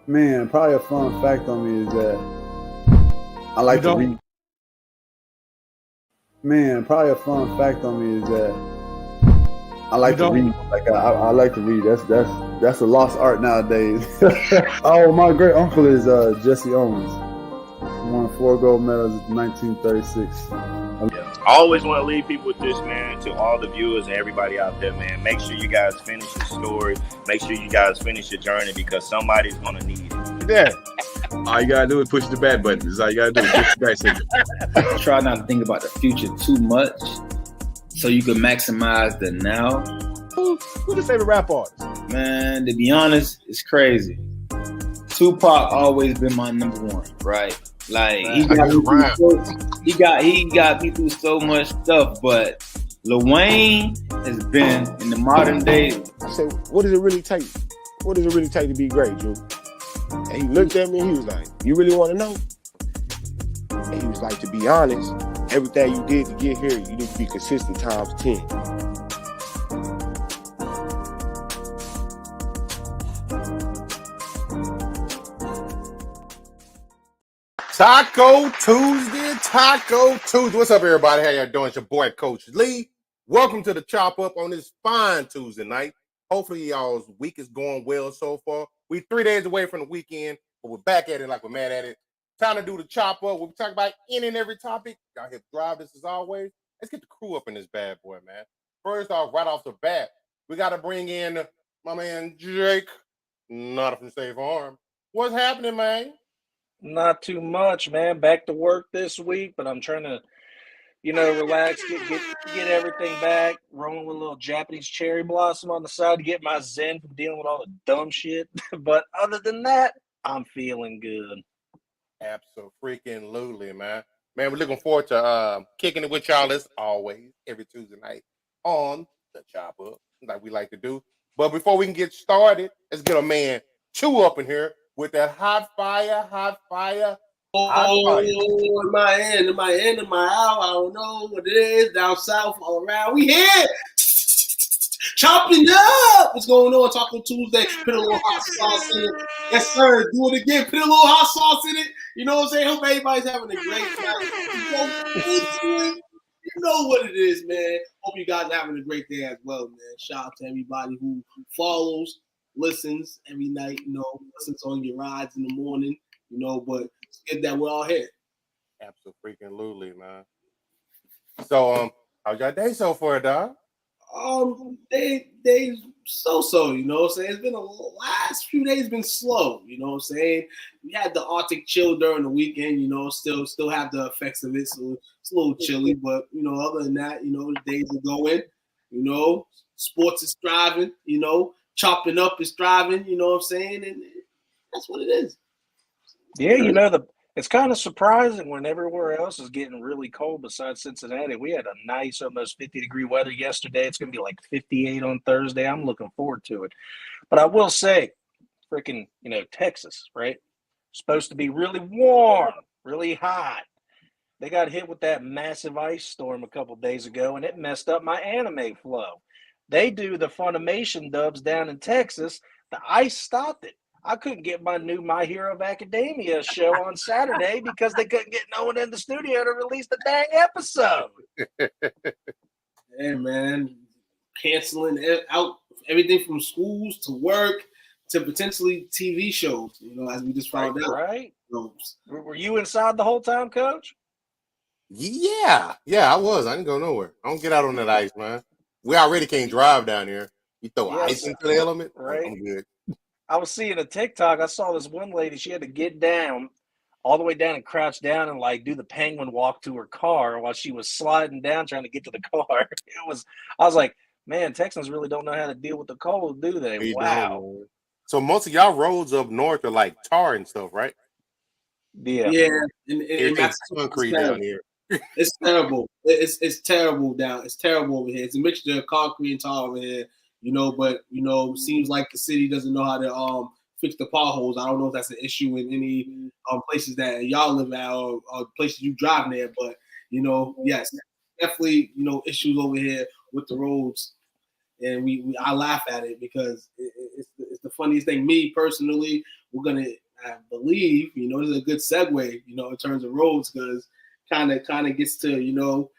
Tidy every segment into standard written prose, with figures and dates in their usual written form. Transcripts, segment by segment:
Man, probably a fun fact on me is that I like to read. Man, probably a fun fact on me is that I like to read. Like I like to read. That's a lost art nowadays. Oh, my great uncle is Jesse Owens. He won 4 gold medals in 1936. I always want to leave people with this, man, to all the viewers and everybody out there, man. Make sure you guys finish your story. Make sure you guys finish your journey because somebody's going to need it. Yeah. All you got to do is push the back button. That's all you got to do is push the back signal. Try not to think about the future too much so you can maximize the now. Who's your favorite rap artist? Man, to be honest, it's crazy. Tupac always been my number one, right? Like he got me through so much stuff, but Lil Wayne has been in the modern day. I said, what does it really take? What does it really take to be great, Drew? And he looked at me and he was like, you really want to know? And he was like, to be honest, everything you did to get here, you need to be consistent times 10. Taco Tuesday. What's up, everybody? How y'all doing? It's your boy, Coach Lee. Welcome to the Chop Up on this fine Tuesday night. Hopefully, y'all's week is going well so far. We 3 days away from the weekend, but we're back at it like we're mad at it. Time to do the Chop Up. We'll talk about any and every topic. Y'all hit drive this as always. Let's get the crew up in this bad boy, man. First off, right off the bat, we got to bring in my man, Jake, not from Save Farm. What's happening, man? Not too much, man. Back to work this week, but I'm trying to, relax, get everything back. Rolling with a little Japanese cherry blossom on the side to get my zen from dealing with all the dumb shit. But other than that, I'm feeling good. Absolutely, man. Man, we're looking forward to kicking it with y'all as always every Tuesday night on the Chop Up, like we like to do. But before we can get started, let's get a man Chew up in here with that hot fire. Oh, in my hand, in my out. I don't know what it is. Down south, all around. We here. Chopping up. What's going on? Taco Tuesday. Put a little hot sauce in it. Yes, sir. Do it again. Put a little hot sauce in it. You know what I'm saying? Hope everybody's having a great time. You know what it is, man. Hope you guys are having a great day as well, man. Shout out to everybody who follows, listens every night, listens on your rides in the morning, but it's good that we're all here. Absolutely, man. So, how's your day so far, dog? They so, you know what I'm saying? It's been the last few days been slow, you know what I'm saying? We had the Arctic chill during the weekend, still have the effects of it, so it's a little chilly, but, other than that, the days are going, sports is thriving, chopping up is thriving, you know what I'm saying? And that's what it is. Yeah, it's kind of surprising when everywhere else is getting really cold besides Cincinnati. We had a nice, almost 50-degree weather yesterday. It's going to be like 58 on Thursday. I'm looking forward to it. But I will say, freaking, Texas, right? Supposed to be really warm, really hot. They got hit with that massive ice storm a couple days ago, and it messed up my anime flow. They do the Funimation dubs down in Texas. The ice stopped it. I couldn't get my new My Hero of Academia show on Saturday because they couldn't get no one in the studio to release the dang episode. Yeah, man, canceling out everything from schools to work to potentially TV shows. You know, as we just found out. Right? Were you inside the whole time, Coach? Yeah, I was. I didn't go nowhere. I don't get out on that ice, man. We already can't drive down here. You throw ice into the element, right? I'm good. I was seeing a TikTok. I saw this one lady. She had to get down, all the way down, and crouch down and like do the penguin walk to her car while she was sliding down trying to get to the car. I was like, man, Texans really don't know how to deal with the cold, do they? We wow. don't. So most of y'all roads up north are like tar and stuff, right? Yeah, and that's concrete down here. It's terrible. It's terrible down. It's terrible over here. It's a mixture of concrete and tar over here. You know, but you know, seems like the city doesn't know how to fix the potholes. I don't know if that's an issue in any places that y'all live at or places you drive near, but you know, yes, definitely, you know, issues over here with the roads, and I laugh at it because it's the funniest thing. Me personally, we're gonna, I believe, you know, this is a good segue, you know, in terms of roads, because kind of gets to, you know,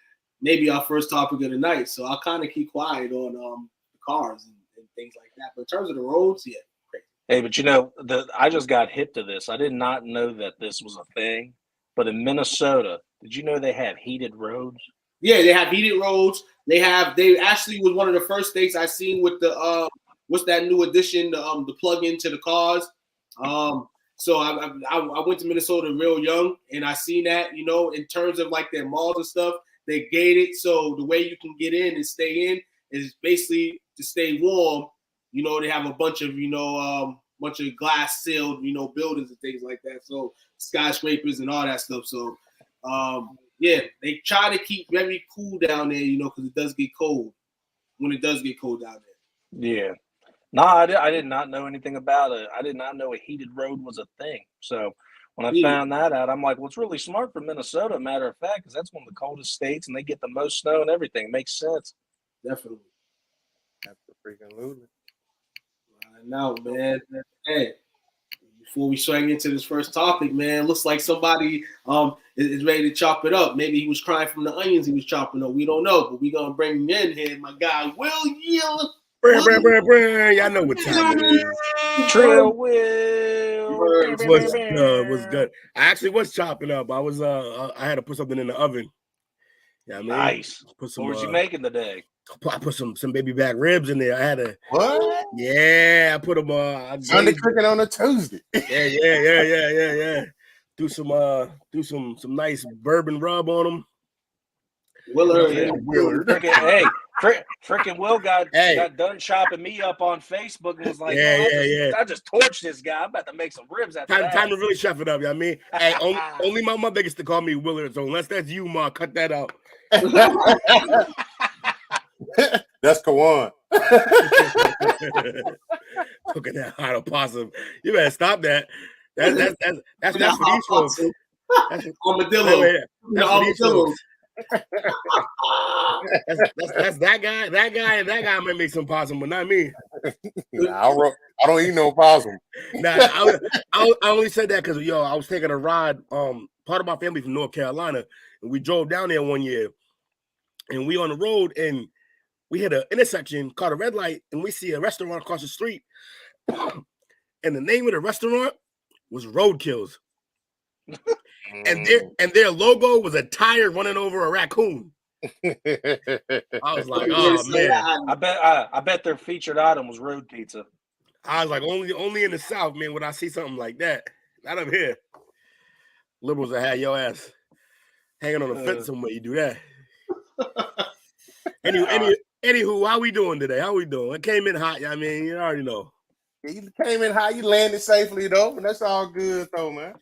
maybe our first topic of the night. So I'll kind of keep quiet on cars and things like that. But in terms of the roads, yeah, great. Hey, but you know, I just got hip to this. I did not know that this was a thing. But in Minnesota, did you know they have heated roads? Yeah, they have heated roads. They actually was one of the first states I seen with the what's that new addition, the plug into the cars. So I went to Minnesota real young, and I seen that, you know, in terms of like their malls and stuff, they gated. So the way you can get in and stay in is basically to stay warm. You know, they have a bunch of, you know, bunch of glass sealed, you know, buildings and things like that. So skyscrapers and all that stuff. So, yeah, they try to keep very cool down there, you know, because it does get cold when it does get cold down there. Yeah. No, I did not know anything about it. I did not know a heated road was a thing. So when I found that out, I'm like, well, it's really smart for Minnesota, matter of fact, because that's one of the coldest states, and they get the most snow and everything. It makes sense. Definitely. Absolutely. I know, man. Hey, before we swing into this first topic, man, looks like somebody is ready to chop it up. Maybe he was crying from the onions he was chopping up. We don't know, but we're going to bring him in here. My guy, Will Yield. Y'all know what time it is. Trill Will. Was good. I actually was chopping up. I was I had to put something in the oven. Yeah, I mean, nice. Put some, what was you making today? I put some baby back ribs in there. I had to. What? Yeah, I put them. Sunday cooking on a Tuesday. Yeah. Do some nice bourbon rub on them. Willard. Hey, freaking Will got done chopping me up on Facebook and was like, I just torched this guy. I'm about to make some ribs after that. Time to really chef it up, you know what I mean? Hey, only my mother gets to call me Willard, so unless that's you, Ma, cut that out. That's Kawan. Cooking that hot opossum. You better stop that. That's for these folks. Armadillo. That's for these folks. That's that guy. That guy might make some possum, but not me. Nah, I don't eat no possum. Nah, I only said that because I was taking a ride. Part of my family from North Carolina, and we drove down there one year, and we on the road, and we hit an intersection, caught a red light, and we see a restaurant across the street, and the name of the restaurant was Roadkills. And their logo was a tire running over a raccoon. I was like, oh man. I bet their featured item was road pizza. I was like, only in the South, man, would I see something like that. Not up here. Liberals that had your ass hanging on the fence somewhere. You do that. Anywho, how we doing today? How we doing? It came in hot. I mean, you already know. You came in hot. You landed safely though, and that's all good though, man.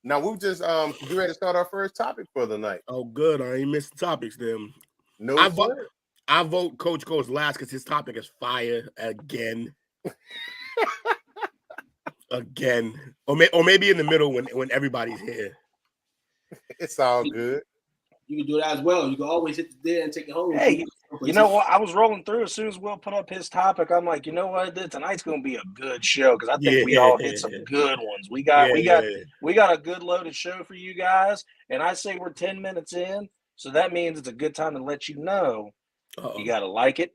Now we just get ready to start our first topic for the night. Oh, good. I ain't missed the topics then. No, I vote Coach goes last because his topic is fire again. Again. Or maybe in the middle when everybody's here. It's all good. You can do that as well. You can always hit the deer and take it home. Hey, You know what? I was rolling through as soon as Will put up his topic. I'm like, you know what? Tonight's going to be a good show because I think we all hit some good ones. We got a good loaded show for you guys, and I say we're 10 minutes in, so that means it's a good time to let you know. You got to like it,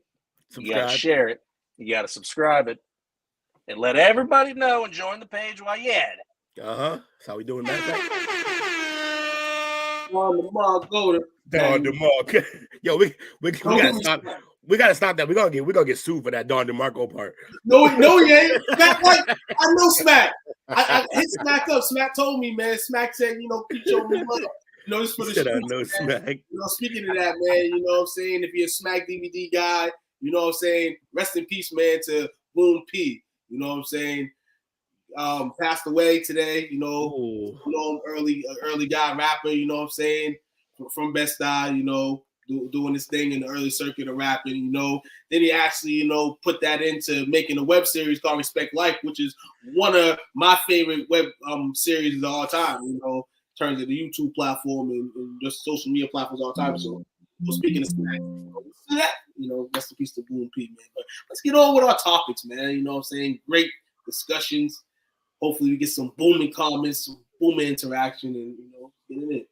you got to share it, you got to subscribe it, and let everybody know and join the page while you at it. That's how we doing that. On the mark, go to Don DeMarco. Yo, we gotta stop. We gotta stop that. We're gonna get sued for that Don DeMarco part. No, he ain't. Smack, like, I know Smack. I hit Smack up. Smack told me, man. Smack said, keep showing me love. Just for the Said I streets, know man. Smack. Speaking of that, man, you know what I'm saying? If you're a Smack DVD guy, you know what I'm saying? Rest in peace, man, to Boom P. You know what I'm saying? Passed away today, early guy rapper, you know what I'm saying? From Best Eye, doing this thing in the early circuit of rapping, Then he actually, put that into making a web series called Respect Life, which is one of my favorite web series of all time, in terms of the YouTube platform and just social media platforms all the time. So speaking of Smack, rest in peace to Boom P, man. But let's get on with our topics, man. You know what I'm saying? Great discussions. Hopefully we get some booming comments, some booming interaction, and get it in.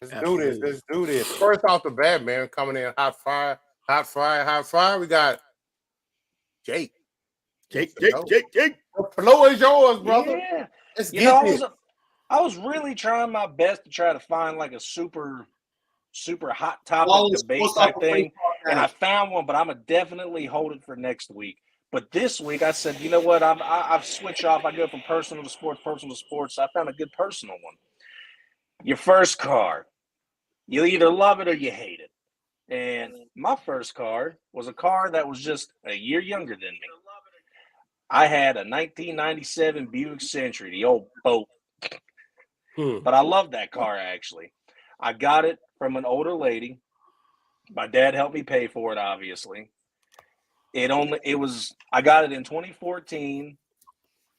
Let's do this. First off the bat, man, coming in hot fire. We got Jake. Jake. The floor is yours, brother. Yeah. Let's get it. I was really trying my best to try to find like a super hot topic debate type thing, and I found one, but I'm gonna definitely hold it for next week. But this week I said, you know what? I've switched off. I go from personal to sports. So I found a good personal one. Your first car. You either love it or you hate it. And my first car was a car that was just a year younger than me. I had a 1997 Buick Century, the old boat. But I love that car, actually. I got it from an older lady. My dad helped me pay for it, obviously. I got it in 2014,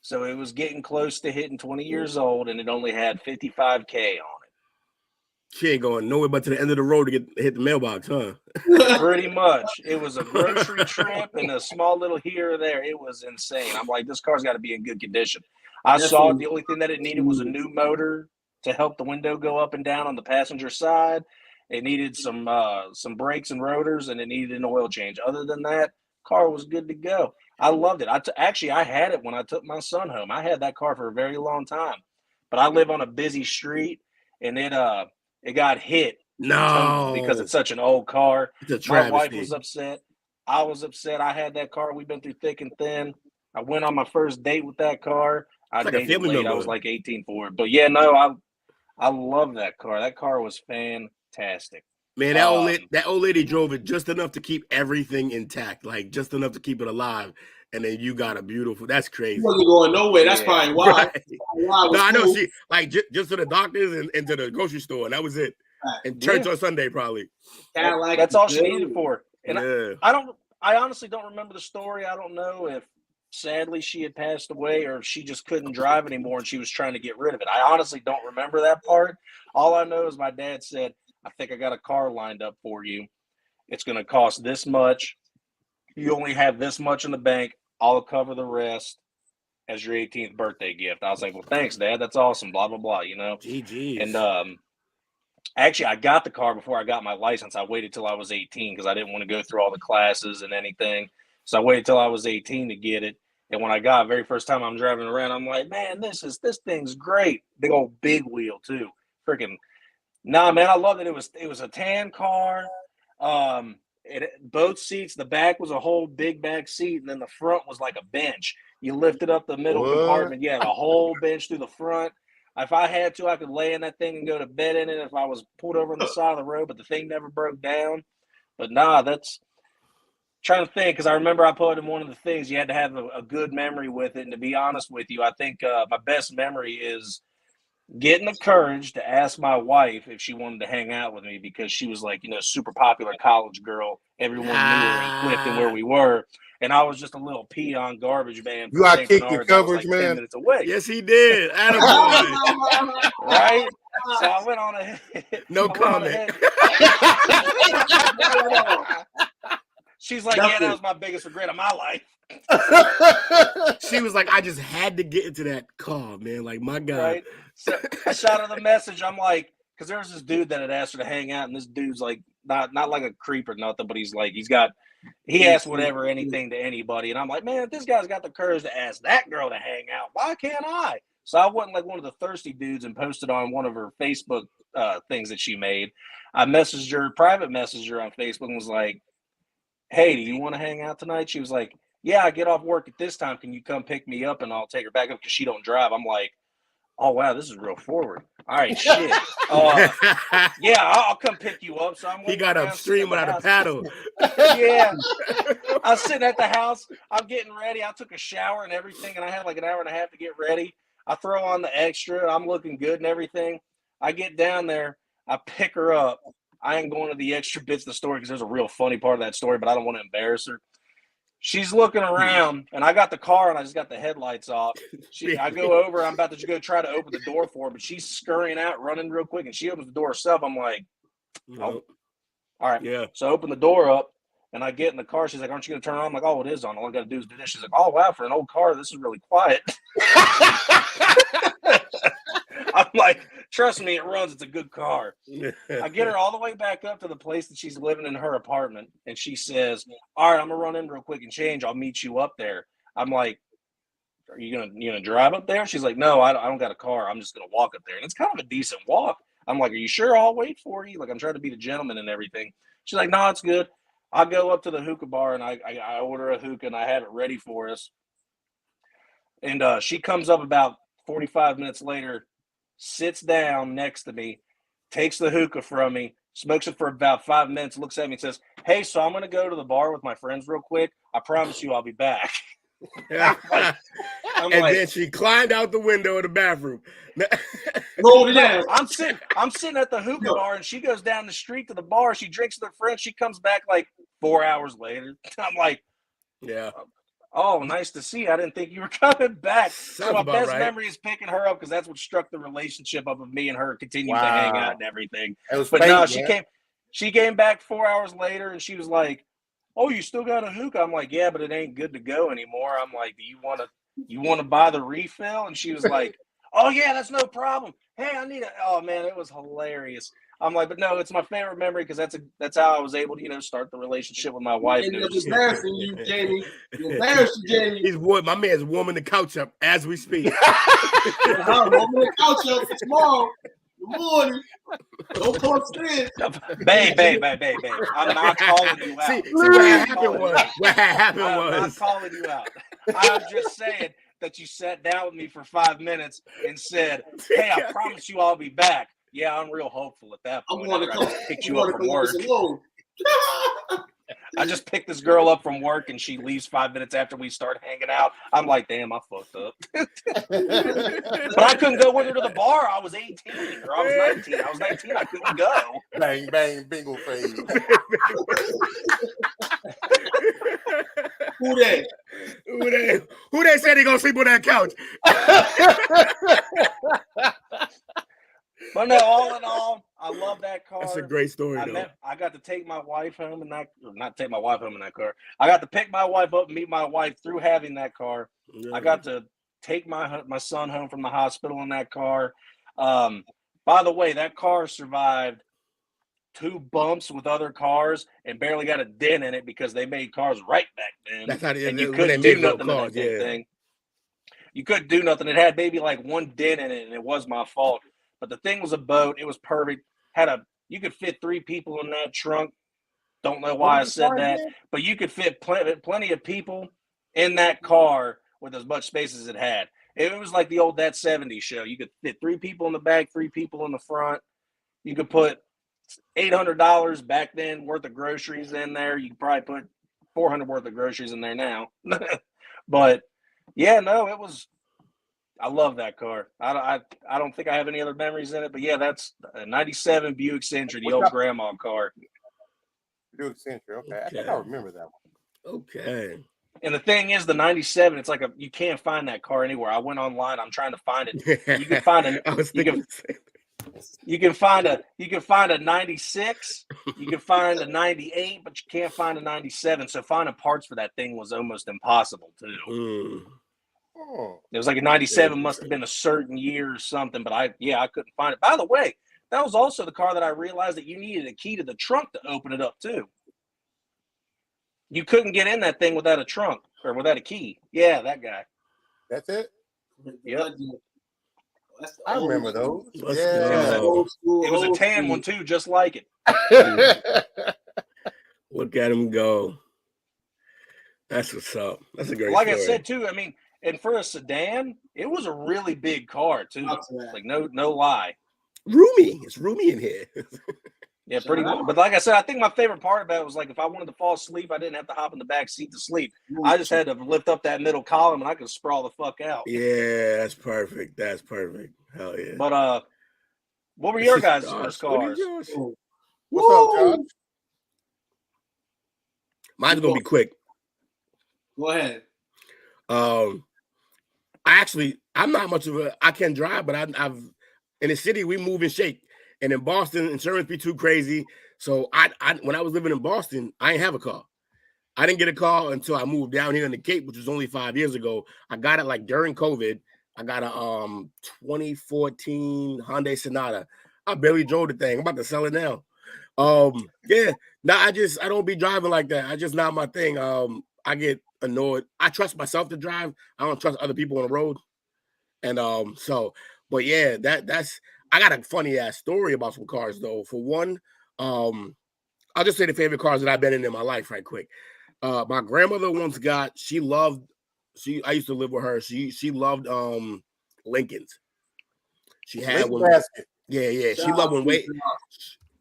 so it was getting close to hitting 20 years old, and it only had 55K on it. She ain't going nowhere but to the end of the road to hit the mailbox, huh? Pretty much. It was a grocery trip and a small little here or there. It was insane. I'm like, this car's got to be in good condition. I saw the only thing that it needed was a new motor to help the window go up and down on the passenger side. It needed some brakes and rotors, and it needed an oil change. Other than that, car was good to go. I loved it. I had it when I took my son home. I had that car for a very long time, but I live on a busy street, and it got hit because it's such an old car. My wife was upset. I was upset. I had that car. We've been through thick and thin. I went on my first date with that car. I dated late. I was like 18 for it. But yeah, no, I love that car. That car was fantastic. Man, that old lady drove it just enough to keep everything intact, like just enough to keep it alive. And then you got a beautiful. That's crazy. She wasn't going nowhere. That's probably why. Right. No, I know she just to the doctors and to the grocery store, and that was it. Right. And church on Sunday, probably. That's all she needed for. And I honestly don't remember the story. I don't know if sadly she had passed away or if she just couldn't drive anymore and she was trying to get rid of it. I honestly don't remember that part. All I know is my dad said, I think I got a car lined up for you. It's going to cost this much. You only have this much in the bank. I'll cover the rest as your 18th birthday gift. I was like, well, thanks, Dad. That's awesome. Blah, blah, blah, GG. And actually, I got the car before I got my license. I waited till I was 18 because I didn't want to go through all the classes and anything. So I waited till I was 18 to get it. And when I got it, very first time I'm driving around, I'm like, man, this thing's great. Big old big wheel, too. Freaking. Nah, man, I loved it. It was a tan car. Both seats, the back was a whole big back seat, and then the front was like a bench. You lifted up the middle compartment, you had a whole bench through the front. If I had to, I could lay in that thing and go to bed in it if I was pulled over on the side of the road, but the thing never broke down. But nah, that's trying to think, because I remember I put in one of the things you had to have a good memory with it. And to be honest with you, I think my best memory is getting the courage to ask my wife if she wanted to hang out with me because she was like, super popular college girl. Everyone knew her in Clifton where we were. And I was just a little peon garbage man. You got kicked your coverage, man. 10 minutes away. Yes, he did. Attaboy. Right? So I went on ahead. No comment. She's like, yeah, that was my biggest regret of my life. She was like, I just had to get into that car, man. Like, my God. Right? So I shot her the message. I'm like, because there was this dude that had asked her to hang out, and this dude's like, not like a creep or nothing, but he asked whatever, anything to anybody. And I'm like, man, if this guy's got the courage to ask that girl to hang out, why can't I? So I went like one of the thirsty dudes and posted on one of her Facebook things that she made. I messaged her, private messaged her on Facebook, and was like, hey, do you want to hang out tonight? She was like, yeah, I get off work at this time. Can you come pick me up and I'll take her back up because she don't drive? I'm like, oh, wow, this is real forward. All right, shit. Yeah, I'll come pick you up. So he got upstream without a paddle. Yeah. I was sitting at the house. I'm getting ready. I took a shower and everything, and I had like an hour and a half to get ready. I throw on the extra. I'm looking good and everything. I get down there. I pick her up. I ain't going to the extra bits of the story because there's a real funny part of that story, but I don't want to embarrass her. She's looking around, and I got the car, and I just got the headlights off. I go over. I'm about to go try to open the door for her, but she's scurrying out, running real quick, and she opens the door herself. I'm like, oh, all right. Yeah. So I open the door up, and I get in the car. She's like, aren't you going to turn it on? I'm like, oh, it is on. All I got to do is do this. She's like, oh, wow, for an old car, this is really quiet. I'm like, trust me, it runs. It's a good car. I get her all the way back up to the place that she's living in her apartment, and she says, all right, I'm going to run in real quick and change. I'll meet you up there. I'm like, are you gonna drive up there? She's like, no, I don't got a car. I'm just going to walk up there. And it's kind of a decent walk. I'm like, are you sure? I'll wait for you. Like, I'm trying to be the gentleman and everything. She's like, no, it's good. I go up to the hookah bar, and I order a hookah, and I have it ready for us. And she comes up about 45 minutes later, sits down next to me, takes the hookah from me, smokes it for about 5 minutes, looks at me and says, hey, so I'm going to go to the bar with my friends real quick. I promise you I'll be back. Then she climbed out the window of the bathroom. Rolled it down. I'm sitting at the hookah bar, and she goes down the street to the bar. She drinks with her friends. She comes back like 4 hours later. I'm like, yeah. Oh, nice to see. I didn't think you were coming back. So my best memory is picking her up because that's what struck the relationship up of me and her continuing to hang out and everything. But no, she came back 4 hours later, and she was like, oh, you still got a hookah? I'm like, yeah, but it ain't good to go anymore. I'm like, do you want to buy the refill? And she was like, oh yeah, that's no problem. Hey, I need oh man, it was hilarious. I'm like, but no, it's my favorite memory because that's how I was able to, start the relationship with my wife. And it's embarrassing you, Jamie. You're embarrassing Jamie. My man's warming the couch up as we speak. I'm warming the couch up for tomorrow. Good morning. Don't come upstairs. Babe. I'm not calling you out. See what happened was. I'm not calling you out. I'm just saying that you sat down with me for 5 minutes and said, hey, I promise you I'll be back. Yeah, I'm real hopeful at that point. I picked you up from work. I just picked this girl up from work, and she leaves 5 minutes after we start hanging out. I'm like, damn, I fucked up. But I couldn't go with her to the bar. I was 18 or I was 19. I was 19. I couldn't go. Bang, bang, bingo phase. Who that? Who they said he gonna sleep on that couch? But no, all in all, I love that car. That's a great story, though. I got to take my wife home in that, or not take my wife home in that car. I got to pick my wife up and meet my wife through having that car. Yeah. I got to take my son home from the hospital in that car. By the way, that car survived 2 bumps with other cars and barely got a dent in it because they made cars right back then. That's how you couldn't do nothing in that thing. You couldn't do nothing. It had maybe like 1 dent in it, and it was my fault. But the thing was a boat. It was perfect. You could fit 3 people in that trunk. Don't know why I said that, but you could fit plenty of people in that car with as much space as it had. It was like the old That 70s show. You could fit 3 people in the back, 3 people in the front. You could put $800 back then worth of groceries in there. You could probably put $400 worth of groceries in there now. But yeah, no, it was. I love that car. I don't think I have any other memories in it, but yeah, that's a '97 Buick Century, the old grandma car. Buick Century, okay. I think I remember that one. Okay. And the thing is, the '97, it's like you can't find that car anywhere. I went online. I'm trying to find it. You can find it. You can find a 96, you can find a 98, but you can't find a 97. So finding parts for that thing was almost impossible too. It was like a 97 must have been a certain year or something, but I couldn't find it. By the way, that was also the car that I realized that you needed a key to the trunk to open it up too. You couldn't get in that thing without a trunk or without a key. Yeah, that guy. That's it. Yep. I remember those. Let's Yeah. go. It was a tan one too, just like it. Look at him go. That's what's up. That's a great Like story. I said too, I mean, and for a sedan, it was a really big car too. Like no lie. Roomy. It's roomy in here. Yeah, pretty much. But like I said, I think my favorite part about it was like if I wanted to fall asleep, I didn't have to hop in the back seat to sleep. I just had to lift up that middle column and I could sprawl the fuck out. Yeah, that's perfect. That's perfect. Hell yeah. But what were your guys' first cars? What's up, Josh? Mine's gonna be quick. Go ahead. I'm not much of I can drive, but I've in the city we move and shake. And in Boston, insurance be too crazy. So I when I was living in Boston, I didn't have a car. I didn't get a car until I moved down here in the Cape, which was only 5 years ago. I got it like during COVID. I got a 2014 Hyundai Sonata. I barely drove the thing. I'm about to sell it now. Yeah. No, I don't be driving like that. I just not my thing. I get annoyed. I trust myself to drive. I don't trust other people on the road. And but yeah, that's I got a funny ass story about some cars though. For one, I'll just say the favorite cars that I've been in my life right quick. My grandmother once got, I used to live with her. She loved Lincolns. She had one. Yeah.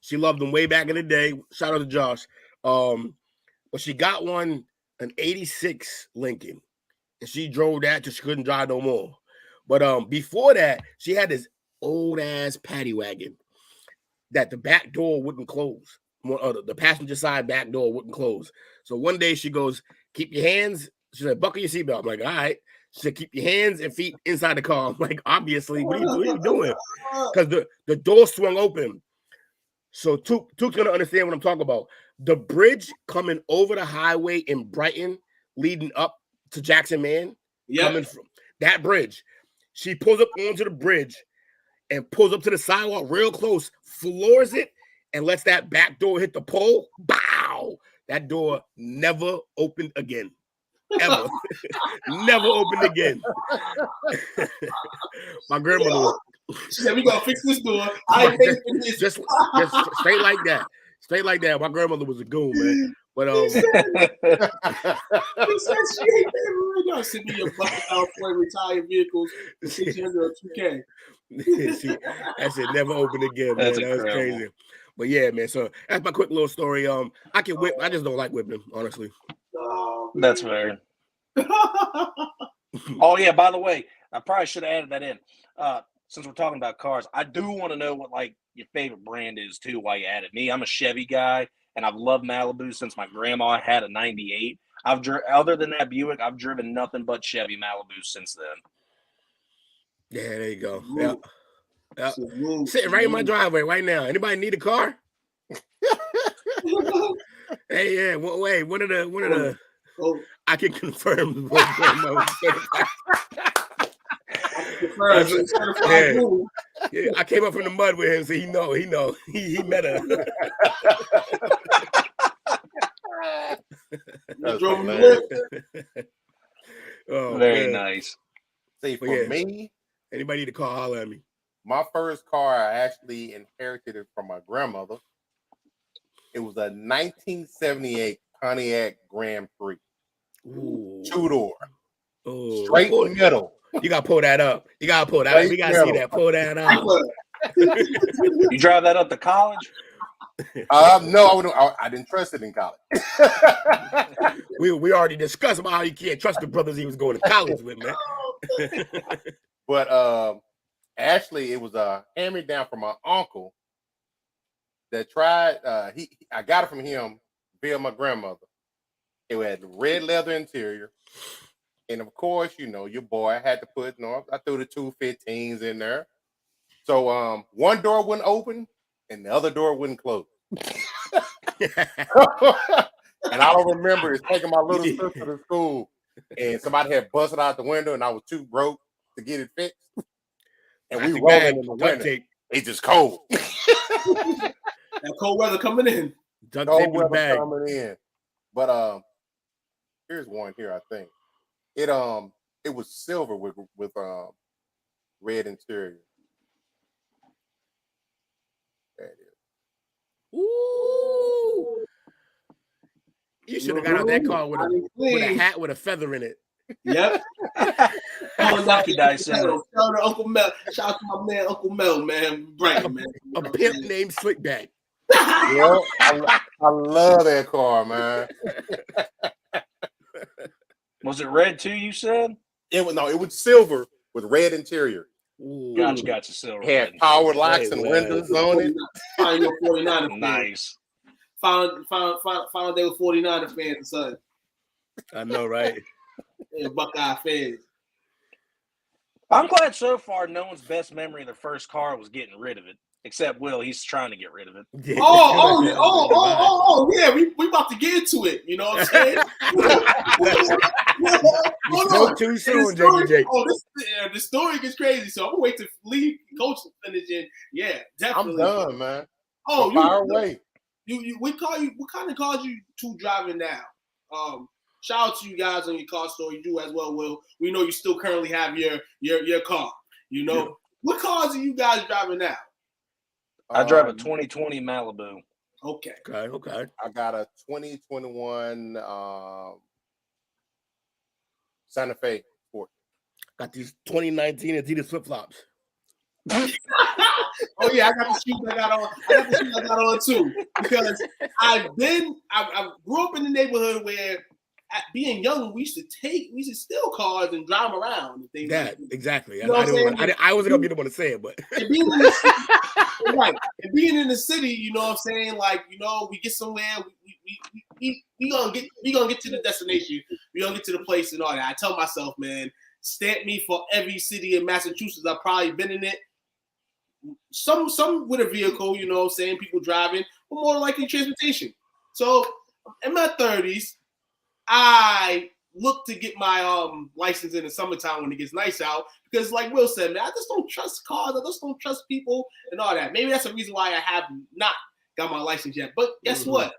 She loved them way back in the day. Shout out to Josh. But she got an 86 Lincoln. And she drove that till she couldn't drive no more. But before that, she had this old ass paddy wagon that the back door wouldn't close. The passenger side back door wouldn't close. So one day she goes, keep your hands. She said, buckle your seatbelt. I'm like, all right. She said, keep your hands and feet inside the car. I'm like, obviously, what are you doing? Because the door swung open. So Took's gonna understand what I'm talking about. The bridge coming over the highway in Brighton, leading up to Jackson Man, coming from that bridge. She pulls up onto the bridge and pulls up to the sidewalk real close, floors it, and lets that back door hit the pole. Bow! That door never opened again. Ever. Never opened again. My grandmother She said, we gonna fix this door. Just straight like that. Straight like that. My grandmother was a goon, man. But he said she ain't never right now. Send me your bucket out for retired vehicles for $600 or $2K. I said never open again, man. That was crazy. But yeah, man. So that's my quick little story. I can whip. I just don't like whipping, honestly. Oh, that's fair. Oh yeah. By the way, I probably should have added that in. Since we're talking about cars, I do want to know what like your favorite brand is too. While you added me, I'm a Chevy guy, and I've loved Malibu since my grandma had a '98. Other than that Buick, I've driven nothing but Chevy Malibu since then. Yeah, there you go. Yeah. Sitting right in my driveway right now. Anybody need a car? Hey, yeah. Wait, one of the. I can confirm. Yeah, I came up from the mud with him, so he know. He met her. Oh, very nice. See, for me, anybody need a car, holler at me. My first car, I actually inherited it from my grandmother. It was a 1978 Pontiac Grand Prix. Ooh. Two-door. Ooh. Straight middle. You gotta pull that up. You gotta pull that up. We gotta see that. Pull that up. You drive that up to college? No, I didn't trust it in college. we already discussed about how you can't trust the brothers he was going to college with, man. But actually, it was a hand-me-down from my uncle that tried. I got it from him via my grandmother. It had red leather interior. And of course, your boy had to put, I threw the 215s in there. So one door wouldn't open and the other door wouldn't close. And I don't remember it's taking my little sister to school, and somebody had busted out the window, and I was too broke to get it fixed. And we rolling in the winter. It's just cold. That cold weather coming in. Cold weather coming in. But here's one here. I think it was silver with red interior. There it is. Ooh. You should have got out that car with a hat with a feather in it. Yep. Lucky dice. Shout out to Uncle Mel. Shout out to my man Uncle Mel, man. Right, man. A pimp named Slickback. Yeah, I love that car, man. Was it red too? You said It was silver with red interior. Ooh. Gotcha, silver. Had power locks and windows on it. Final 49 nice. Found they were 49 fans, son. I know, right? Yeah, Buckeye fans. I'm glad so far no one's best memory of the first car was getting rid of it. Except Will, he's trying to get rid of it. Yeah. Yeah, we about to get into it. You know what I'm saying? Too soon, JJ. The story gets crazy, so I'm gonna wait to leave Coach finish in. Yeah, definitely. I'm done, man. Oh, fire away. What kind of cars you two driving now? Shout out to you guys on your car story. You do as well, Will. We know you still currently have your car. You know, what cars are you guys driving now? I drive a 2020 Malibu. Okay. I got a 2021 Santa Fe Sport. Got these 2019 Adidas flip flops. Oh yeah, I got the shoes I got on. I got on too, because I grew up in the neighborhood where, being young, we used to steal cars and drive them around and things. Yeah, exactly. You know I wasn't gonna be the one to say it, but and being in the city, right, and being in the city, you know what I'm saying? Like, you know, we get somewhere, we gonna get to the destination, we gonna get to the place and all that. I tell myself, man, stamp me for every city in Massachusetts. I've probably been in it. Some with a vehicle, you know what I'm saying, people driving, but more likely transportation. So in my 30s, I look to get my license in the summertime when it gets nice out, because like Will said, man, I just don't trust cars. I just don't trust people and all that. Maybe that's the reason why I have not got my license yet. But guess what?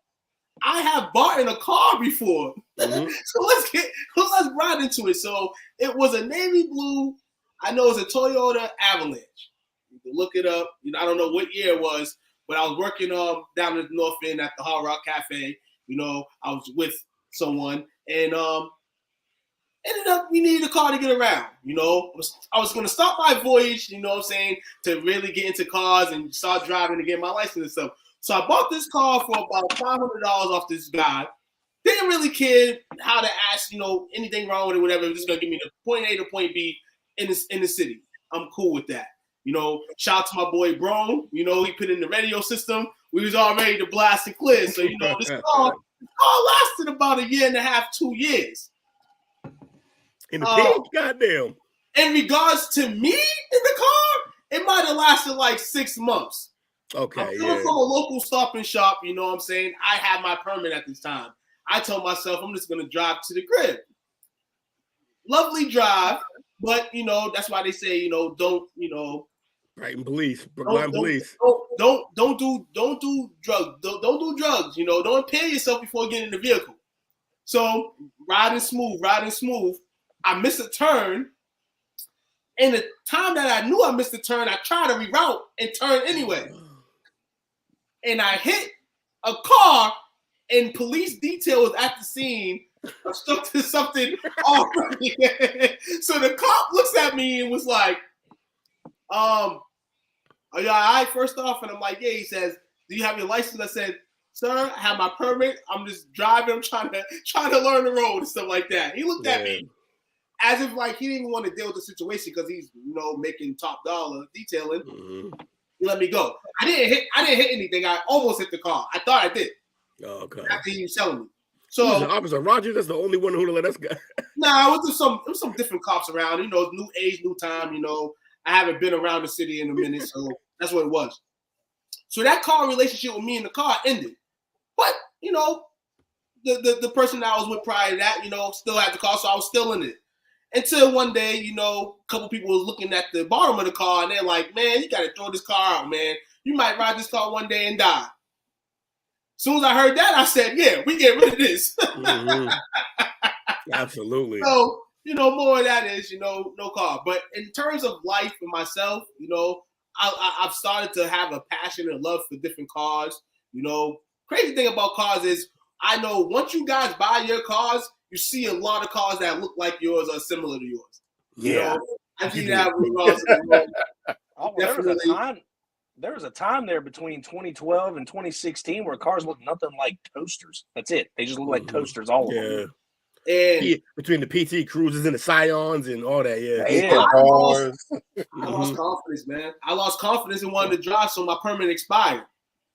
I have bought in a car before. So let's ride into it. So it was a navy blue. I know it's a Toyota Avalanche. You can look it up. You know, I don't know what year it was, but I was working down in the North End at the Hard Rock Cafe. You know, I was with someone, and ended up we needed a car to get around. You know, I was going to start my voyage, you know what I'm saying, to really get into cars and start driving to get my license and stuff. So I bought this car for about $500 off this guy. Didn't really care how to ask, you know, anything wrong with it, whatever. It was just going to give me the point A to point B in the city. I'm cool with that. You know, shout out to my boy Bro. You know, he put in the radio system. We was all ready to blast and clear. So, you know, this car lasted about 1.5 years, 2 years. In the pig? Goddamn. In regards to me in the car, it might have lasted like 6 months. Okay, I'm coming from a local Stop and Shop, you know what I'm saying? I had my permit at this time. I told myself I'm just going to drive to the crib. Lovely drive, but, you know, that's why they say, you know, don't, you know. Right, police. Brookline police. Don't do drugs. Don't do drugs, you know. Don't impair yourself before getting in the vehicle. So, riding smooth. I missed a turn. And the time that I knew I missed a turn, I tried to reroute and turn anyway. And I hit a car, and police detail was at the scene. I stuck to something already. So the cop looks at me and was like, are you all right, first off? And I'm like, yeah. He says, do you have your license? I said, sir, I have my permit. I'm just driving. I'm trying to learn the road and stuff like that. He looked at me as if like he didn't even want to deal with the situation because he's, you know, making top dollar detailing. He let me go. I didn't hit anything. I almost hit the car. I thought I did. Oh, okay. After he was telling me. So Officer Rogers, that's the only one who let us go. Nah, it was some different cops around. You know, new age, new time. You know, I haven't been around the city in a minute, so that's what it was. So that car relationship with me in the car ended. But, you know, the person that I was with prior to that, you know, still had the car, so I was still in it. Until one day, you know, a couple people was looking at the bottom of the car, and they're like, man, you got to throw this car out, man. You might ride this car one day and die. As soon as I heard that, I said, yeah, we get rid of this. Mm-hmm. Absolutely. So, you know, more of that is, you know, no car. But in terms of life for myself, you know, I've started to have a passion and love for different cars. You know, crazy thing about cars is I know once you guys buy your cars, you see a lot of cars that look like yours or similar to yours. You know, I see that with cars. Oh, well, there was a time there between 2012 and 2016 where cars looked nothing like toasters. That's it. They just look like toasters, all of them. And between the PT Cruisers and the Scions and all that, I lost confidence, man. I lost confidence and wanted to drive, so my permit expired.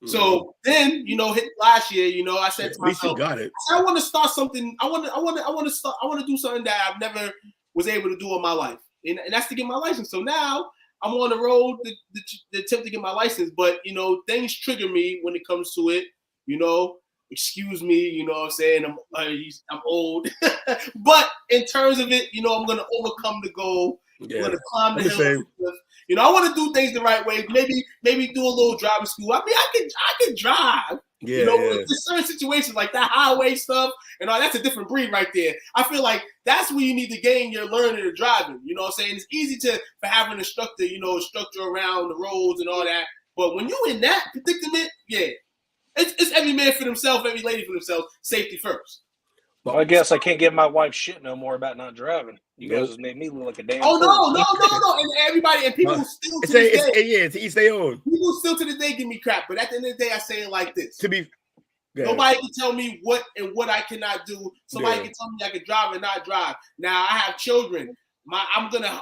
So then, you know, hit last year, you know, I said to myself, I want to start something. I want to do something that I've never was able to do in my life, and that's to get my license. So now I'm on the road to attempt to get my license, but you know, things trigger me when it comes to it. You know, excuse me, you know what I'm saying? I'm old, but in terms of it, you know, I'm gonna overcome the goal. I'm gonna climb the hill. You know, I want to do things the right way. Maybe do a little driving school. I mean, I can drive. You know, there's certain situations like that highway stuff and all that's a different breed right there. I feel like that's where you need to gain your learning of driving. You know what I'm saying? It's easy to have an instructor, you know, instructor around the roads and all that. But when you're in that predicament, it's every man for themselves, every lady for themselves. Safety first. Well, I guess I can't give my wife shit no more about not driving. You guys just made me look like a damn. Oh no! And everybody and people still to this day. It's each their own. People still to this day give me crap, but at the end of the day, I say it like this: nobody can tell me what and what I cannot do. Somebody can tell me I can drive and not drive. Now I have children. I'm gonna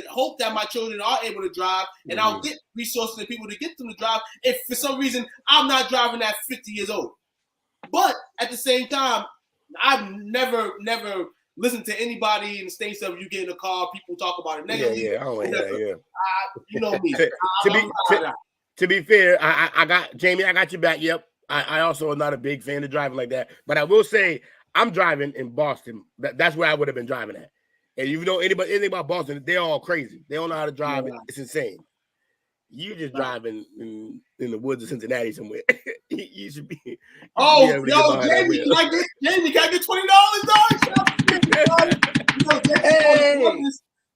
hope that my children are able to drive, and I'll get resources and people to get them to drive. If for some reason I'm not driving at 50 years old, but at the same time, I've never listened to anybody in the states of you get in a car, people talk about it negatively. I don't like that. You know me. To be fair, I got Jamie. I got your back. Yep. I also am not a big fan of driving like that, but I will say I'm driving in Boston. That's where I would have been driving at. And you know anything about Boston, they're all crazy. They don't know how to drive. It's insane. You just driving in the woods of Cincinnati somewhere. you should be. Jamie, can I get $20, dog?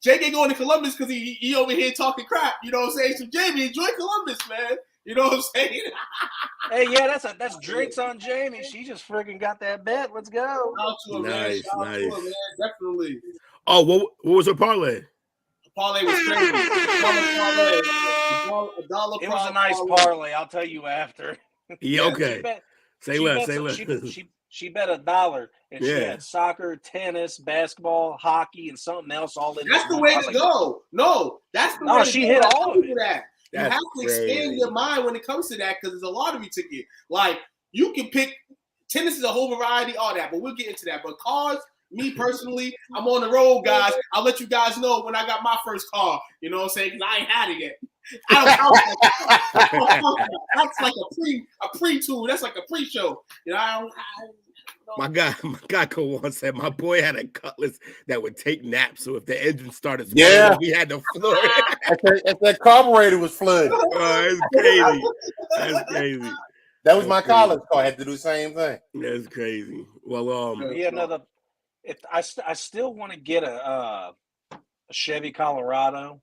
Jake ain't going to Columbus because he over here talking crap. You know what I'm saying? So Jamie, enjoy Columbus, man. You know what I'm saying? Hey, that's drinks on Jamie. She just freaking got that bet. Let's go. Nice. Man. Definitely. Oh, what was her parlay? Parlay was crazy. It was a nice parlay. I'll tell you after. Yeah, okay. Say less. She bet $1, and she had soccer, tennis, basketball, hockey, and something else all in. That's the way to go. No, that's the way. No, she hit all of it. You have to expand your mind when it comes to that because there's a lottery ticket. Like you can pick tennis is a whole variety, all that, but we'll get into that. But cars. Me personally, I'm on the road, guys. I'll let you guys know when I got my first car. You know what I'm saying? Because I ain't had it yet. That's like a pre-tool. That's like a pre-show. You know, my guy Cole said my boy had a Cutlass that would take naps. So if the engine started, we had to floor it. If that carburetor was flooded. That's crazy. That's crazy. That was my college car. I had to do the same thing. That's crazy. Well, I still want to get a Chevy Colorado,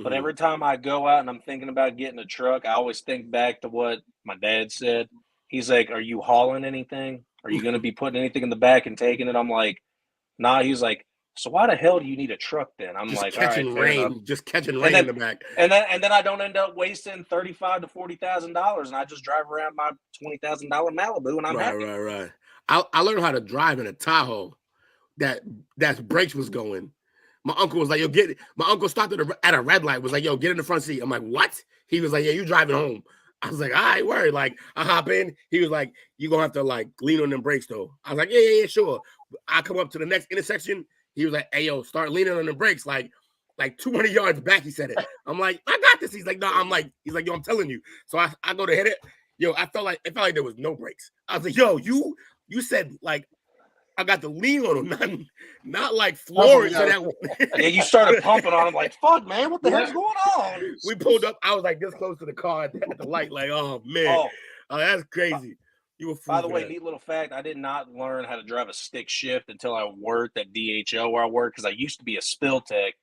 but every time I go out and I'm thinking about getting a truck, I always think back to what my dad said. He's like, "Are you hauling anything? Are you going to be putting anything in the back and taking it?" I'm like, "Nah." He's like, "So why the hell do you need a truck then?" I'm just like, catching rain, just catching rain in the back, and then I don't end up wasting $35,000 to $40,000, and I just drive around my $20,000 Malibu, and I'm happy. Right. I learned how to drive in a Tahoe. That brakes was going. My uncle was like, "Yo, get it." My uncle stopped at a red light. Was like, "Yo, get in the front seat." I'm like, "What?" He was like, "Yeah, you driving home." I was like, "All right, word." Like, I hop in. He was like, "You gonna have to like lean on them brakes though." I was like, "Yeah, sure." I come up to the next intersection. He was like, "Hey, yo, start leaning on the brakes." Like, like 200 yards back. He said it. I'm like, I got this. He's like, no. He's like, yo, I'm telling you. So I go to hit it. Yo, it felt like there was no brakes. I was like, yo, you said like I got the lean on him, not like Florence. Yeah, you started pumping on him like, fuck, man, what the hell's going on? We pulled up. I was like this close to the car at the light, like, oh man, oh, that's crazy. You were. By the way, neat little fact: I did not learn how to drive a stick shift until I worked at DHL where I worked, because I used to be a spill tech.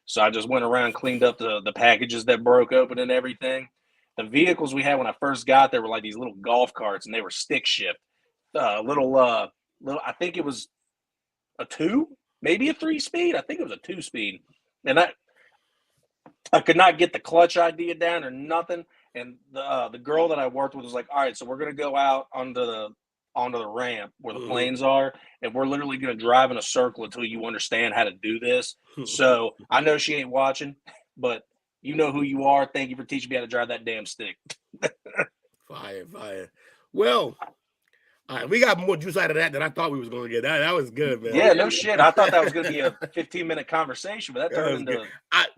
So I just went around, cleaned up the packages that broke open and everything. The vehicles we had when I first got there were like these little golf carts, and they were stick shift. Little. I think it was a 2, maybe a 3-speed. I think it was a 2-speed, and I could not get the clutch idea down or nothing. And the girl that I worked with was like, all right, so we're gonna go out onto the ramp where the planes are, and we're literally gonna drive in a circle until you understand how to do this. So I know she ain't watching, but you know who you are. Thank you for teaching me how to drive that damn stick. Fire. Well, all right, we got more juice out of that than I thought we was going to get. That was good, man. Yeah, no shit. I thought that was going to be a 15-minute conversation, but that turned into.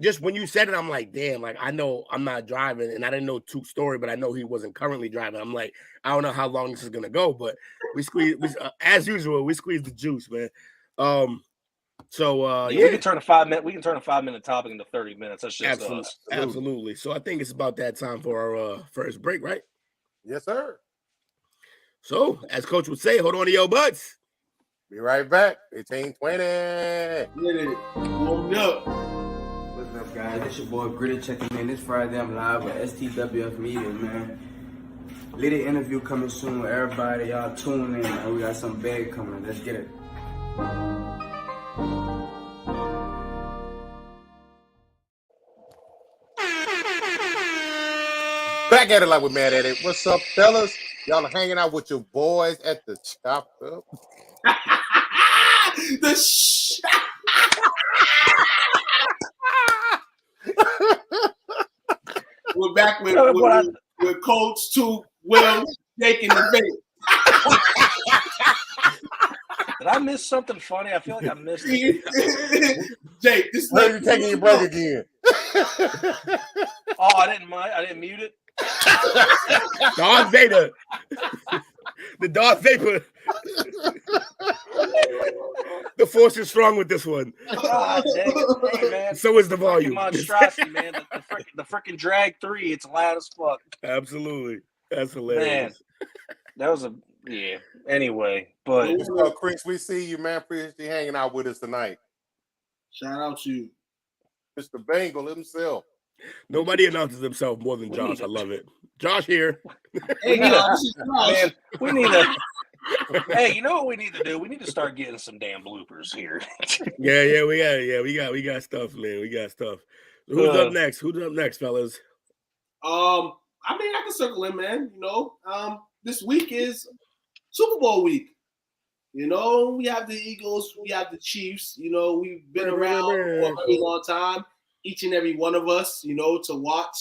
Just when you said it, I'm like, damn. Like I know I'm not driving, and I didn't know Took's story, but I know he wasn't currently driving. I'm like, I don't know how long this is going to go, but we as usual, we squeeze the juice, man. So we can turn a 5-minute topic into 30 minutes. That's just us. Absolutely. So I think it's about that time for our first break, right? Yes, sir. So, as Coach would say, hold on to your butts. Be right back. 15-20. Warmed up. What's up, guys? This your boy Gritty checking in. This Friday I'm live with STWF Media, man. Little interview coming soon with everybody. Y'all tune in, man. We got some big coming. Let's get it. Back at it like we're mad at it. What's up, fellas? Y'all are hanging out with your boys at the Chop Up. We're back with Coach Took, Will, taking the bait. Did I miss something funny? I feel like I missed it. Jake, this is you taking your break again. Oh, I didn't mind. I didn't mute it. Darth Vader. The Darth Vader. The force is strong with this one. God, dang it. Hey, man. So is the volume. Monstrosity, man. The freaking drag 3. It's loud as fuck. Absolutely. That's hilarious. Man, that was Anyway, but Chris, we see you, man. Appreciate you hanging out with us tonight. Shout out to you, Mr. Bengal himself. Nobody announces himself more than Josh. I love it. Josh here. Hey, man, we need to. Hey, you know what we need to do? We need to start getting some damn bloopers here. We got stuff, man. We got stuff. Who's up next? Who's up next, fellas? I can circle in, man. You know, this week is Super Bowl week. You know, we have the Eagles, we have the Chiefs. You know, we've been around for a very long time. Each and every one of us, you know, to watch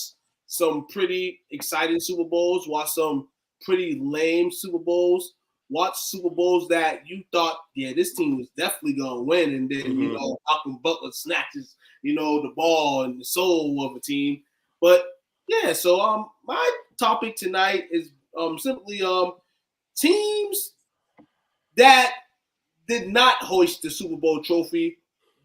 some pretty exciting Super Bowls, watch some pretty lame Super Bowls, watch Super Bowls that you thought, yeah, this team was definitely going to win. And then, you know, Malcolm Butler snatches, you know, the ball and the soul of a team. But, yeah, so my topic tonight is simply teams that did not hoist the Super Bowl trophy,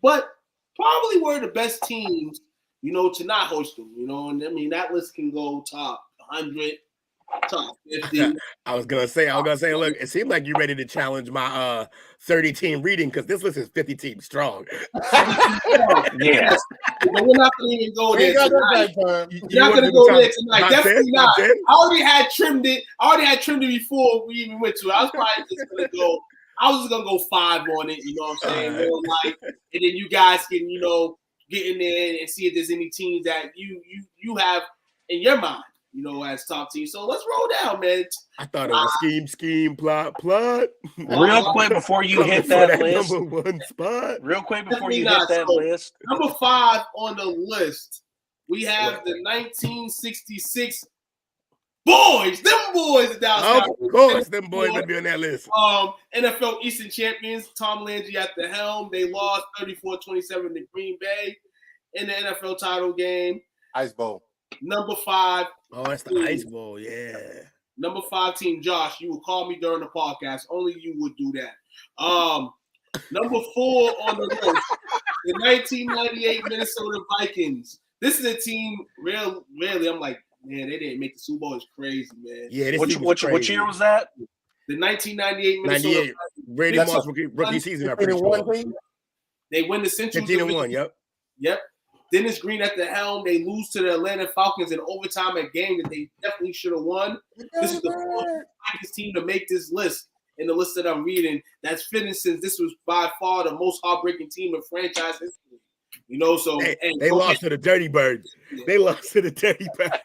but probably were the best teams, you know, to not host them, you know. And I mean, that list can go top 100, top 50. I was gonna say, look, it seemed like you're ready to challenge my 30-team reading, because this list is 50 teams strong. Yeah. We're not gonna even go there tonight. We're not gonna go there tonight. Definitely not. I already had trimmed it before we even went to it. I was just gonna go 5 on it, you know what I'm saying? And then you guys can, you know, get in there and see if there's any teams that you have in your mind, you know, as top teams. So let's roll down, man. I thought it was scheme, plot. Real quick before you hit that list. Number 1 spot. Real quick before you hit that list. Number 5 on the list, we have the 1966 boys. Them boys are down. Of course, them boys would be on that list. NFL Eastern champions, Tom Landry at the helm. They lost 34-27 to Green Bay. in the NFL title game. Ice Bowl. Number 5. Oh, that's the Ice Bowl, yeah. Number 5 team, Josh. You would call me during the podcast. Only you would do that. Number 4 on the list, the 1998 Minnesota Vikings. This is a team. Really, I'm like, man, they didn't make the Super Bowl. It's crazy, man. Yeah, which year was that? The 1998 Minnesota Vikings. Brady Moss rookie season. I'm pretty sure. They win the Central 15-1. Yep. Dennis Green at the helm. They lose to the Atlanta Falcons in overtime, a game that they definitely should have won. This is the fourth Vikings team to make this list. In the list that I'm reading, that's fitting since this was by far the most heartbreaking team in franchise history. You know, so they lost to the Dirty Birds. They lost to the Dirty Birds.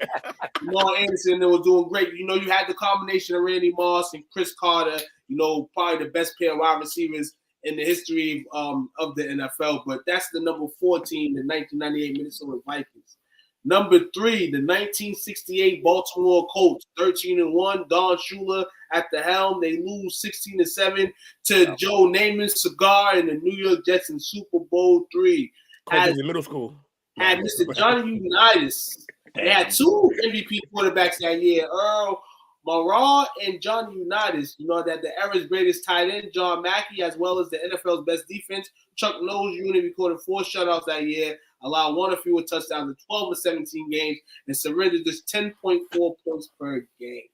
Jamal Anderson, they were doing great. You know, you had the combination of Randy Moss and Chris Carter. You know, probably the best pair of wide receivers in the history of the NFL. But that's the number 14, the 1998 Minnesota Vikings. Number 3, the 1968 Baltimore Colts, 13-1. Don Shula at the helm. They lose 16-7 to Joe Namath's cigar in the New York Jets in Super Bowl III. In middle school. Had Mr. Johnny Unitas. They had 2 MVP quarterbacks that year, Earl Morrall and Johnny Unitas. You know that the era's greatest tight end, John Mackey, as well as the NFL's best defense, Chuck Noll's unit, recorded 4 shutouts that year, allowed 1 or fewer touchdowns in 12 of 17 games, and surrendered just 10.4 points per game.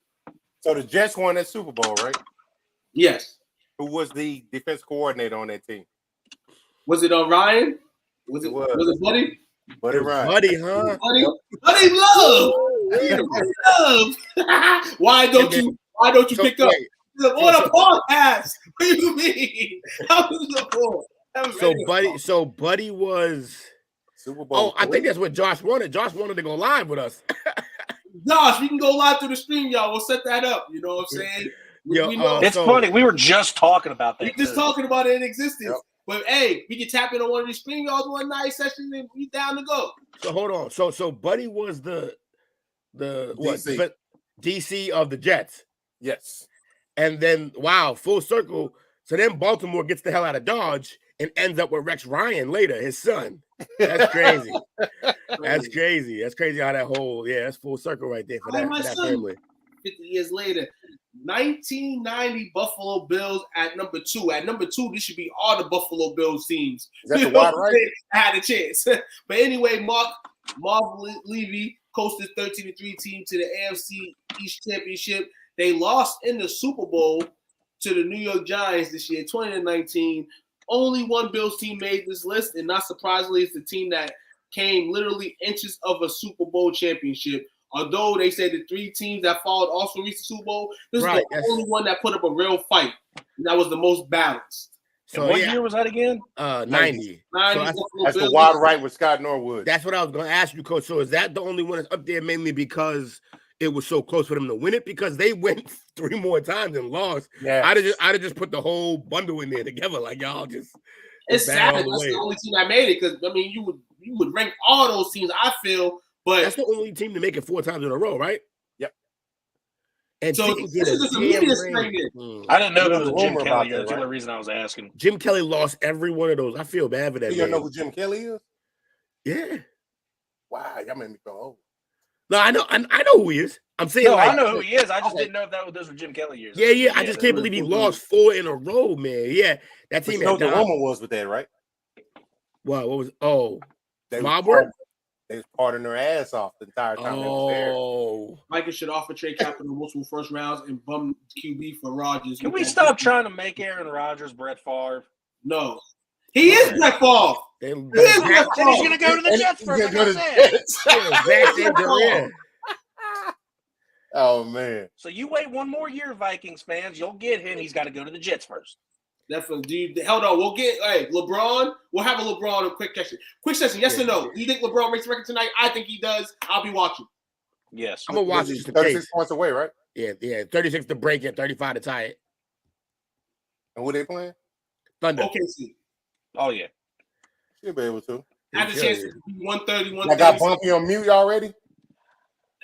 So the Jets won that Super Bowl, right? Yes. Who was the defense coordinator on that team? Was it Ryan? Was it Buddy? Buddy Ryan. Buddy, huh? Buddy Love. Why don't you pick up? On a podcast. What do you mean? How was the So Buddy was Super Bowl. Oh, I think that's what Josh wanted. Josh wanted to go live with us. Josh, we can go live through the stream, y'all. We'll set that up. You know what I'm saying? It's funny. We were just talking about that. We're just talking about it in existence. Yep. But hey, we can tap into one of these stream y'all one night session and we down to go. So hold on. So Buddy was the DC. What DC of the Jets. Yes. And then full circle. So then Baltimore gets the hell out of Dodge and ends up with Rex Ryan later, his son. That's crazy. That's crazy. That's crazy how that whole that's full circle right there for that family. 50 years later. 1990 Buffalo Bills at number 2. At number 2, this should be all the Buffalo Bills teams. Is that the wide right? I had a chance. But anyway, Marv Levy coached the 13-3 team to the AFC East Championship. They lost in the Super Bowl to the New York Giants this year, 2019. Only one Bills team made this list, and not surprisingly, it's the team that came literally inches of a Super Bowl championship. Although they said the 3 teams that followed also reached the Super Bowl, this is the only one that put up a real fight. And that was the most balanced. So what year was that again? 90. So that's the wide right with Scott Norwood. That's what I was going to ask you, Coach. So is that the only one that's up there mainly because it was so close for them to win it? Because they went 3 more times and lost. Yeah. I'd have just put the whole bundle in there together. Like, y'all just... It's sad. That's the only team that made it. Because, I mean, you would rank all those teams, I feel... But that's the only team to make it 4 times in a row, right? Yep. And so this is just a media strain. I didn't know that was a Jim Kelly. That's the only reason I was asking. Jim Kelly lost every one of those. I feel bad for that. You don't know who Jim Kelly is? Yeah. Wow, y'all made me feel old. No, I know who he is. I'm saying I know who he is. I just didn't know if those were Jim Kelly years. Yeah. I just can't believe he lost 4 in a row, man. Yeah, that team. You know what the rumor was with that, right? What was? Oh, mob work. They was parting their ass off the entire time they was there. Micah should offer trade capital multiple first rounds and bum QB for Rodgers. Can we stop trying to make Aaron Rodgers Brett Favre? No. He is Brett Favre. He's going to go to the Jets first. Oh, man. So you wait 1 more year, Vikings fans. You'll get him. He's got to go to the Jets first. Definitely. Hold on. We'll get LeBron. We'll have a LeBron quick session. Yes or no? Do you think LeBron makes the record tonight? I think he does. I'll be watching. Yes. I'm going to watch it. 36 points away, right? Yeah. 36 to break it, 35 to tie it. And who they playing? Thunder. OKC. Oh, yeah. She'll be able to. I had a chance to be 130, 130. I got Bumpy on mute already.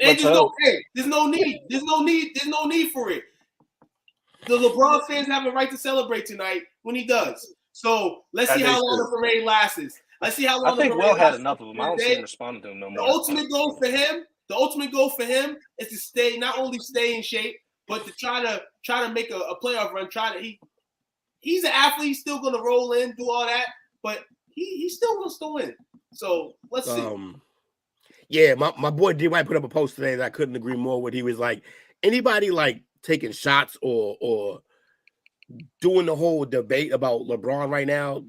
And there's no need. There's no need for it. The LeBron fans have a right to celebrate tonight when he does. So let's see how long the parade lasts. Let's see how I long. think Will had enough of him. I don't see him responding to him no The more. ultimate goal for him. The ultimate goal for him is to stay, not only stay in shape, but to try to make a playoff run. He's an athlete. He's still going to roll in, do all that, but he still wants to win. So let's see. Yeah, my boy D White put up a post today that I couldn't agree more with. He was like, anybody like taking shots or doing the whole debate about LeBron right now,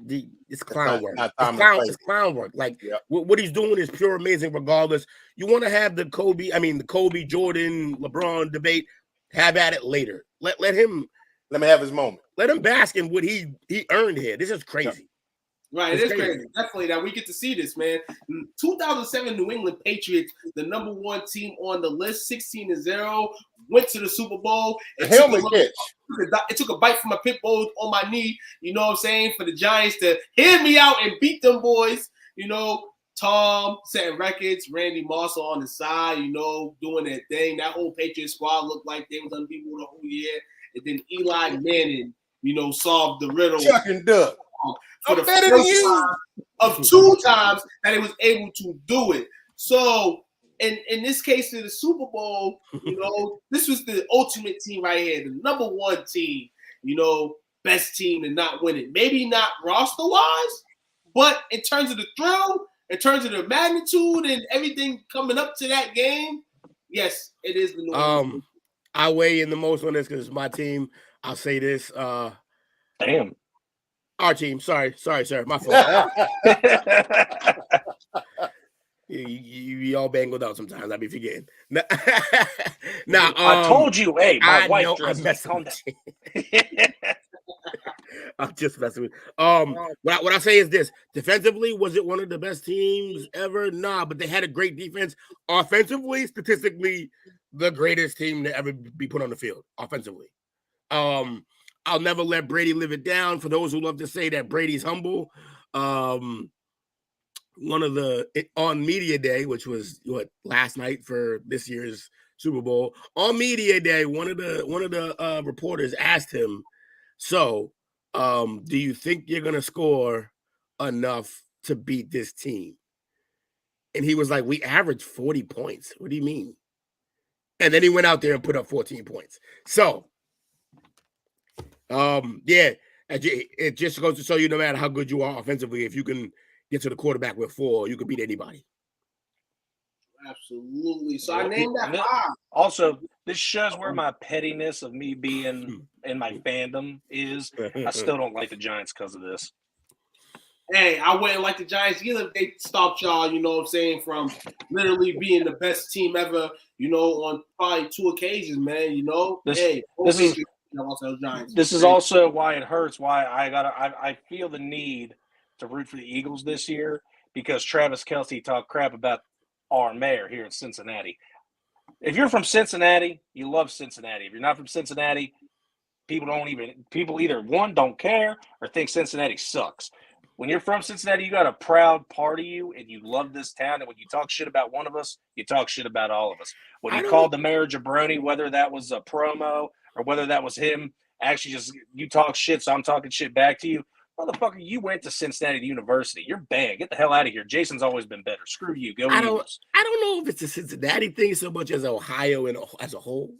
it's clown work. It's clown work. Like what he's doing is pure amazing regardless. You want to have the Kobe, Jordan, LeBron debate, have at it later. Let him have his moment. Let him bask in what he earned here. This is crazy. Right, it is crazy. Definitely that we get to see this, man. 2007 New England Patriots, the number one team on the list, 16-0, went to the Super Bowl. It took a bite from a pit bull on my knee, you know what I'm saying, for the Giants to hear me out and beat them boys. You know, Tom setting records, Randy Moss on the side, you know, doing their thing. That whole Patriots squad looked like they was unbeatable the whole year. And then Eli Manning, you know, solved the riddle. Chuck and Duck. For the first time of 2 times that he was able to do it. So, in this case, in the Super Bowl, you know, this was the ultimate team right here, the number one team, you know, best team to not win it. Maybe not roster-wise, but in terms of the thrill, in terms of the magnitude and everything coming up to that game, yes, it is the New England. I weigh in the most on this because it's my team. I'll say this. Damn. Our team. Sorry, sir. My fault. you all bangled out sometimes. I be forgetting. I told you, hey, my wife dresses. Calm down. I'm just messing with what I say is this. Defensively, was it one of the best teams ever? Nah, but they had a great defense. Offensively, statistically, the greatest team to ever be put on the field. Offensively. I'll never let Brady live it down. For those who love to say that Brady's humble, one of on media day, which was last night for this year's Super Bowl, on media day, one of the reporters asked him, "So, do you think you're gonna score enough to beat this team?" And he was like, "We averaged 40 points. What do you mean?" And then he went out there and put up 14 points. So. It just goes to show you no matter how good you are offensively, if you can get to the quarterback with 4, you can beat anybody. Absolutely. So I named that 5. Also, this shows where my pettiness of me being in my fandom is. I still don't like the Giants because of this. Hey, I wouldn't like the Giants either if they stopped y'all, you know what I'm saying, from literally being the best team ever, you know, on probably 2 occasions, man, you know. This is also why it hurts, why I feel the need to root for the Eagles this year, because Travis Kelce talked crap about our mayor here in Cincinnati. If you're from Cincinnati, you love Cincinnati. If you're not from Cincinnati, people either, one, don't care or think Cincinnati sucks. When you're from Cincinnati, you got a proud part of you, and you love this town. And when you talk shit about one of us, you talk shit about all of us. When you called the mayor jabroni, whether that was a promo or whether that was him, actually just you talk shit, so I'm talking shit back to you. Motherfucker, you went to Cincinnati University. You're banned. Get the hell out of here. Jason's always been better. Screw you. Go Eagles. I don't know if it's a Cincinnati thing so much as Ohio as a whole.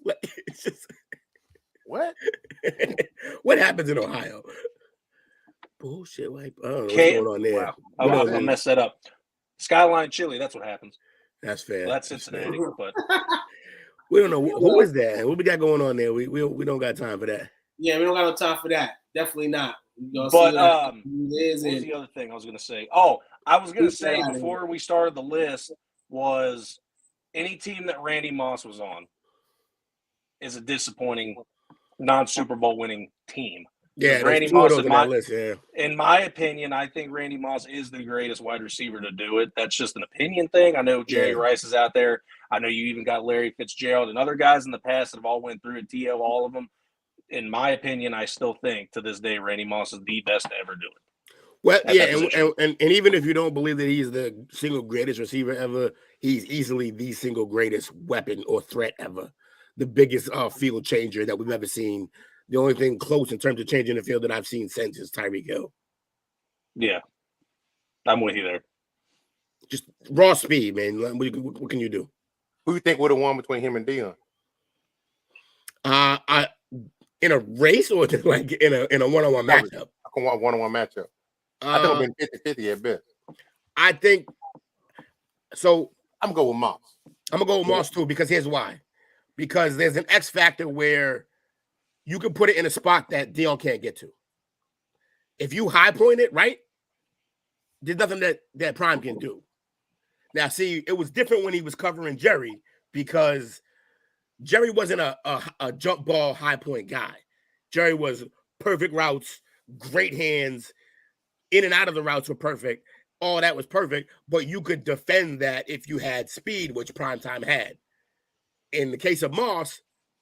It's just what? What happens in Ohio? Bullshit. Like, I don't know what's going on there. Wow. I messed that up. Skyline Chili. That's what happens. That's fair. Well, that's Cincinnati, but we don't know who is that. What we got going on there? We don't got time for that. Yeah, we don't got no time for that. Definitely not. But what was the other thing I was going to say? Oh, I was going to say before we started the list was any team that Randy Moss was on is a disappointing non-Super Bowl winning team. Yeah, Randy Moss on my list. Yeah. In my opinion, I think Randy Moss is the greatest wide receiver to do it. That's just an opinion thing. I know Jerry Rice is out there. I know you even got Larry Fitzgerald and other guys in the past that have all went through it. T.O., all of them. In my opinion, I still think to this day Randy Moss is the best to ever do it. Well, and even if you don't believe that he's the single greatest receiver ever, he's easily the single greatest weapon or threat ever. The biggest field changer that we've ever seen. The only thing close in terms of changing the field that I've seen since is Tyreek Hill. Yeah. I'm with you there. Just raw speed, man. What can you do? Who you think would have won between him and Dion? I in a race or like in a one-on-one matchup? I can want one-on-one matchup. I think it'll be 50-50 at best. I think so. I'm gonna go with Moss. I'm gonna go with Moss too, because here's why. Because there's an X factor where you can put it in a spot that Dion can't get to. If you high point it, right, there's nothing that Prime can do. Now, see, it was different when he was covering Jerry, because Jerry wasn't a jump ball high point guy. Jerry was perfect routes, great hands, in and out of the routes were perfect. All that was perfect, but you could defend that if you had speed, which Primetime had. In the case of Moss,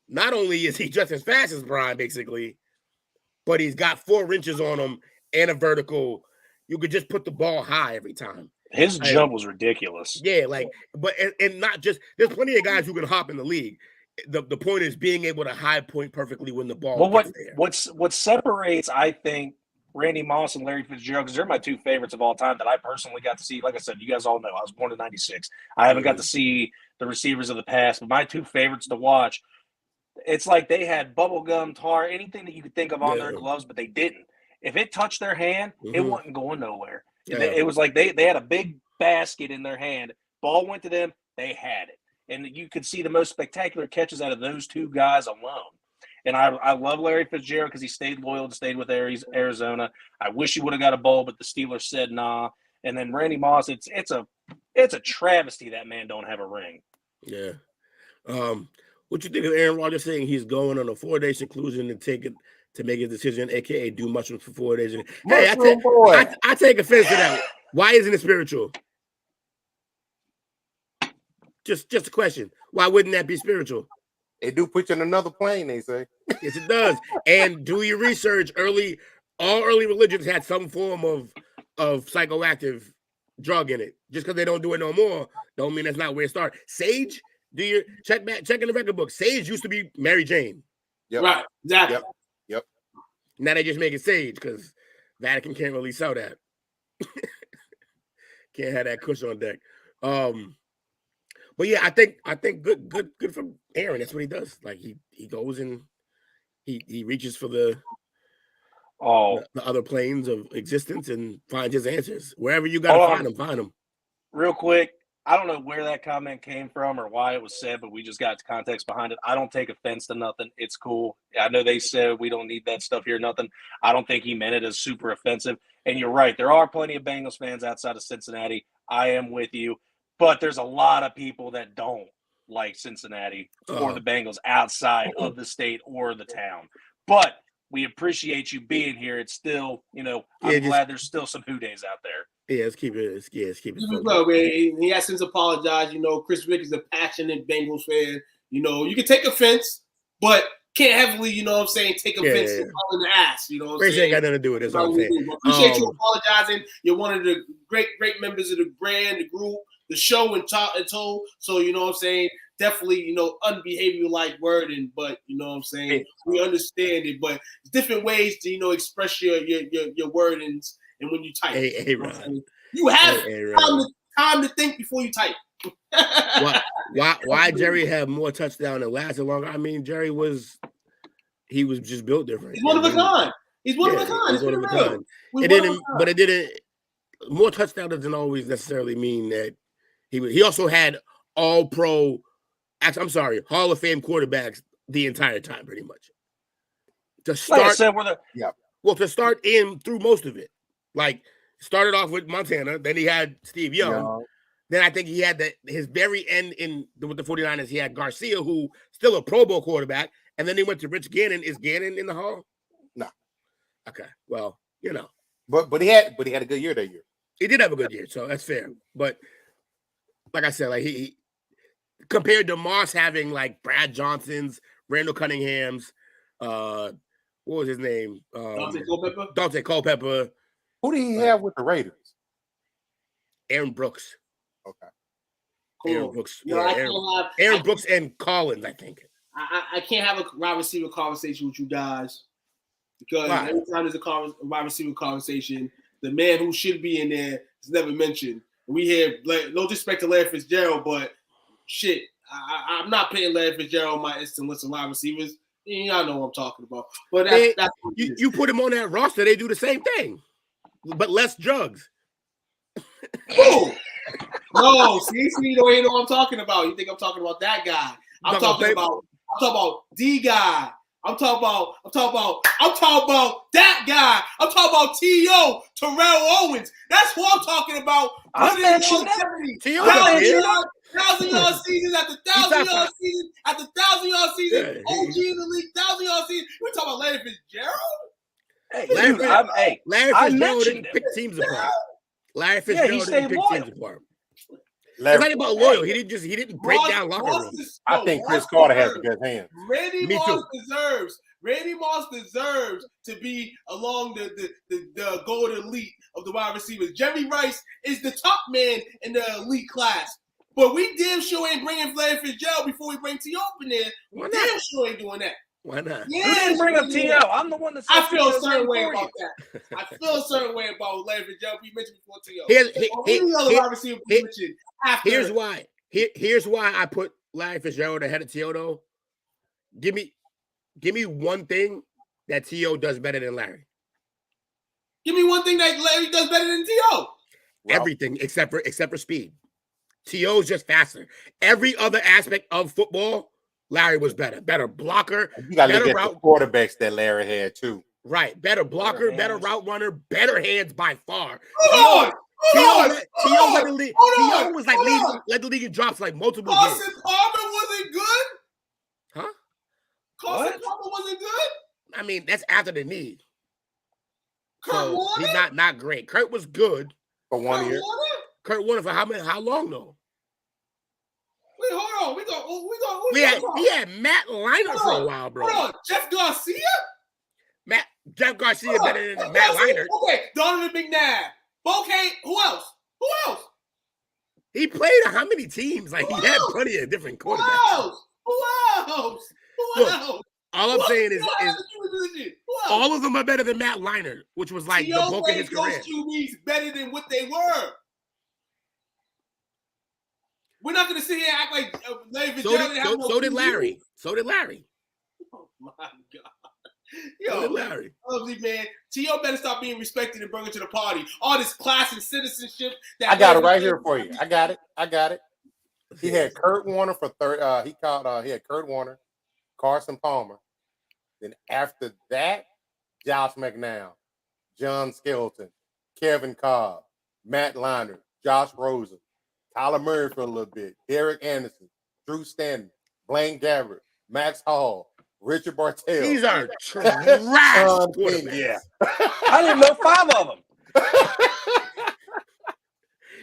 not only is he just as fast as Prime, basically, but he's got 4 inches on him and a vertical. You could just put the ball high every time. His jump was ridiculous. Yeah, but not just, there's plenty of guys who can hop in the league. The point is being able to high point perfectly when the ball gets there. What separates, I think, Randy Moss and Larry Fitzgerald, because they're my 2 favorites of all time that I personally got to see. Like I said, you guys all know I was born in '96. I haven't got to see the receivers of the past, but my 2 favorites to watch, it's like they had bubblegum, tar, anything that you could think of on their gloves, but they didn't. If it touched their hand, it wasn't going nowhere. It was like they had a big basket in their hand. Ball went to them, they had it. And you could see the most spectacular catches out of those 2 guys alone. And I love Larry Fitzgerald because he stayed loyal and stayed with Arizona. I wish he would have got a bowl, but the Steelers said nah. And then Randy Moss, it's a travesty that man don't have a ring. Yeah. What you think of Aaron Rodgers saying he's going on a 4-day seclusion to make his decision, aka do mushrooms for 4 days? Hey, I take offense to that. Why isn't it spiritual? Just a question. Why wouldn't that be spiritual? They do put you in another plane, they say. Yes, it does. And do your research. All early religions had some form of psychoactive drug in it. Just because they don't do it no more, don't mean that's not where it started. Sage, check in the record book. Sage used to be Mary Jane. Yep. Right, exactly. Yep. Now they just make it Sage because Vatican can't really sell that. Can't have that cushion on deck. But yeah, I think good for Aaron. That's what he does. Like he goes and he reaches for the other planes of existence and finds his answers. Wherever you gotta find them. Real quick, I don't know where that comment came from or why it was said, but we just got context behind it. I don't take offense to nothing. It's cool. I know they said we don't need that stuff here, nothing. I don't think he meant it as super offensive. And you're right. There are plenty of Bengals fans outside of Cincinnati. I am with you. But there's a lot of people that don't like Cincinnati or the Bengals outside of the state or the town. But we appreciate you being here. It's still, I'm glad there's still some Who Days out there. Yeah, let's keep it. Well, man, he has since apologized. Chris Rick is a passionate Bengals fan. You can take offense, but can't heavily, take offense to calling the ass. Race ain't got nothing to do with this. What I'm saying. Appreciate you apologizing. You're one of the great members of the brand, the group, the show, and told. So, definitely, unbehavioral like wording, but we understand it. But it's different ways to, express your wordings. And when you type, you have time to think before you type. Why Jerry had more touchdown and lasted longer? I mean, Jerry was just built different. He's one of a kind. He's one of a kind. But it didn't. More touchdown doesn't always necessarily mean that he also had Hall of Fame quarterbacks the entire time, pretty much. To start, to start in through most of it. Like, started off with Montana, then he had Steve Young. Then I think he had his very end with the 49ers, he had Garcia, who still a Pro Bowl quarterback, and then he went to Rich Gannon. Is Gannon in the Hall? No. Okay, well, But he had a good year that year. He did have a good year, so that's fair. But like I said, like he compared to Moss having like Brad Johnson's, Randall Cunningham's, what was his name? Dante Culpepper. Who did he have with the Raiders? Aaron Brooks. Okay. Cool. Aaron Brooks. Aaron Brooks and Collins, I think. I can't have a wide receiver conversation with you guys because every time there's a wide receiver conversation, the man who should be in there is never mentioned. We hear no disrespect to Larry Fitzgerald, but shit, I'm not paying Larry Fitzgerald on my instant list of wide receivers. Y'all know what I'm talking about. But that's what you put him on that roster, they do the same thing, but less drugs. Who? No, see, you don't even know what I'm talking about. You think I'm talking about that guy? I'm talking about D guy. I'm talking about that guy. I'm talking about T.O. Terrell Owens. That's who I'm talking about. I mentioned that. 1,000-yard season after 1,000-yard season after 1,000-yard season. OG in the league, 1,000-yard season. We talking about Larry Fitzgerald? Larry Fitzgerald didn't pick teams apart. Larry Fitzgerald didn't pick teams apart. It's not about loyal. He didn't break down locker rooms. I think Chris Carter has the best hands. Randy Moss deserves to be along the golden elite of the wide receivers. Jerry Rice is the top man in the elite class. But we damn sure ain't bringing Larry Fitzgerald before we bring T.O. up in there. We damn sure ain't doing that. Why not? Yeah, you didn't bring up T.O. I'm the one that I feel a certain way about that. I feel a certain way about Larry Fitzgerald. We mentioned before T.O. Here's why I put Larry Fitzgerald ahead of T.O. though. Give me one thing that T.O. does better than Larry. Give me one thing that Larry does better than T.O. Everything except for speed. T.O.'s just faster. Every other aspect of football, Larry was better. Better blocker. You got to look at the quarterbacks that Larry had too. Right. Better blocker, better route runner, better hands by far. Hold on. T.O. was like led the league in drops like multiple games. Carson Palmer wasn't good? Huh? Carson Palmer wasn't good? I mean, that's after the knee. Kurt Warner? He's not great. Kurt was good. For 1 year. Kurt Warner for how long though? Wait, hold on. We had Matt Leinart for a while, bro. Hold on. Jeff Garcia better than Matt Leinart. Okay, Donovan McNabb. Okay, who else? He played on how many teams? Like, he had plenty of different quarterbacks. Who else? All I'm saying is all of them are better than Matt Leinart, which was like the bulk of his career. Those QBs better than what they were. We're not going to sit here and act like Larry Fitzgerald. So did Larry. Oh my God. So did Larry. Lovely man. T.O. better stop being respected and bring it to the party. All this class and citizenship. I got it right here for you. I got it. He had Kurt Warner for third. He had Kurt Warner, Carson Palmer. Then after that, Josh McNown, John Skelton, Kevin Cobb, Matt Leinart, Josh Rosen, Tyler Murray for a little bit, Derek Anderson, Drew Stanton, Blaine Gabbert, Max Hall, Richard Bartell. These are trash. Yeah. I didn't know 5 of them.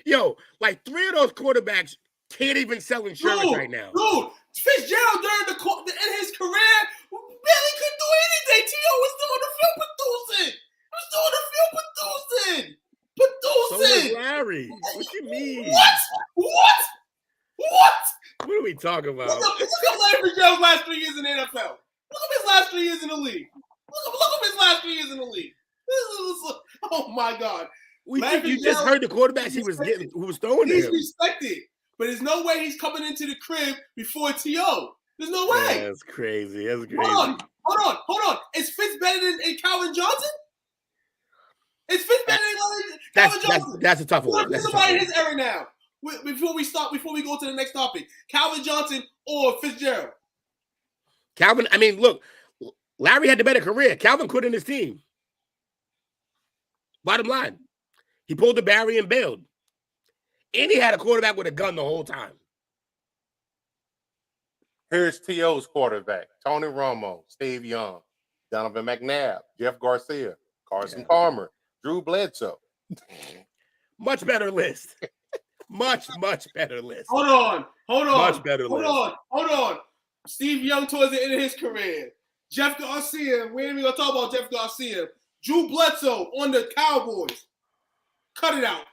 Yo, like 3 of those quarterbacks can't even sell insurance right now. Dude, Fitzgerald during in his career really couldn't do anything. T.O. was doing the field producing. So was Larry. What you mean? What? What are we talking about? Look at Larry Fitzgerald's last 3 years in the NFL. Look at his last 3 years in the league. Oh my God. You just heard the quarterbacks who was throwing to him. He's respected, but there's no way he's coming into the crib before T.O. There's no way. That's crazy. Hold on. Is Fitz better than Calvin Johnson? Is Fitz better than Calvin Johnson? That's a tough one. Let's somebody in his era now. Before we go to the next topic, Calvin Johnson or Fitzgerald? Calvin, I mean, look, Larry had the better career. Calvin quit in his team. Bottom line, he pulled the Barry and bailed. And he had a quarterback with a gun the whole time. Here's T.O.'s quarterback: Tony Romo, Steve Young, Donovan McNabb, Jeff Garcia, Carson Palmer, Drew Bledsoe. Much better list. Much better list. Hold on. Much better list. Hold on. Steve Young towards the end of his career. Jeff Garcia. We ain't even gonna talk about Jeff Garcia. Drew Bledsoe on the Cowboys. Cut it out.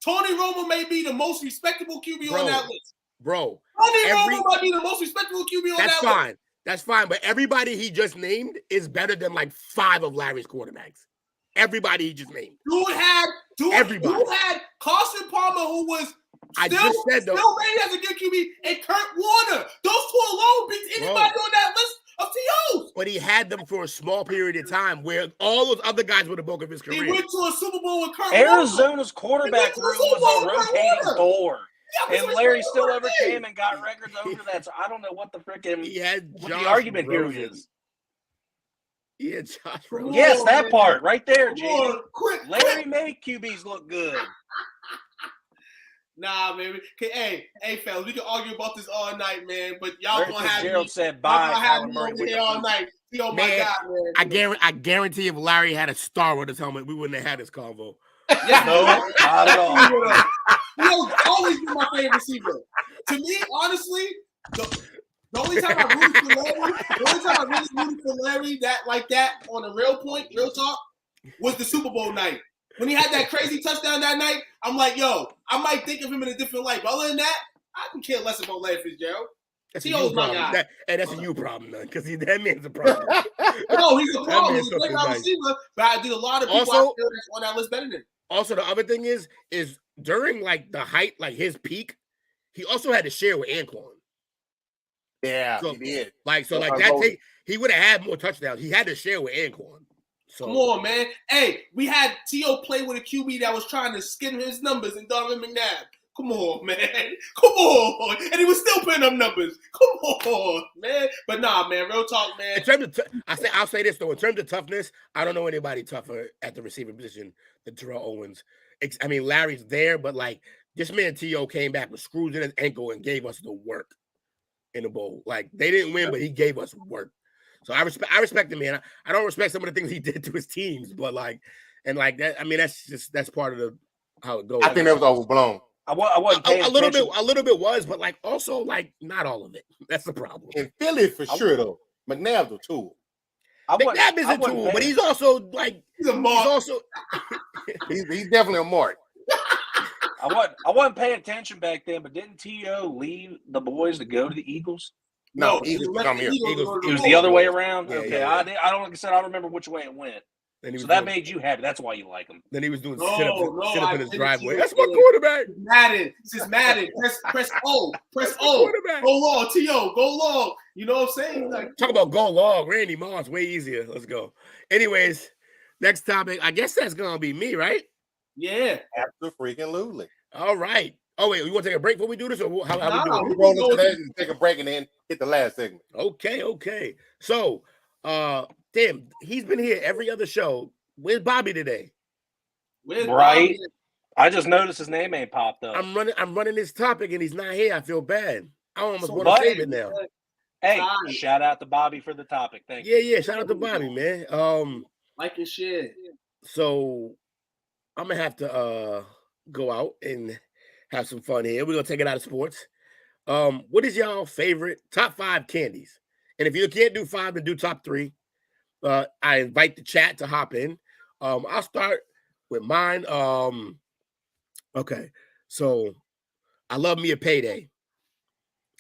Tony Romo may be the most respectable QB on that list. Bro. Tony Romo might be the most respectable QB on that list. list. That's fine. But everybody he just named is better than like 5 of Larry's quarterbacks. everybody he just named. Dude had Carson Palmer, who was still rated as a good QB, and Kurt Warner. Those two alone beats anybody on that list of TOs. But he had them for a small period of time where all those other guys were the bulk of his career. He went to a Super Bowl with Kurt Arizona's Warner. quarterback room was a rotating door. And Larry still overcame and got records over that. So I don't know what the freaking the argument here is. Yeah, Josh Rosen. Yes, that part right there, Jamie. Larry made QBs look good. Nah, man. Hey, fellas, we can argue about this all night, man. But y'all gonna have Gerald said bye. Have me over here all night. Oh my God, man! I guarantee if Larry had a Star Wars helmet, we wouldn't have had this convo. Yeah, no, not at all. He'll always be my favorite receiver. To me, honestly, the only time I rooted for Larry, that on a real talk, was the Super Bowl night. When he had that crazy touchdown that night, I'm like, yo, I might think of him in a different light. But other than that, I can care less about Larry Fitzgerald. T.O.'s my guy. That's a you problem, then, because that man's a problem. No, he's a problem. He's a great receiver, but I do a lot of people on that list better than him. Also, the other thing is during the height, his peak, he also had to share with Anquan. Yeah, so, he did. He would have had more touchdowns. He had to share with Anquan. So. Come on, man. Hey, we had T.O. play with a QB that was trying to skim his numbers in Donovan McNabb. Come on, man. Come on. And he was still putting up numbers. Come on, man. But nah, man, real talk, man. In terms of I'll say this, though. In terms of toughness, I don't know anybody tougher at the receiver position than Terrell Owens. I mean, Larry's there, but, this man T.O. came back with screws in his ankle and gave us the work in the bowl. They didn't win, but he gave us work. So I respect him, man. I don't respect some of the things he did to his teams, but that. I mean, that's part of how it goes. I think that was overblown. I wasn't paying attention. A little bit was, but also not all of it. That's the problem. In Philly, for sure, though. McNabb's a tool. McNabb is a tool, but he's also he's a mark. He's also he's definitely a mark. I wasn't paying attention back then, but didn't T.O. leave the boys to go to the Eagles? No, Eagles come here. It was the other way around. Yeah, okay, yeah. I don't like I said. I don't remember which way it went. So that made you happy. That's why you like him. Then he was doing sit up in his driveway. That's my quarterback. Madden. This is Madden. Press O. Press O. Go long. T.O. Go long. You know what I'm saying? Talk about go long. Randy Moss. Way easier. Let's go. Anyways, next topic. I guess that's going to be me, right? Yeah. Absolutely. All right. Oh, wait. You want to take a break before we do this? Or how we doing? We're rolling to that and take a break and then hit the last segment. Okay. So, damn, he's been here every other show. Where's Bobby today? Right. I just noticed his name ain't popped up. I'm running this topic and he's not here. I feel bad. I almost want to save it now. Hey, shout out to Bobby for the topic. Thank you. Yeah. Shout out to Bobby, man. Like your shit. So I'm gonna have to go out and have some fun here. We're gonna take it out of sports. What is y'all favorite top 5 candies? And if you can't do 5, then do top 3. I invite the chat to hop in. I'll start with mine. Okay, so I love me a payday.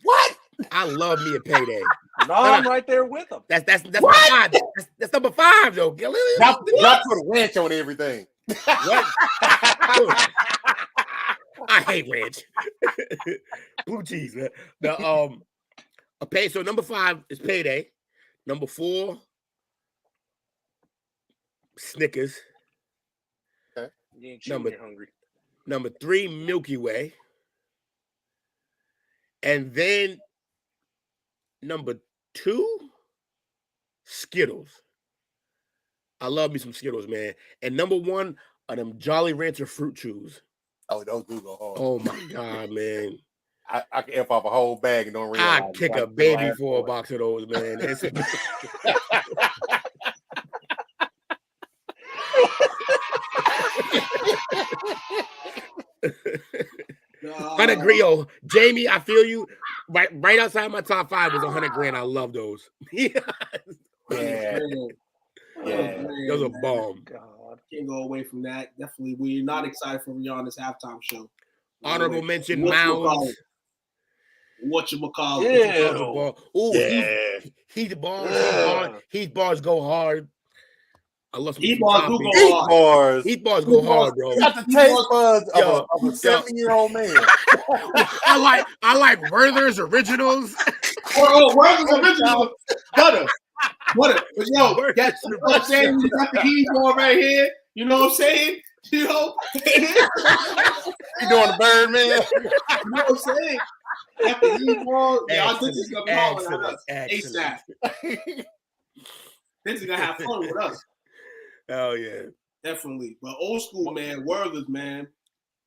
What? I love me a payday. No, I'm right there with them. That's my 5. That's number 5, though. Drop for the ranch on everything. What? I hate ranch. Blue cheese, man. So number 5 is payday. Number 4, Snickers. Okay. You ain't you're hungry. Number 3, Milky Way. And then number 2, Skittles. I love me some Skittles, man. And number 1 are them Jolly Rancher fruit chews. Oh, those do go hard. Oh my God, man. I can F off a whole bag and don't realize. I'd kick a baby for a box of those, man. $100 Griot. Jamie, I feel you. Right outside my top 5 was $100 I love those. Yeah. Those are bomb. God, can't go away from that. Definitely, we're not excited for Rihanna's halftime show. Honorable mention, Mounds. Whatchamacallit. Yeah. Ooh, Heat bars. Heat bars go hard. I love some Heat bars do toffee. go Heat hard. bars. Heat bars go hard, bro. You got the taste buds of Yo, a 70-year-old man. I like Werther's Originals. Werther's Original butter. But yo, Werther's that's what I'm saying. You got the heat bar right here. You know what I'm saying? You know, You doing the bird, man? You know what I'm saying? Got the heat bar. Y'all this is gonna be calling on us ASAP. This is gonna have fun with us. Oh yeah, definitely. But old school, man, Werther's, man.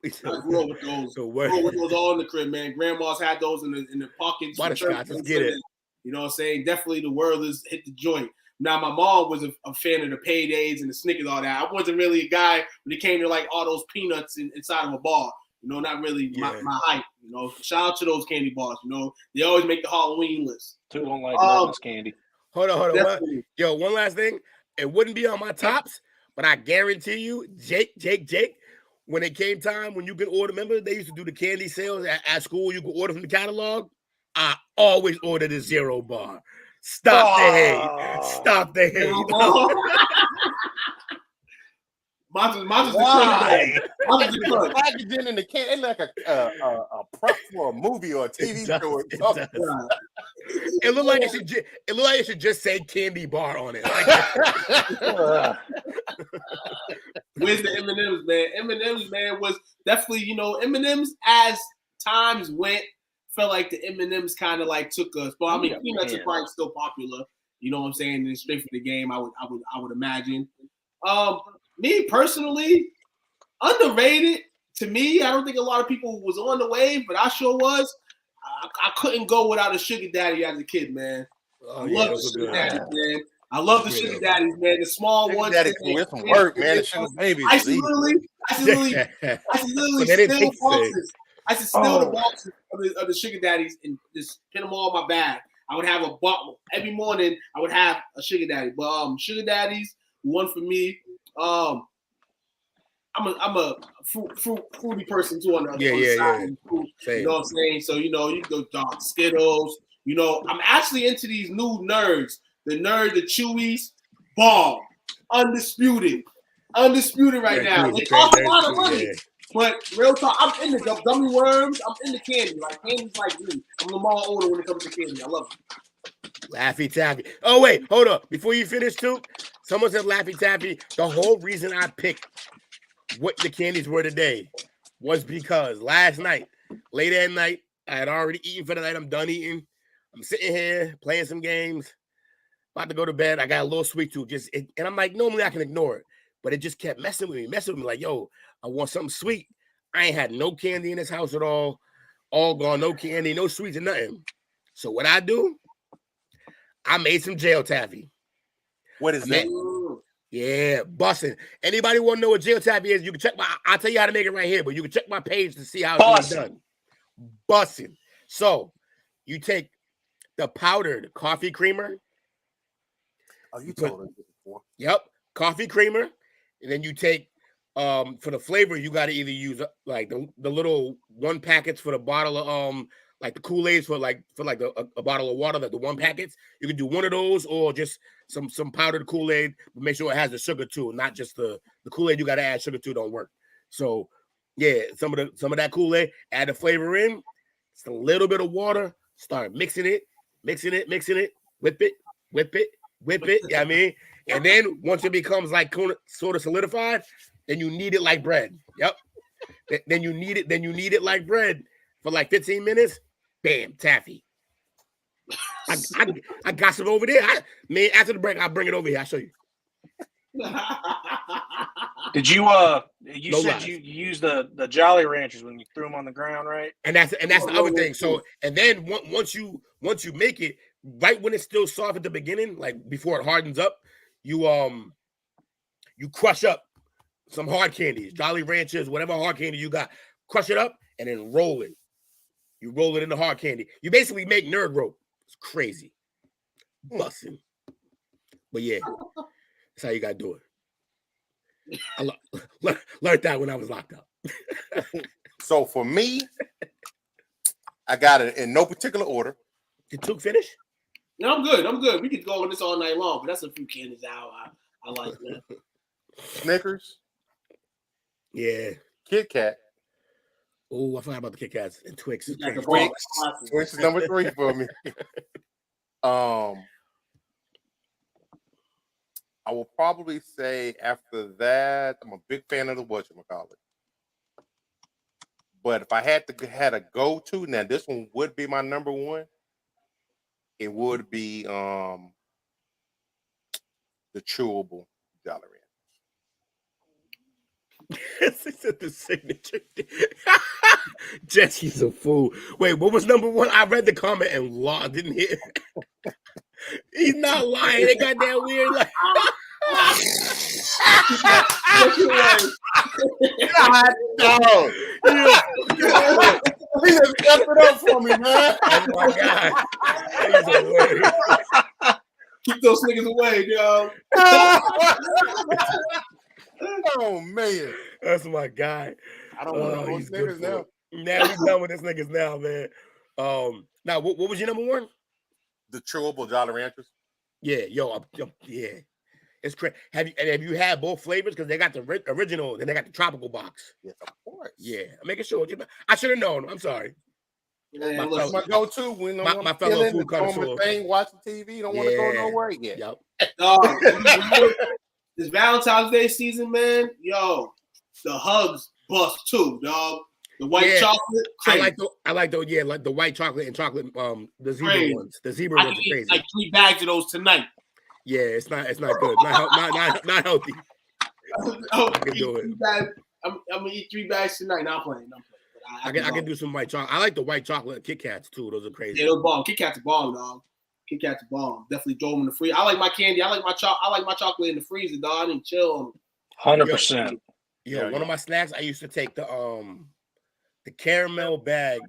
I grew up with those. So grew up with those all in the crib, man. Grandma's had those in the pockets. Butterscotch, let's get it. You know what I'm saying? Definitely the Werther's hit the joint. Now, my mom was a fan of the Paydays and the Snickers, all that. I wasn't really a guy when it came to like all those peanuts inside of a bar. You know, not really my hype. You know, shout out to those candy bars. You know, they always make the Halloween list. Two don't like bonus candy. Hold on. Yo, one last thing. It wouldn't be on my tops, but I guarantee you, Jake, when it came time when you could order, remember they used to do the candy sales at school, you could order from the catalog? I always ordered a zero bar. Stop the hate. Stop the hate. Mine's the packaging in the can. It's like a prop for a movie or a TV show. It looked like it should just say candy bar on it. Where's the M&Ms, man? M&Ms, man, was definitely, you know, M&Ms as times went, felt like the M&Ms kind of like took us. But I mean, peanuts are probably still popular. You know what I'm saying? And straight for the game, I would imagine. Me personally, underrated to me. I don't think a lot of people was on the wave, but I sure was. I couldn't go without a sugar daddy as a kid, man. I love the sugar daddies, man. I love the sugar daddies, man. The small ones. Daddy with some work, man. The sugar babies. I should literally steal boxes. I should steal the boxes of the sugar daddies and just pin them all in my bag. I would have a bottle every morning. I would have a sugar daddy, but sugar daddies, one for me. I'm a fruity person too on the side. Fruit, you know what I'm saying? So you know, you go dark Skittles. You know, I'm actually into these new nerds. The Chewies, bomb, undisputed right now. They cost a lot of money, but real talk, I'm in the gummy worms. I'm in the candy. Like candy's like me. I'm Lamar older when it comes to candy. I love it. Laffy Taffy. Oh, wait, hold up. Before you finish, too, someone said Laffy Taffy. The whole reason I picked what the candies were today was because last night, late at night, I had already eaten for the night. I'm done eating. I'm sitting here playing some games, about to go to bed. I got a little sweet tooth. And I'm like, normally I can ignore it, but it just kept messing with me. Like, yo, I want something sweet. I ain't had no candy in this house at all. All gone, no candy, no sweets, and nothing. So what I do? I made some jail taffy. What is that? Yeah, bussin'. Anybody want to know what jail taffy is? You can check I'll tell you how to make it right here, but you can check my page to see how it's done. Bussin'. So you take the powdered coffee creamer. Oh, you told us before. Yep, coffee creamer. And then you take for the flavor, you got to either use like the little one packets for the bottle of like the Kool-Aids for a bottle of water, like the one packets. You can do one of those or just some powdered Kool-Aid, but make sure it has the sugar too, not just the Kool-Aid you got to add sugar to don't work. So yeah, some of that Kool-Aid, add the flavor in, just a little bit of water, start mixing it, whip it. You know what I mean? And then once it becomes like sort of solidified, then you knead it like bread. Yep. Then you knead it like bread for like 15 minutes. Bam, taffy. I got some over there. After the break, I'll bring it over here. I'll show you. Did you said you used the Jolly Ranchers when you threw them on the ground, right? And that's the other thing. So and then once you make it, right when it's still soft at the beginning, like before it hardens up, you crush up some hard candies, Jolly Ranchers, whatever hard candy you got, crush it up and then roll it. You roll it in the hard candy. You basically make nerd rope. It's crazy. Bussin'. But yeah, that's how you got to do it. I learned that when I was locked up. So for me, I got it in no particular order. Did Took finish? No, I'm good. We could go on this all night long, but that's a few candies out. I like that. Snickers. Yeah. Kit Kat. Oh, I forgot about the Kit Kats and Twix. You got the Twix. bar. Twix is number 3 for me. I will probably say after that, I'm a big fan of the whatchamacallit. But if I had a go-to, now this one would be my number 1. It would be the chewable Jolly Ranchers. He said the signature. Jesse's a fool. Wait, what was number 1? I read the comment and didn't hear. He's not lying. They got that weird like. God, no. He just kept it up for me, man. Oh my God. He's hilarious. Keep those niggas away, dog. Oh man, that's my guy. I don't want those niggas now. Now we done with this niggas now, man. Now what was your number 1? The chewable Jolly Ranchers. Yeah, yeah. It's crazy. Have you had both flavors? Because they got the original, and they got the tropical box. Yes, of course. Yeah, I'm making sure. I should have known. I'm sorry. Yeah, my go-to when my I'm fellow feeling food connoisseur. thing, watching TV, don't want to go nowhere. Yeah. Yep. This Valentine's Day season, man. Yo, the hugs bust too, dog. The white chocolate. Crazy. I like the like the white chocolate and chocolate. The zebra crazy. ones. The zebra ones are crazy. Like 3 bags of those tonight. Yeah, it's not good. Not healthy. I can do it. I'm gonna eat 3 bags tonight. Not playing. I can do some white chocolate. I like the white chocolate Kit Kats too. Those are crazy. Yeah, those bomb. Kit Kats are bomb, dog. Kit Kats are bomb. Definitely throw them in the freezer. I like my candy. I like my chocolate in the freezer, dog. I didn't chill on them. 100%. Yeah, one of my snacks. I used to take the caramel bag,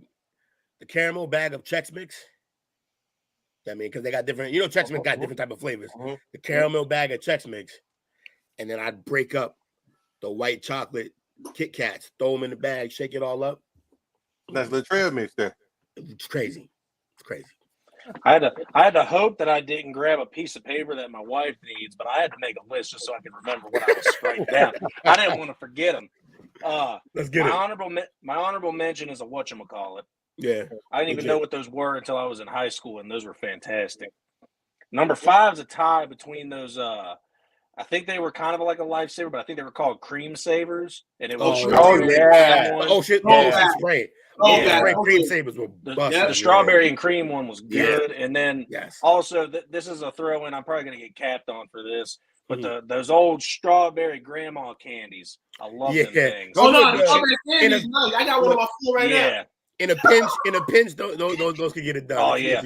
of Chex Mix. I mean, because they got different, Chex Mix got different type of flavors. The caramel bag of Chex Mix, and then I'd break up the white chocolate Kit Kats, throw them in the bag, shake it all up. That's the trail mix there. It's crazy. It's crazy. I had to hope that I didn't grab a piece of paper that my wife needs, but I had to make a list just so I could remember what I was writing down. I didn't want to forget them. Let's get my honorable mention is a whatchamacallit. Yeah. I didn't even know what those were until I was in high school, and those were fantastic. Number 5 is a tie between those. I think they were kind of like a lifesaver, but I think they were called cream savers, and it was spray. Cream savers were the strawberry and cream one was good, and then also this is a throw in. I'm probably going to get capped on for this, but those old strawberry grandma candies, I love them things. Oh no, strawberry candies, I got one on my floor right now. In a pinch, those could get it done. Oh yeah,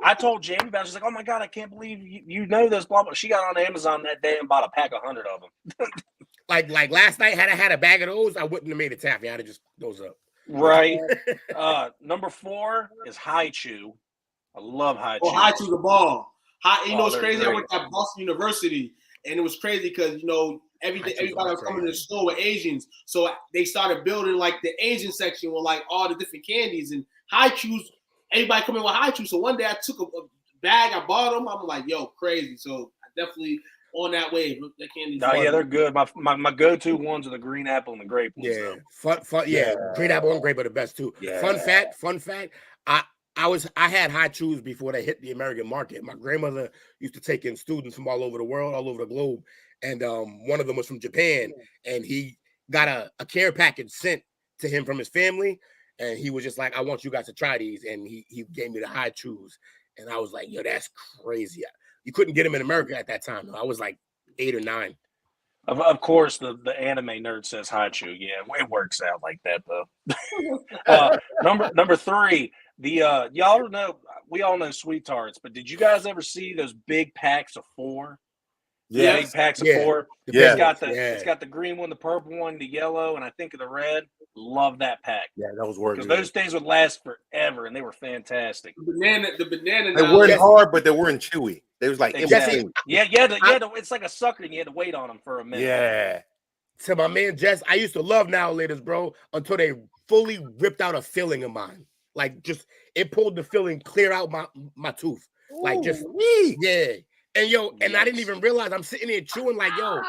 I told Jamie about it. She's like, "Oh my God, I can't believe you know this." Blah blah. She got on Amazon that day and bought a pack of 100 of them. like last night, had I had a bag of those, I wouldn't have made a taffy. I'd have just those up. Right. Number 4 is High Chew. I love High Chew. Oh, High Chew's a bomb. It's crazy. I went at Boston University, and it was crazy because everybody was coming to the store with Asians, so they started building like the Asian section with like all the different candies and High Chews. Everybody coming with High Chew. So one day I took a bag, I bought them. I'm like, yo, crazy. So I definitely on that wave. That candy. Oh yeah, they're good. My go-to ones are the green apple and the grape ones. Yeah, fun. Yeah, green apple and grape are the best too. Yeah. Fun fact. I had High Chews before they hit the American market. My grandmother used to take in students from all over the world, all over the globe. And one of them was from Japan, and he got a care package sent to him from his family, and he was just like, "I want you guys to try these," and he gave me the High Chews, and I was like, "Yo, that's crazy." You couldn't get them in America at that time. Though. I was like 8 or 9. Of course, the anime nerd says High Chew. Yeah, it works out like that though. Number 3, y'all know we all know Sweet Tarts, but did you guys ever see those big packs of 4? Yeah, big packs of 4. Yeah. It's got the green one, the purple one, the yellow, and I think of the red. Love that pack. Yeah, that was worth it. Because those things would last forever, and they were fantastic. The banana. They weren't hard, but they weren't chewy. They was like exactly. It's like a sucker, and you had to wait on them for a minute. Yeah. To my man Jess, I used to love Now and Laters, bro, until they fully ripped out a filling of mine. Like, just it pulled the filling clear out my tooth. Like, just yeah. And yo, and I didn't even realize I'm sitting there chewing like, yo,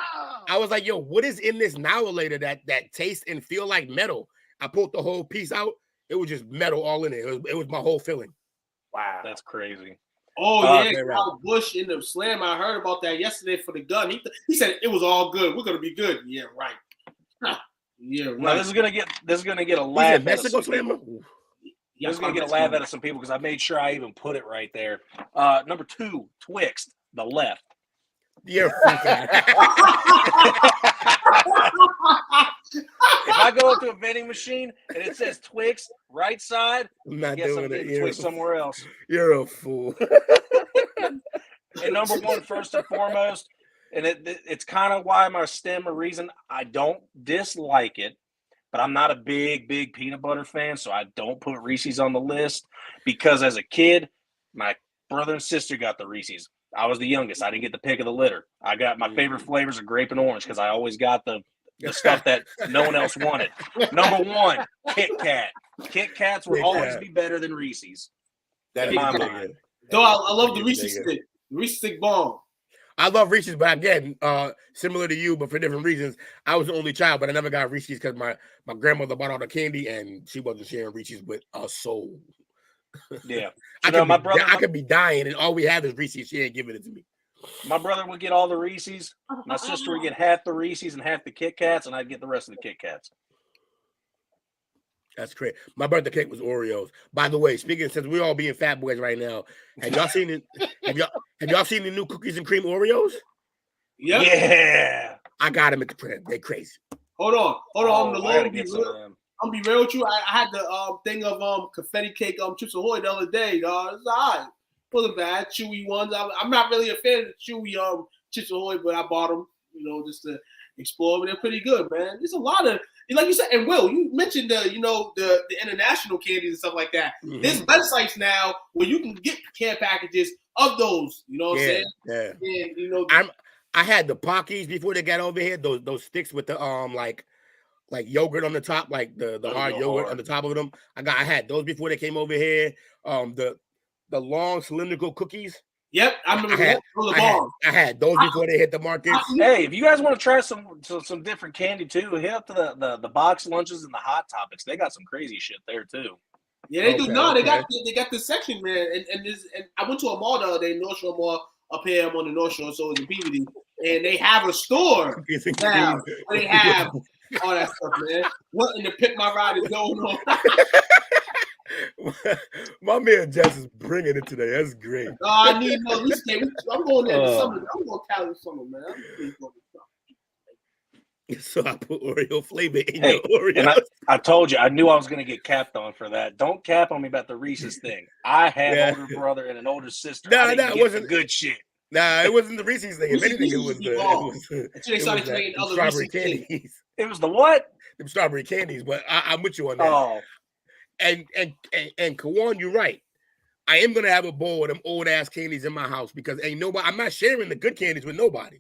I was like, yo, what is in this now or later that tastes and feel like metal? I pulled the whole piece out. It was just metal all in it. It was my whole feeling. Wow. That's crazy. Oh, yeah. Bush in the slam. I heard about that yesterday for the gun. He said it was all good. We're going to be good. Yeah, right. Yeah, right. No, this is gonna get a laugh. Mexico Slammer. This is gonna get a laugh out of some people because I made sure I even put it right there. Number 2, Twixt, the left. You're If I go into a vending machine and it says Twix right side, I'm not guess doing I'm it. getting Twix somewhere else. You're a fool. And number 1, first and foremost, and it's kind of why my stem or reason I don't dislike it, but I'm not a big peanut butter fan, so I don't put Reese's on the list because as a kid, my brother and sister got the Reese's. I was the youngest. I didn't get the pick of the litter. I got my favorite flavors of grape and orange because I always got the stuff that no one else wanted. Number 1, Kit Kat. Kit Kats will always be better than Reese's. That in my mind. Though I love the Reese's stick. The Reese's stick bomb. I love Reese's, but again, similar to you, but for different reasons. I was the only child, but I never got Reese's because my grandmother bought all the candy and she wasn't sharing Reese's with a soul. Yeah. I could be dying and all we have is Reese's. She ain't giving it to me. My brother would get all the Reese's. My sister would get half the Reese's and half the Kit Kats, and I'd get the rest of the Kit Kats. That's great. My birthday cake was Oreos. By the way, speaking since we're all being fat boys right now, have y'all seen it? Have y'all seen the new cookies and cream Oreos? Yep. Yeah. I got them at the crib. They crazy. Hold on. I'm gonna be real with you. I had the thing of confetti cake Chips Ahoy the other day, dog. It's all right. Wasn't bad. Chewy ones. I'm not really a fan of the chewy Chips Ahoy, but I bought them, just to explore. But they're pretty good, man. There's a lot of, like you said, and Will, you mentioned the international candies and stuff like that. Mm-hmm. There's websites now where you can get care packages of those. You know what I'm saying? Yeah. And, I had the Pockies before they got over here. Those sticks with the like yogurt on the top, like the hard yogurt on the top of them. I had those before they came over here. The long cylindrical cookies. Yep, I remember I had those before they hit the market. Hey, if you guys want to try some different candy too, hit up to the box lunches and the Hot Topics. They got some crazy shit there too. Yeah, they do. No, they got this section, man. And I went to a mall the other day, North Shore Mall up here. I'm on the North Shore, so it's in Peabody, and they have a store now where they have all that stuff, man. What in the Pick My Ride is going on? My man Jess is bringing it today. That's great. I need more. I'm going there this summer. I'm going to Cali this summer, man. So I put Oreo flavor in your Oreos. And I told you, I knew I was going to get capped on for that. Don't cap on me about the Reese's thing. I have an older brother and an older sister. It wasn't good shit. Nah, it wasn't the Reese's thing. If anything, it was the strawberry candies. It was the what? Them strawberry candies. But I'm with you on that. Oh. And Kawan, you're right. I am gonna have a bowl of them old ass candies in my house because ain't nobody. I'm not sharing the good candies with nobody.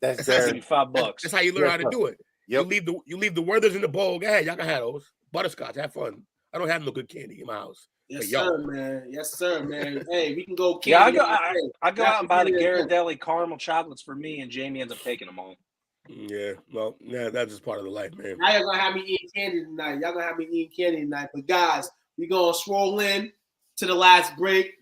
That's $75. That's how you learn how to do it. Yep. You leave the Werthers in the bowl. Go ahead, y'all can have those. Butterscotch, have fun. I don't have no good candy in my house. Yes, sir, man. Yes, sir, man. Hey, we can go. I go out and buy the Ghirardelli caramel chocolates for me, and Jamie ends up taking them home. Yeah, well, that's just part of the life, man. Now y'all gonna have me eating candy tonight. But guys, we gonna stroll in to the last break.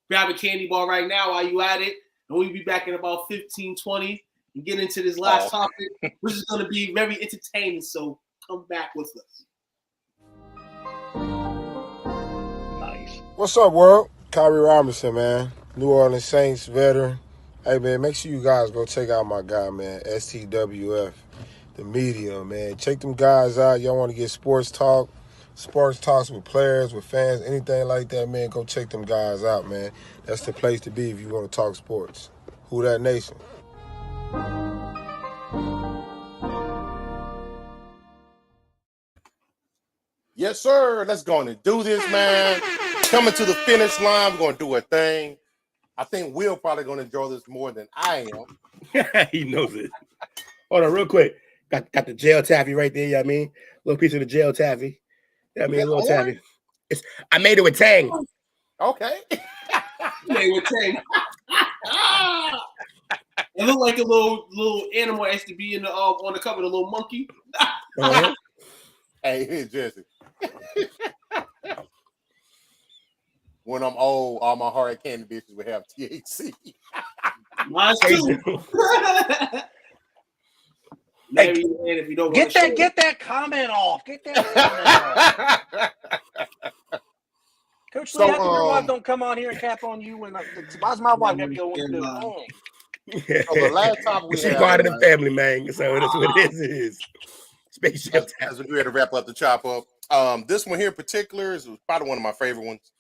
Grab a candy bar right now while you at it, and we'll be back in about 15-20 and get into this last topic, which is gonna be very entertaining. So come back with us. Nice. What's up, world? Kyrie Robinson, man. New Orleans Saints veteran. Hey, man, make sure you guys go check out my guy, man, STWF, the media, man. Check them guys out. Y'all want to get sports talks with players, with fans, anything like that, man, go check them guys out, man. That's the place to be if you want to talk sports. Who that nation? Yes, sir. Let's go on and do this, man. Coming to the finish line. We're going to do a thing. I think Will probably going to enjoy this more than I am. He knows it. Hold on, real quick. Got the jail taffy right there. You know what I mean? Little piece of the jail taffy. You know what I mean? A little taffy. I made it with Tang. Okay. Play with Tank. It looked like a little animal has to be in the on the cover, the little monkey. Hey, here's Jesse. When I'm old, all my hard candy bitches will have THC. Mine too. Maybe if you don't get that comment off. Get that comment off. Coach Lee, how come your wife don't come on here and cap on you? Why's my wife got to go and do? So the last topic we she's had, part of the family, man. So that's what it is. Spaceship time. As we ready to wrap up the chop up. This one here in particular is probably one of my favorite ones.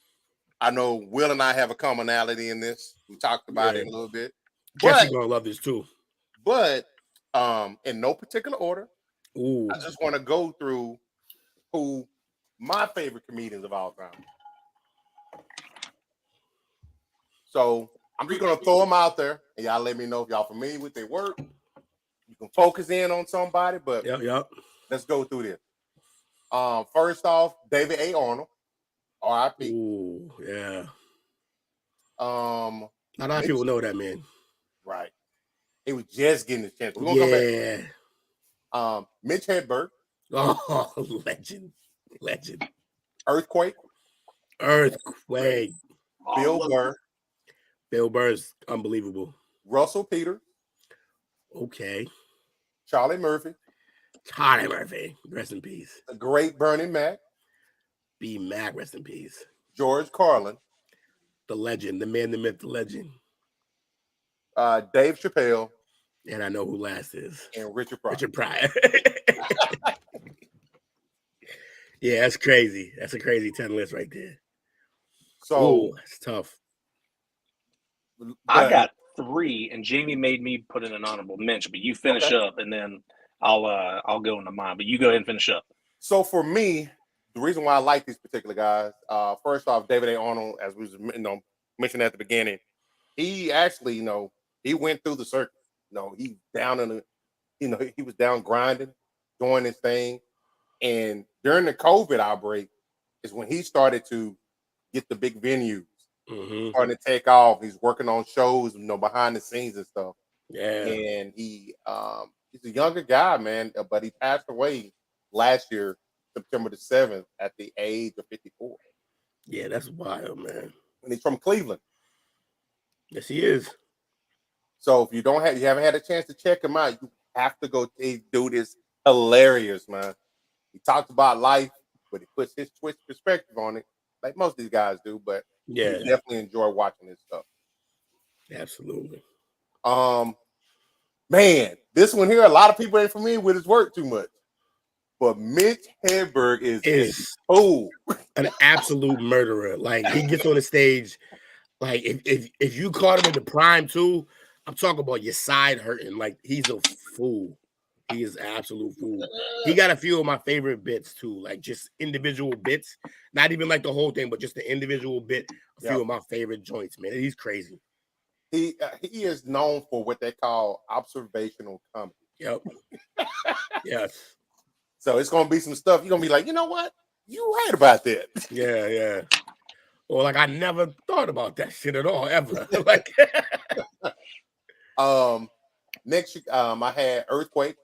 I know Will and I have a commonality in this. We talked about it a little bit. Jesse gonna love this too. But in no particular order, ooh, I just want to go through who my favorite comedians of all time. So I'm just gonna throw them out there, and y'all let me know if y'all familiar with their work. You can focus in on somebody, but let's go through this. First off, David A. Arnold, R.I.P. Ooh, yeah. Not a lot of people know that, man. Right. He was just getting his chance. We're gonna come back. Mitch Hedberg. Oh, legend. Earthquake. Bill Burr. Bill Burr's unbelievable. Russell Peters. Okay. Charlie Murphy. Rest in peace. The great Bernie Mac. B. Mac, rest in peace. George Carlin. The legend, the man, the myth, the legend. Dave Chappelle. And I know who last is. And Richard Pryor. Yeah, that's crazy. That's a crazy 10 list right there. So it's tough. I got 3, and Jamie made me put in an honorable mention, but you finish up, and then I'll go into mine. But you go ahead and finish up. So for me, the reason why I like these particular guys, first off, David A. Arnold, as we mentioned at the beginning, he actually, he went through the circuit. He down in the, he was down grinding, doing his thing. And during the COVID outbreak is when he started to get the big venues, starting to take off. He's working on shows, behind the scenes and stuff. Yeah. And he's a younger guy, man, but he passed away last year, September the 7th, at the age of 54. Yeah, that's wild, man. And he's from Cleveland. Yes, he is. So if you haven't had a chance to check him out, you have to go. Dude is hilarious, man. He talks about life, but he puts his twist perspective on it, like most of these guys do. But you definitely enjoy watching his stuff. Absolutely. Man, this one here, a lot of people ain't familiar with his work too much. But Mitch Hedberg is an absolute murderer. Like, he gets on the stage, like if you caught him in the prime too, I'm talking about your side hurting. Like, he's a fool. He is an absolute fool. He got a few of my favorite bits too, like just individual bits, not even like the whole thing, but just the individual bit. A few of my favorite joints, man. He's crazy. He is known for what they call observational comedy. Yep. Yes. So it's gonna be some stuff you're gonna be like, you know what? You right about that. Yeah. Or like, I never thought about that shit at all, ever. Like, next, I had Earthquake.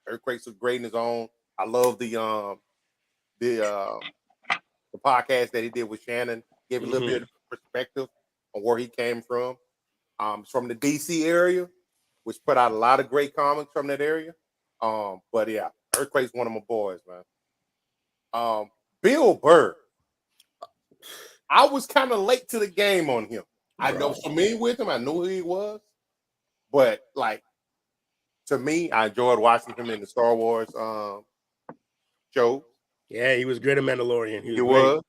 Earthquake's great in his own. I love the podcast that he did with Shannon. Gave a little bit of perspective on where he came from. From the DC area, which put out a lot of great comics from that area. But yeah, Earthquake's one of my boys, man. Bill Burr. I was kind of late to the game on him. I know familiar with him. I knew who he was. But like, to me, I enjoyed watching him in the Star Wars show. Yeah, he was great in Mandalorian. He was.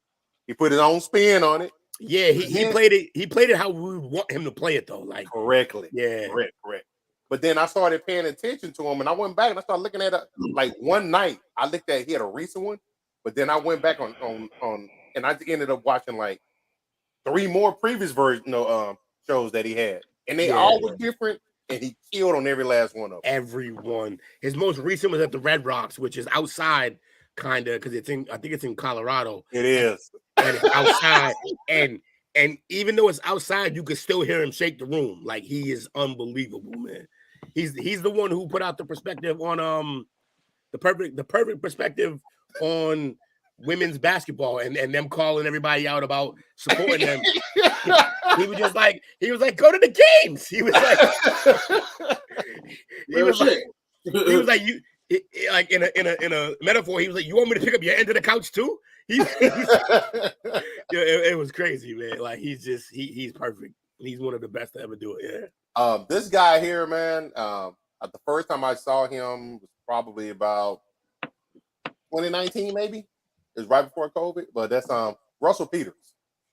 He put his own spin on it. Yeah, he played it. He played it how we would want him to play it, though. Like, correctly. Yeah. Correct. But then I started paying attention to him, and I went back and I started looking at it. Like, one night, I looked at, he had a recent one, but then I went back on and I ended up watching like 3 more previous shows that he had, and they all were different. And he killed on every last one of them. Everyone. His most recent was at the Red Rocks, which is outside, kind of, because I think it's in Colorado. It is. And it's outside. and And even though it's outside, you can still hear him shake the room. Like, he is unbelievable, man. He's the one who put out the perspective on the perfect perspective on women's basketball and them calling everybody out about supporting them. He was like, go to the games. He was like, he was like, you like in a metaphor. He was like, you want me to pick up your end of the couch too? It was crazy, man. Like, he's perfect. He's one of the best to ever do it. Yeah. This guy here, man. The first time I saw him was probably about 2019, maybe. It was right before COVID, but that's Russell Peters.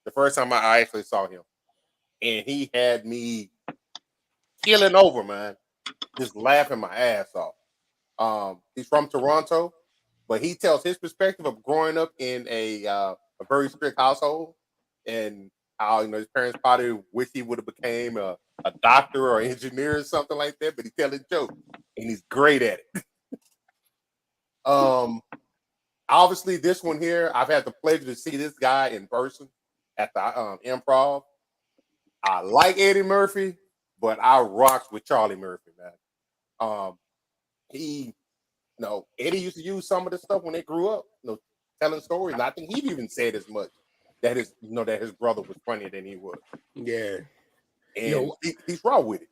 The first time I actually saw him, and he had me killing over, man, just laughing my ass off. He's from Toronto, but he tells his perspective of growing up in a very strict household, and how his parents probably wish he would have became a doctor or engineer or something like that, but he tells a joke, and he's great at it. Obviously, this one here, I've had the pleasure to see this guy in person at the Improv. I like Eddie Murphy, but I rocks with Charlie Murphy, man. Eddie used to use some of the stuff when they grew up, telling stories, and I think he even said as much that his brother was funnier than he was. Yeah, and he's raw with it.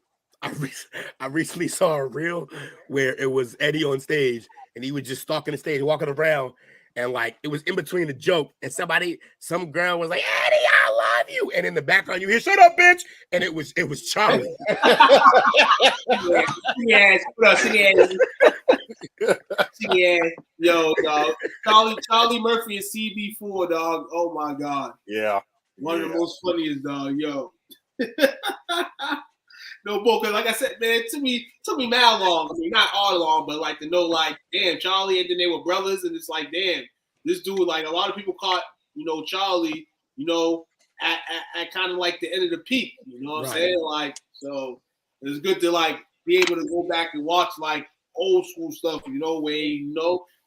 I recently saw a reel where it was Eddie on stage, and he was just stalking the stage, walking around, and like it was in between the joke, and some girl was like, "Eddie, I love you," and in the background you hear, "Shut up, bitch!" and it was Charlie. Yes, yo, dog. Charlie Murphy and CB4, dog. Oh my god. Yeah. One of the most funniest, dog. Yo. No, because like I said, man, it took me mad long. I mean, not all long, but like to know, like, damn, Charlie, and then they were brothers, and it's like, damn, this dude, like, a lot of people caught, Charlie, at kind of like the end of the peak. You know what I'm saying? Like, so it's good to like be able to go back and watch like old school stuff. Where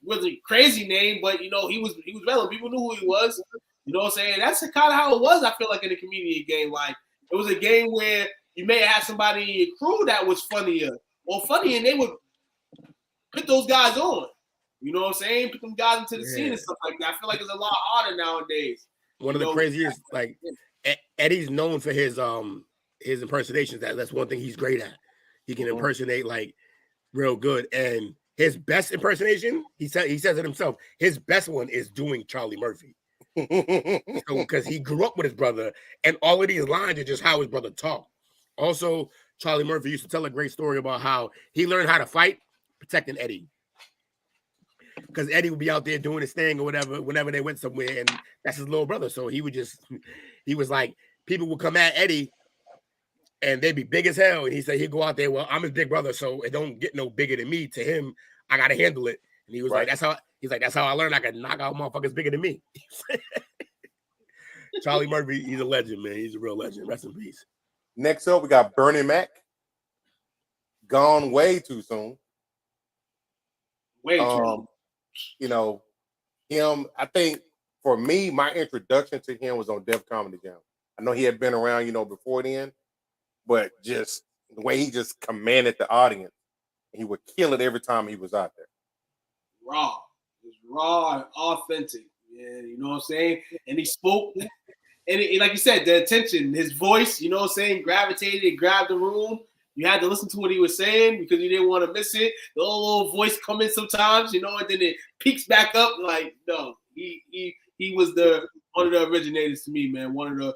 wasn't a crazy name, but he was relevant. People knew who he was. You know what I'm saying? That's kind of how it was. I feel like in the comedian game, like it was a game where you may have somebody in your crew that was funnier, and they would put those guys on. You know what I'm saying? Put them guys into the scene and stuff like that. I feel like it's a lot harder nowadays. One of the craziest, like Eddie's known for his impersonations. That's one thing he's great at. He can impersonate like real good. And his best impersonation, he says it himself. His best one is doing Charlie Murphy. Because he grew up with his brother, and all of these lines are just how his brother talked. Also, Charlie Murphy used to tell a great story about how he learned how to fight protecting Eddie. Because Eddie would be out there doing his thing or whatever, whenever they went somewhere, and that's his little brother. So he was like, people would come at Eddie, and they'd be big as hell. And he said he'd go out there, well, I'm his big brother, so it don't get no bigger than me. To him, I gotta handle it. And he was like, that's how I learned I could knock out motherfuckers bigger than me. Charlie Murphy, he's a legend, man. He's a real legend. Rest in peace. Next up, we got Bernie Mac. Gone way too soon. Way too soon. Him, I think for me, my introduction to him was on Def Comedy Jam. I know he had been around, before then, but just the way he just commanded the audience, he would kill it every time he was out there. Raw. It was raw and authentic. Yeah, you know what I'm saying? And he spoke. And like you said, the attention, his voice, you know what I'm saying, gravitated and grabbed the room. You had to listen to what he was saying because you didn't want to miss it. The little voice come in sometimes, and then it peaks back up. Like, no, he was one of the originators to me, man. One of the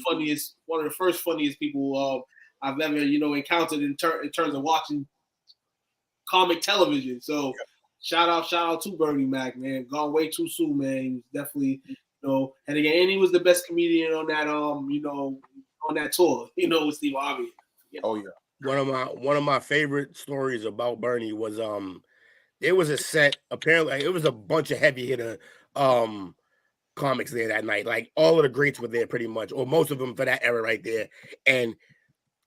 funniest, one of the first funniest people I've ever encountered in terms of watching comic television. So shout out to Bernie Mac, man. Gone way too soon, man. He was definitely. And again, and he was the best comedian on that, on that tour, with Steve Harvey. Oh yeah. One of my favorite stories about Bernie was there was a set. Apparently, it was a bunch of heavy hitter comics there that night. Like all of the greats were there, pretty much, or most of them for that era right there. And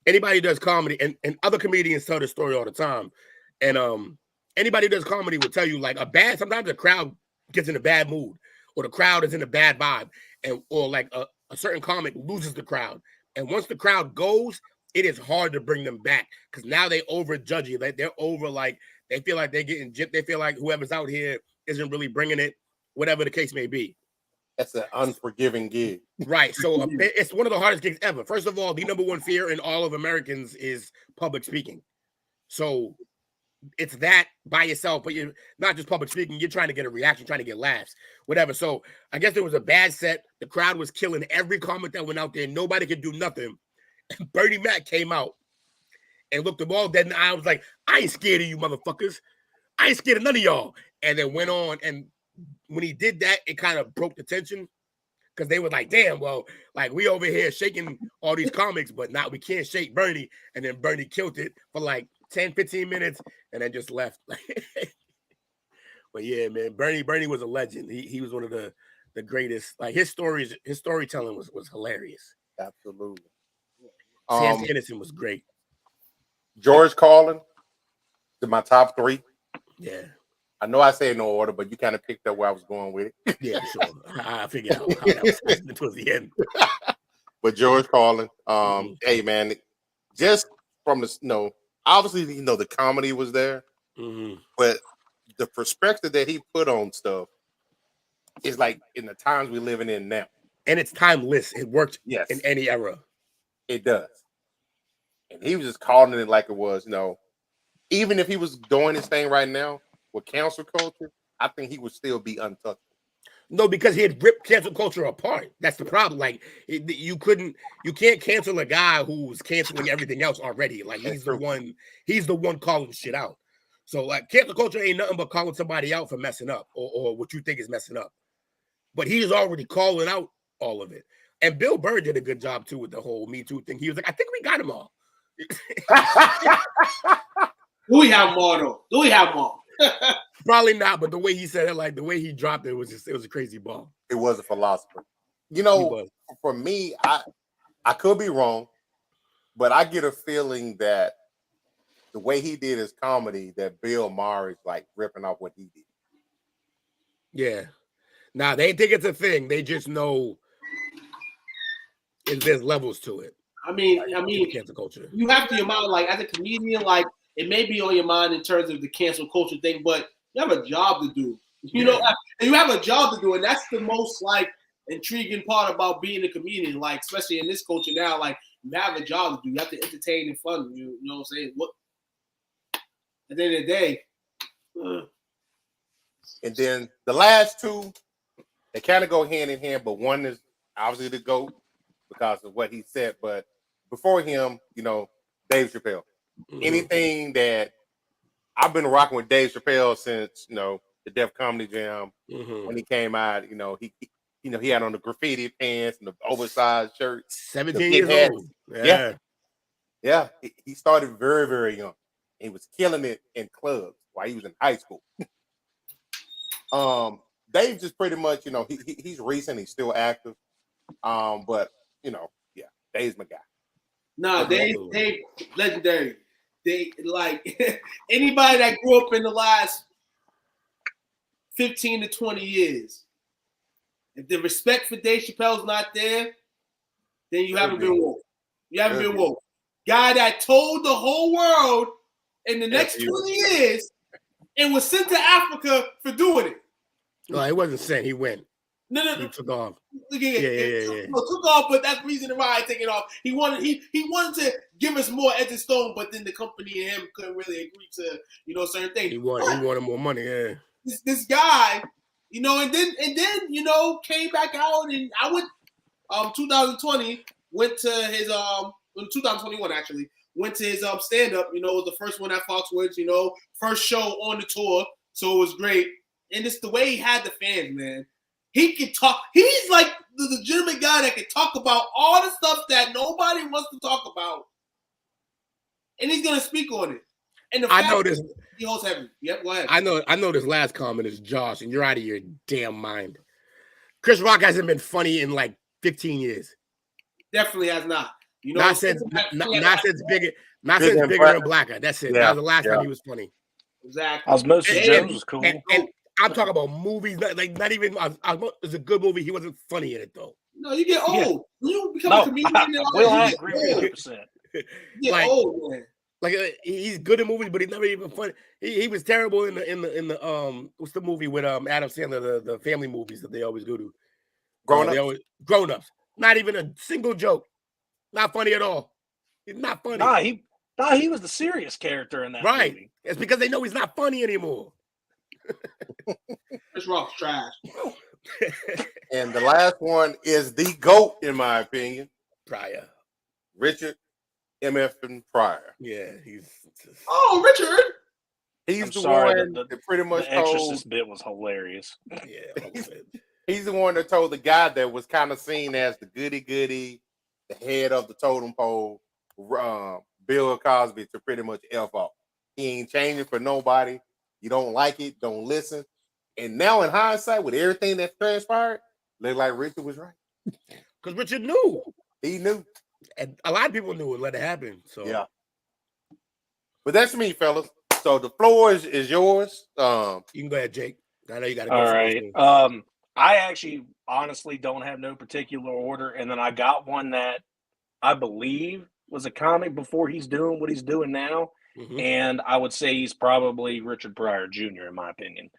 anybody who does comedy, and other comedians tell the story all the time. And anybody who does comedy will tell you like sometimes the crowd gets in a bad mood. Or the crowd is in a bad vibe, or like a certain comic loses the crowd. And once the crowd goes, it is hard to bring them back because now they overjudge you. They're over, like, they feel like they're getting gypped. They feel like whoever's out here isn't really bringing it, whatever the case may be. That's an unforgiving gig. Right. So it's one of the hardest gigs ever. First of all, the number one fear in all of Americans is public speaking. So it's that by yourself, but you're not just public speaking. You're trying to get a reaction, trying to get laughs, whatever. So I guess there was a bad set. The crowd was killing every comic that went out there. Nobody could do nothing. And Bernie Mac came out and looked them all dead in the eye. I was like, I ain't scared of you motherfuckers. I ain't scared of none of y'all. And then went on. And when he did that, it kind of broke the tension because they were like, damn, well, like we over here shaking all these comics, but now we can't shake Bernie. And then Bernie killed it for like 10, 15 minutes and then just left. But yeah, man, Bernie was a legend. He was one of the greatest. Like his storytelling was hilarious. Absolutely. Sam Anderson was great. George Carlin is my top 3. Yeah. I know I said no order, but you kind of picked up where I was going with it. Yeah, sure. I figured out how that was happening towards the end. But George Carlin, hey man, just from the obviously the comedy was there, but the perspective that he put on stuff is like in the times we're living in now. And it's timeless. It works in any era. It does. And he was just calling it like it was, even if he was doing his thing right now with cancel culture, I think he would still be untouchable. No, because he had ripped cancel culture apart. That's the problem. Like you can't cancel a guy who's canceling everything else already. Like he's the one calling shit out. So like cancel culture ain't nothing but calling somebody out for messing up or what you think is messing up. But he's already calling out all of it. And Bill Burr did a good job too with the whole Me Too thing. He was like, I think we got them all. Do we have more though? Do we have more? Probably not, but the way he said it, like the way he dropped it, was a crazy ball. It was a philosopher. For me, I could be wrong, but I get a feeling that the way he did his comedy, that Bill Maher is like ripping off what he did. Yeah. Now they think it's a thing. They just know there's levels to it. I mean, cancel culture. You have to your mind, like as a comedian, like it may be on your mind in terms of the cancel culture thing, but you have a job to do. You know, and you have a job to do, and that's the most like intriguing part about being a comedian. Like especially in this culture now, like you have a job to do. You have to entertain and fun. You know what I'm saying? What at the end of the day. And then the last two, they kind of go hand in hand, but one is obviously the GOAT because of what he said. But before him, Dave Chappelle. Anything that I've been rocking with Dave Chappelle since, the Def Comedy Jam when he came out, he had on the graffiti pants and the oversized shirt. 17 years old. Yeah. He started very, very young. He was killing it in clubs while he was in high school. Dave just pretty much, he's recent, he's still active. But Dave's my guy. No, Dave, legendary. They like anybody that grew up in the last 15 to 20 years. If the respect for Dave Chappelle's not there, then you haven't been woke. You haven't been woke. Guy that told the whole world in the next 20 years and was sent to Africa for doing it. No, he wasn't sent. He went. No. He took off. Yeah. Took off, but that's the reason why I take it off. He wanted to give us more Edge and Stone, but then the company and him couldn't really agree to certain things. He wanted more money. Yeah. This guy, and then came back out, and I went 2020 went to his 2021 actually went to his stand up. It was the first one at Foxwoods. First show on the tour, so it was great. And it's the way he had the fans, man. He can talk. He's like the legitimate guy that can talk about all the stuff that nobody wants to talk about, and he's gonna speak on it. And the I know this. He holds heavy. Yep, go ahead. I know this last comment is Josh, and you're out of your damn mind. Chris Rock hasn't been funny in like 15 years. Definitely has not. Not since bigger and blacker. That's it. That was the last time he was funny. Exactly. Osmosis Jones was cool. And I'm talking about movies, like not even. It's a good movie. He wasn't funny in it though. No, you get old. When you become No, a comedian, I agree with you 100%. You get old, man. Like he's good in movies, but he's never even funny. He was terrible in the what's the movie with Adam Sandler, the family movies that they always go to. Grown Ups. Not even a single joke. Not funny at all. He's not funny. He was the serious character in that movie. It's because they know he's not funny anymore. This Rock's trash. And the last one is the GOAT, in my opinion. Pryor. Richard M.F. Pryor. Yeah, he's just... Oh, Richard. He's the one that pretty much the Exorcist bit was hilarious. Yeah. He's the one that told the guy that was kind of seen as the goody-goody, the head of the totem pole, Bill Cosby, to pretty much F off. He ain't changing for nobody. You don't like it, don't listen. And now in hindsight, with everything that transpired, look like Richard was right. Because Richard knew. He knew. And a lot of people knew it, let it happen. So yeah. But that's me, fellas. So the floor is yours. You can go ahead, Jake. I know you got to go. All right. I actually honestly don't have no particular order. And then I got one that I believe was a comic before he's doing what he's doing now. Mm-hmm. And I would say he's probably Richard Pryor Jr., in my opinion.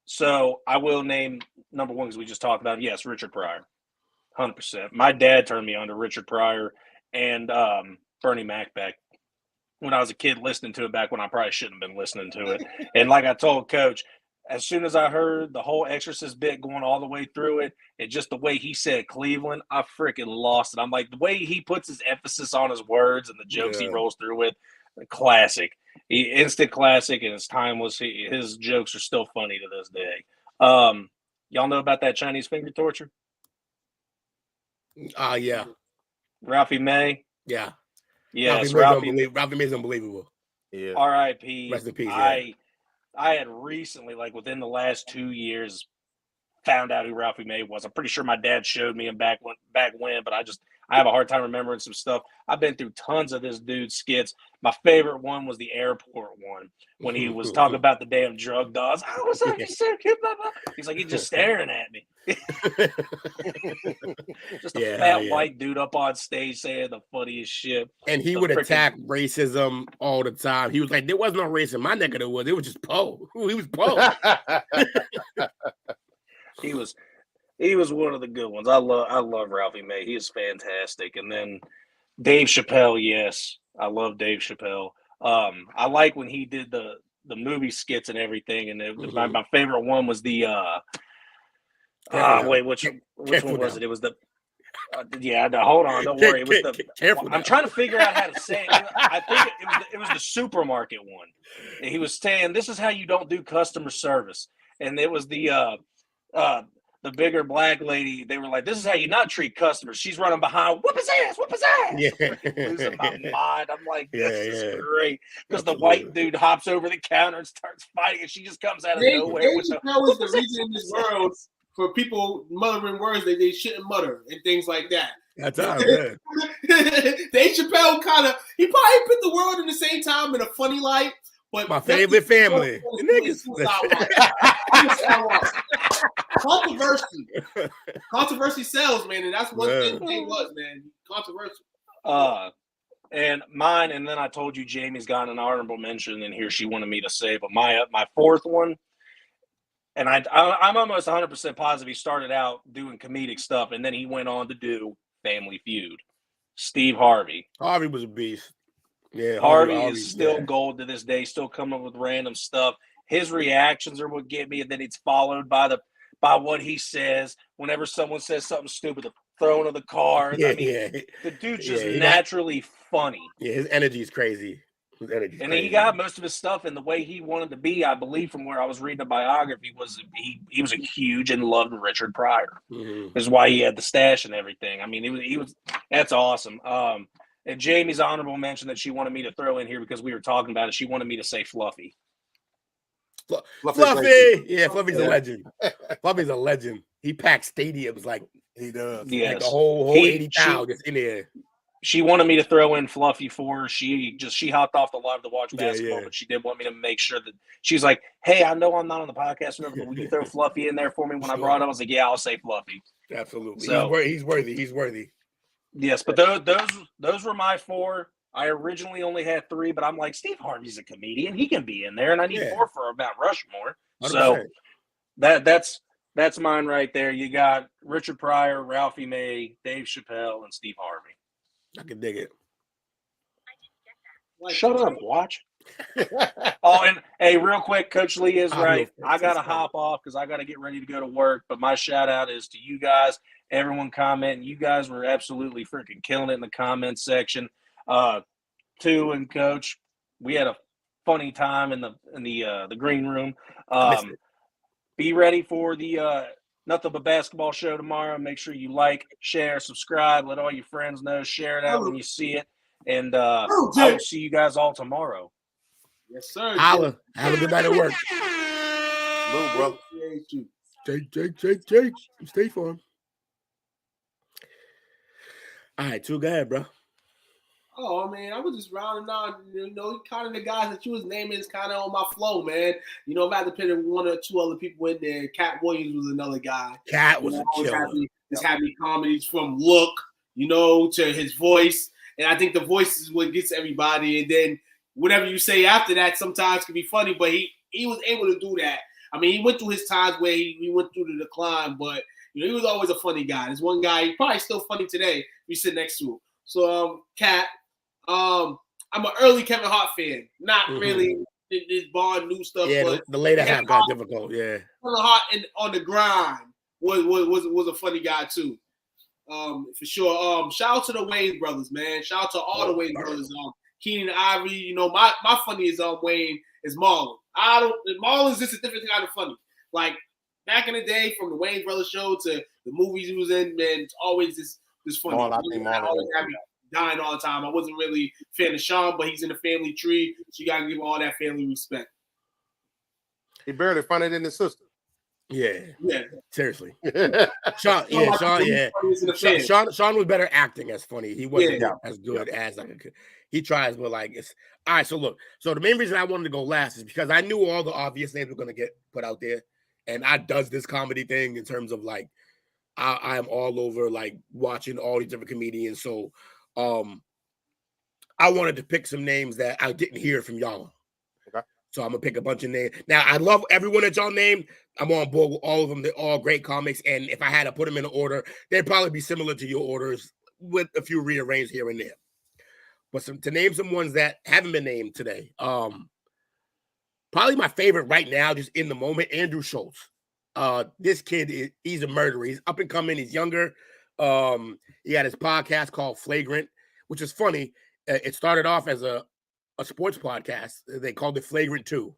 So I will name number one because we just talked about, yes, Richard Pryor. 100%. My dad turned me on to Richard Pryor and Bernie Mac back when I was a kid, listening to it back when I probably shouldn't have been listening to it. And like I told Coach, as soon as I heard the whole Exorcist bit going all the way through it, and just the way he said Cleveland, I freaking lost it. I'm like, the way he puts his emphasis on his words and the jokes he rolls through with, classic. Instant classic, and it's timeless. His jokes are still funny to this day. Y'all know about that Chinese finger torture? Yeah. Ralphie May? Yeah. Yes, Ralphie May's unbelievable. Yeah. R.I.P. Rest in peace. I had recently, like within the last 2 years, found out who Ralphie May was. I'm pretty sure my dad showed me him back when, but I have a hard time remembering some stuff. I've been through tons of this dude's skits. My favorite one was the airport one when he was talking about the damn drug dogs. I was like, he's like, he's just staring at me. Just a fat white dude up on stage saying the funniest shit. And he would attack racism all the time. He was like, there was no racism. My neck of the woods. It was just Poe. He was Poe. He was one of the good ones. I love Ralphie May. He is fantastic. And then Dave Chappelle, yes. I love Dave Chappelle. I like when he did the movie skits and everything. And my favorite one was the which one was it? It was the hold on, don't worry. It was I'm trying to figure out how to say it. I think it was the supermarket one. And he was saying, this is how you don't do customer service. And it was the bigger black lady. They were like, this is how you not treat customers. She's running behind, whoop his ass. Yeah. Losing my mind. I'm like, this is great. Because the white dude hops over the counter and starts fighting, and she just comes out of nowhere. That was the reason in this world for people muttering words that they shouldn't mutter and things like that. That's how man. Dave Chappelle he probably put the world in the same time in a funny light. But my favorite family. Controversy sells, man, and that's what the thing was, man. Controversial. And mine, and then I told you Jamie's got an honorable mention in here she wanted me to say, but my fourth one, and I'm almost 100% positive he started out doing comedic stuff, and then he went on to do Family Feud. Steve Harvey. Harvey was a beast. Yeah, Harvey is still gold to this day, still coming up with random stuff. His reactions are what get me, and then it's followed by what he says. Whenever someone says something stupid, the throwing of the cards. The dude's just naturally funny. Yeah, his energy is crazy. He got most of his stuff in the way he wanted to be. I believe from where I was reading a biography was he was a huge and loved Richard Pryor. Mm-hmm. This is why he had the stash and everything. I mean, he was that's awesome. And Jamie's honorable mention that she wanted me to throw in here because we were talking about it. She wanted me to say Fluffy. Fluffy! Yeah, Fluffy's a legend. Fluffy's a legend. He packs stadiums like he does. Yes. Like the whole 80,000 is in there. She wanted me to throw in Fluffy for her. She hopped off the live to watch basketball, yeah. but she did want me to make sure that she's like, hey, I know I'm not on the podcast, but will you throw Fluffy in there for me when I brought it? I was like, yeah, I'll say Fluffy. Absolutely. So He's worthy. Yes, but those were my 4. I originally only had 3, but I'm like, Steve Harvey's a comedian. He can be in there, and I need 4 for Mount Rushmore. 100%. So that's mine right there. You got Richard Pryor, Ralphie May, Dave Chappelle, and Steve Harvey. I can dig it. Shut up, watch. Oh, and hey, real quick, Coach Lee is right. I got to hop off because I got to get ready to go to work. But my shout out is to you guys, everyone commenting. You guys were absolutely freaking killing it in the comments section. Tu and Coach, we had a funny time in the green room. Be ready for the Nothing But Basketball show tomorrow. Make sure you like, share, subscribe. Let all your friends know. Share it out when you see it. And I will see you guys all tomorrow. Yes, sir. Holla. Have a good night at work. Lou, bro. Jake. Stay for him. All right, Tu, go ahead, bro. Oh, man, I was just rounding on, kind of the guys that you was naming is kind of on my flow, man. I'm about to put 1 or 2 other people in there. Cat Williams was another guy. Cat was a killer. Just having comedies from look, to his voice. And I think the voice is what gets everybody. And then whatever you say after that sometimes can be funny, but he was able to do that. I mean, he went through his times where he went through the decline, but, he was always a funny guy. There's one guy, he's probably still funny today. We sit next to him. So, Cat, I'm an early Kevin Hart fan. Not really this Bond new stuff. Yeah, but the later half got difficult. Yeah, Kevin Hart on the grind was a funny guy too. For sure. Shout out to the Wayne brothers, man. Shout out to all the Wayne brothers. Keenan Ivory. My funniest Wayne is Marlon. Marlon's just a different kind of funny. Like back in the day, from the Wayne Brothers show to the movies he was in, man, it's always this funny. I always have dying all the time. I wasn't really a fan of Sean, but he's in the family tree, so you gotta give all that family respect. He barely funnier than his sister. Yeah. Seriously. Sean was better acting as funny. He wasn't as good as he tries, but it's all right. So look, the main reason I wanted to go last is because I knew all the obvious names were gonna get put out there, and I does this comedy thing in terms of I am all over watching all these different comedians. So I wanted to pick some names that I didn't hear from y'all. Okay. So I'm gonna pick a bunch of names. Now I love everyone that y'all named. I'm on board with all of them. They're all great comics, and if I had to put them in an order, they'd probably be similar to your orders with a few rearranged here and there. But to name some ones that haven't been named today, probably my favorite right now, just in the moment, Andrew Schultz. This kid he's a murderer. He's up and coming. He's younger. He had his podcast called Flagrant, which is funny. It started off as a sports podcast. They called it Flagrant 2.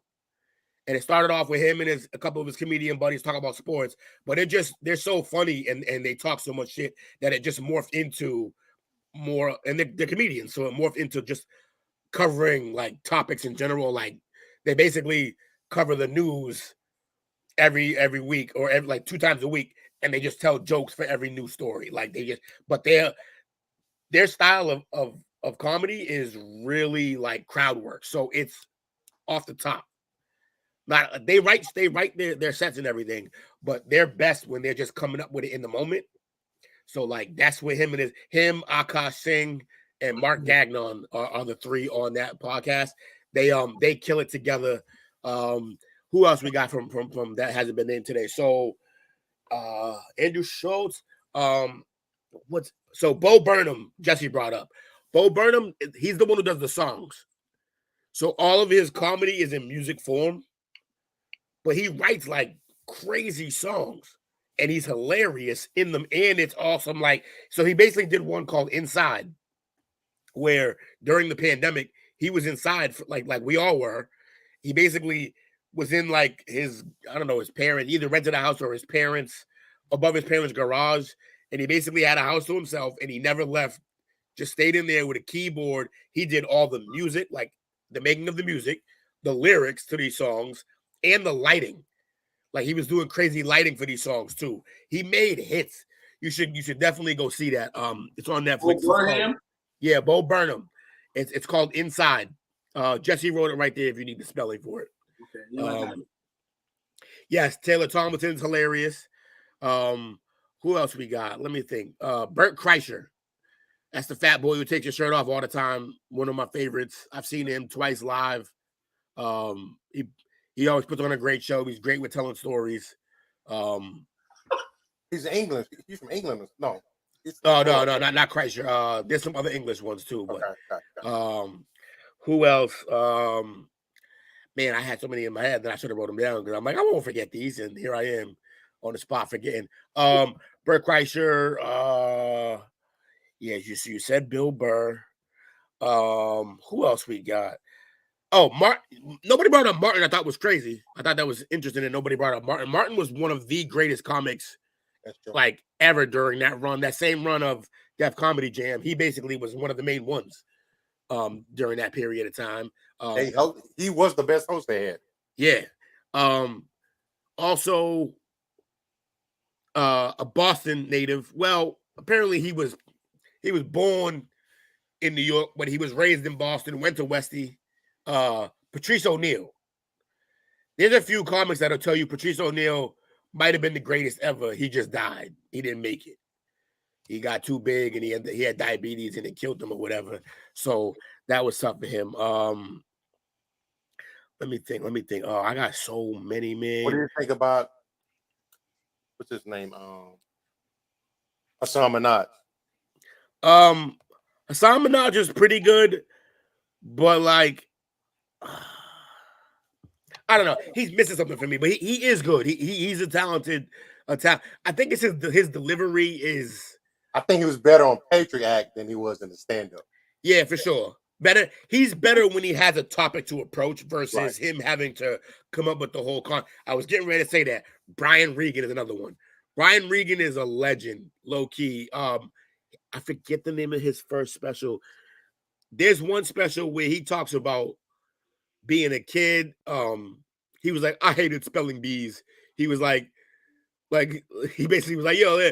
And it started off with him and a couple of his comedian buddies talking about sports. But they're so funny and they talk so much shit that it just morphed into more, and they're comedians. So it morphed into just covering topics in general. They basically cover the news every week or every 2 times a week. And they just tell jokes for every new story. But their style of comedy is really crowd work. So it's off the top. Not they write their sets and everything, but they're best when they're just coming up with it in the moment. So that's where him, Akash Singh, and Mark Gagnon are the 3 on that podcast. They kill it together. Who else we got from that hasn't been named today? So Andrew Schultz. Bo Burnham, Jesse brought up. Bo Burnham, he's the one who does the songs. So all of his comedy is in music form, but he writes crazy songs, and he's hilarious in them, and it's awesome. So he basically did one called Inside, where during the pandemic he was inside for, like we all were. He basically was in his parents either rented a house or his parents above his parents' garage, and he basically had a house to himself, and he never left. Just stayed in there with a keyboard. He did all the music, the making of the music, the lyrics to these songs, and the lighting. He was doing crazy lighting for these songs too. He made hits. You should definitely go see that. It's on Netflix. Yeah, Bo Burnham. It's called Inside. Jesse wrote it right there if you need the spelling for it. Okay. Yeah, Yes, Taylor Tomlinson's hilarious. Who else we got? Let me think. Bert Kreischer. That's the fat boy who takes his shirt off all the time. One of my favorites. I've seen him twice live. He always puts on a great show. He's great with telling stories. He's English. He's from England. No. No, not Kreischer. There's some other English ones too. But okay. who else? Man, I had so many in my head that I should have wrote them down because I'm like, I won't forget these, and here I am on the spot forgetting. Bert Kreischer. Yeah, you said Bill Burr. Who else we got? Oh, nobody brought up Martin. I thought was crazy. I thought that was interesting, and nobody brought up Martin. Martin was one of the greatest comics like ever during that run. That same run of Def Comedy Jam. He basically was one of the main ones during that period of time. He was the best host they had. Yeah. Also, a Boston native. Well, apparently he was born in New York, but he was raised in Boston, went to Westie. Patrice O'Neal. There's a few comics that'll tell you Patrice O'Neal might have been the greatest ever. He just died. He didn't make it. He got too big and he had diabetes and it killed him or whatever. So that was tough for him. Let me think. Oh, I got so many, man. What do you think about what's his name? Hassan Minhaj. Hassan Minhaj is pretty good, but like I don't know. He's missing something for me, but he is good. He's a talented talent. I think it's his delivery is. I think he was better on Patriot Act than he was in the stand-up. Yeah, for sure. Better. He's better when he has a topic to approach versus him having to come up with the whole con. I was getting ready to say that. Brian Regan is another one. Brian Regan is a legend, low key. I forget the name of his first special. There's one special where he talks about being a kid. He was like, I hated spelling bees. He was like he basically was like, yo,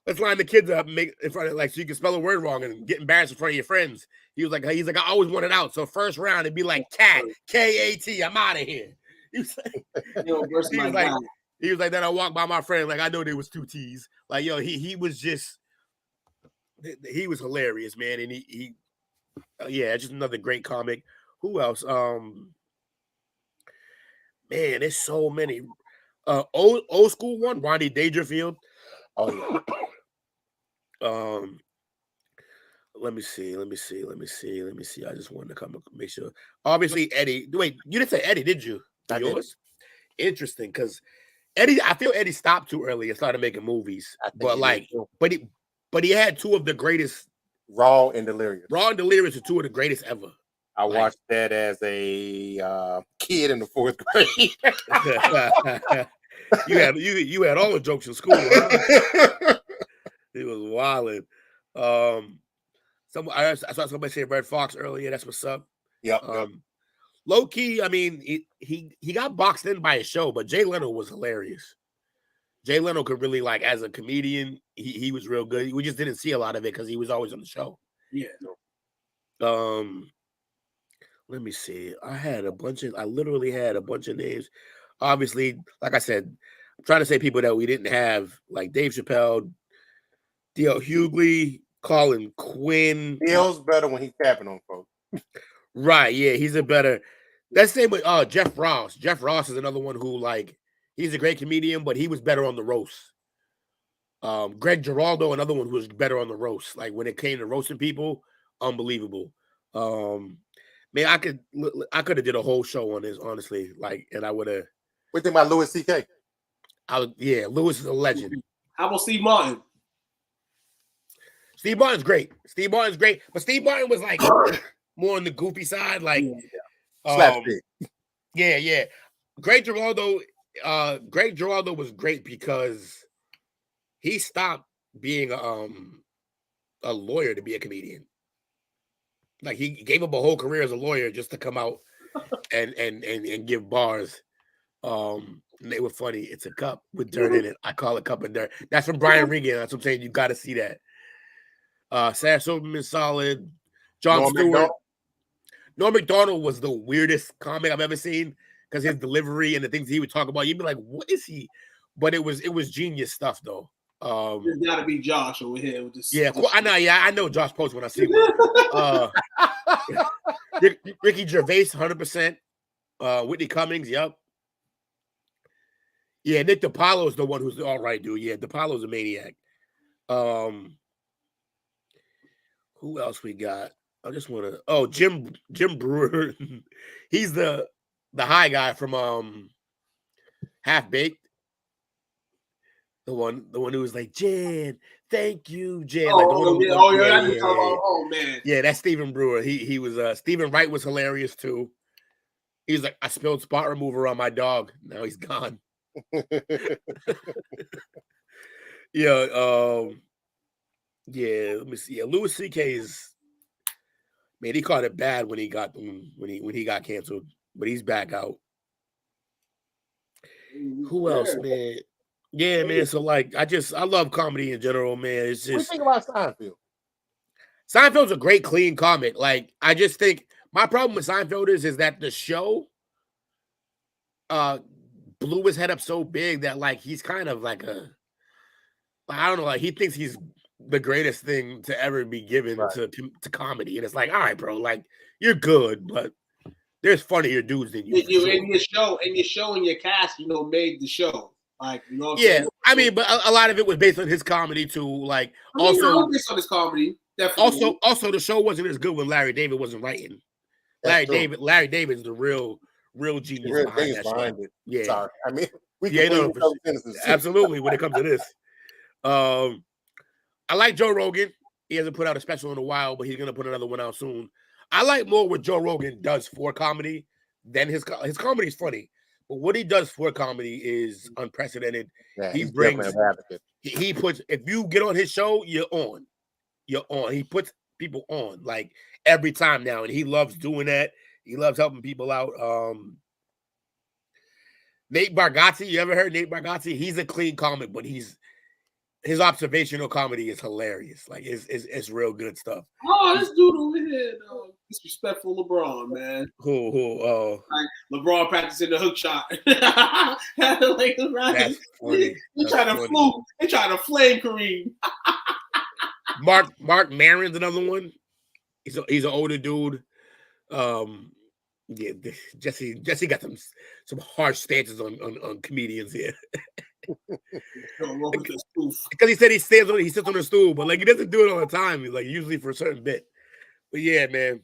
let's line the kids up, make in front of so you can spell a word wrong and get embarrassed in front of your friends. He's like, I always wanted out. So first round it'd be like cat, K-A-T, I'm out of here. He was like, then I walked by my friend, like I know there was two T's. Like, yo, he was just he was hilarious, man. And he just another great comic. Who else? Man, there's so many. Old school one, Ronnie Dangerfield. Oh yeah. Let me see. I just wanted to come make sure. Obviously, Eddie. Wait, you didn't say Eddie, did you? Yours? Interesting, because Eddie. I feel Eddie stopped too early and started making movies. But he had two of the greatest. Raw and Delirious are two of the greatest ever. I watched that as a kid in the 4th grade. you had all the jokes in school. Huh? It was wilding. I saw somebody say Red Fox earlier. That's what's up. Yeah. Low key, I mean, he got boxed in by a show, but Jay Leno was hilarious. Jay Leno could really as a comedian, he was real good. We just didn't see a lot of it because he was always on the show. Yeah. Let me see. I literally had a bunch of names. Obviously, like I said, I'm trying to say people that we didn't have, like Dave Chappelle, D.L. Hughley, Colin Quinn. D.L.'s better when he's tapping on folks. Right, yeah, he's a better. That's the same with Jeff Ross. Jeff Ross is another one who, he's a great comedian, but he was better on the roast. Greg Giraldo, another one who was better on the roast. Like, when it came to roasting people, unbelievable. Man, I could have did a whole show on this, honestly. And I would have. What do you think about Louis C.K.? Lewis is a legend. How about Steve Martin? Steve Martin's great. But Steve Martin was more on the goofy side, slapstick. Yeah. Greg Giraldo was great because he stopped being a lawyer to be a comedian. Like, he gave up a whole career as a lawyer just to come out and give bars. And they were funny. It's a cup with dirt in it. I call it cup of dirt. That's from Brian Regan. That's what I'm saying. You got to see that. Sam Silverman, solid. Jon Norm Stewart. Macdonald? Norm Macdonald was the weirdest comic I've ever seen because his delivery and the things he would talk about, you'd be like, "What is he?" But it was genius stuff though. There's got to be Josh over here. I know Josh Post when I see one. Ricky Gervais, 100%. Whitney Cummings, yep. Yeah, Nick DiPaolo is the one who's all right, dude. Yeah, DiPaolo's a maniac. Who else we got? I just want to. Oh, Jim Brewer. He's the high guy from Half Baked. The one who was like, Jan, thank you, Jan. Oh man. Yeah, that's Stephen Brewer. He was Stephen Wright was hilarious too. He's like, I spilled spot remover on my dog. Now he's gone. Yeah, yeah, let me see. Yeah, Louis C.K. is, man, he caught it bad when he got canceled, but he's back out. Who else, man? Yeah, man. So like, I love comedy in general, man. It's just. What do you think about Seinfeld? Seinfeld's a great, clean comic. Like, I just think my problem with Seinfeld is that the show blew his head up so big that like he's kind of like I don't know, like he thinks he's the greatest thing to ever be given to comedy, and it's like, all right, bro, like you're good, but there's funnier dudes than you. In your show and your cast, made the show. Like, yeah, I mean, but a lot of it was based on his comedy too. Like, also based on his comedy, definitely. Also, the show wasn't as good when Larry David wasn't writing. Larry David's the real genius behind that show. Yeah, sorry. I mean, absolutely. When it comes to this, I like Joe Rogan. He hasn't put out a special in a while, but he's gonna put another one out soon. I like more what Joe Rogan does for comedy than his comedy is funny. But what he does for comedy is unprecedented. Yeah, he puts, if you get on his show, you're on. He puts people on like every time now, and he loves doing that. He loves helping people out. Nate Bargatze, you ever heard Nate Bargatze? He's a clean comic, but his observational comedy is hilarious. Like it's real good stuff. Oh, this dude over here, disrespectful LeBron, man. Who? Like LeBron practicing the hook shot. Like, That's funny. He trying to fluke. He trying to flame Kareem. Mark Maron's another one. He's an older dude. Yeah, Jesse got some harsh stances on comedians here. Because he said he sits on a stool, but like he doesn't do it all the time. He's like usually for a certain bit. But yeah, man,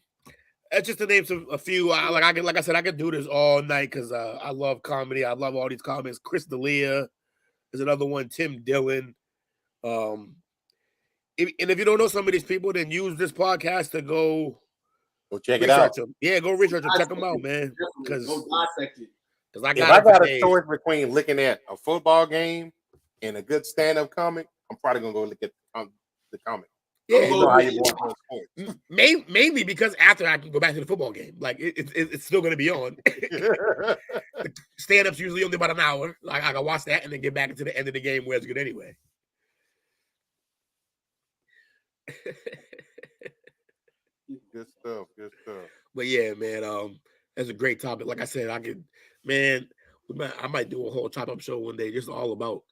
that's just to name a few. Like I said, I could do this all night because I love comedy. I love all these comics. Chris D'Elia is another one. Tim Dillon. If you don't know some of these people, then use this podcast to go check it out. Them. Yeah, go research them. Check them out, man. Because if I got a choice between looking at a football game and a good stand-up comic, I'm probably gonna go look at the comic. Yeah, mainly because after I can go back to the football game, like it's still gonna be on. The stand-up's usually only about an hour. Like I can watch that and then get back into the end of the game where it's good anyway. Good stuff. But yeah, man, that's a great topic. Like I said, I might do a whole chop-up show one day just all about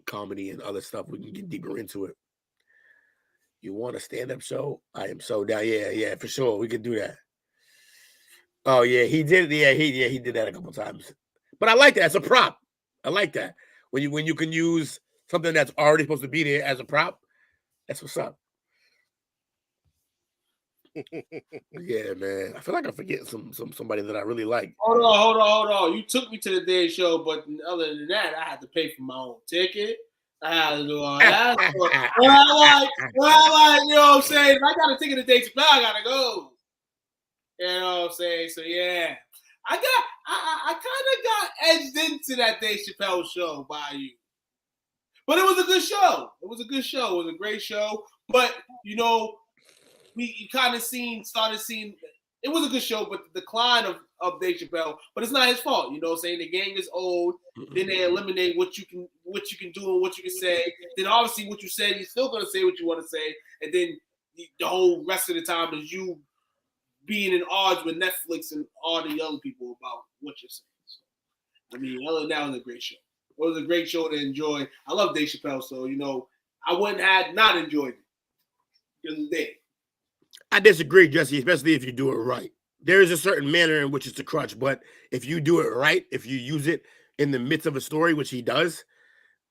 comedy and other stuff. We can get deeper into it. You want a stand-up show? I am so down. Yeah, for sure. We can do that. Oh yeah, he did. Yeah, he did that a couple times. But I like that. It's a prop. I like that. When you can use something that's already supposed to be there as a prop, that's what's up. Yeah, man. I feel like I'm forgetting somebody that I really like. Hold on. You took me to the day show, but other than that, I had to pay for my own ticket. I had to do all that. What I like, you know what I'm saying? If I got a ticket to Dave Chappelle, I gotta go. You know what I'm saying? So yeah, I kind of got edged into that Dave Chappelle show by you, but it was a good show. It was a great show. But we kind of started seeing. It was a good show, but the decline of Dave Chappelle. But it's not his fault. You know what I'm saying? The game is old. Then they eliminate what you can do and what you can say. Then obviously what you said, you're still gonna say what you want to say, and then the whole rest of the time is you being in odds with Netflix and all the other people about what you're saying. So, I mean, other than that, it was a great show. It was a great show to enjoy. I love Dave Chappelle, so I wouldn't have not enjoyed it because it's Dave. I disagree, Jesse, especially if you do it right. There is a certain manner in which it's a crutch, but if you do it right, if you use it in the midst of a story, which he does,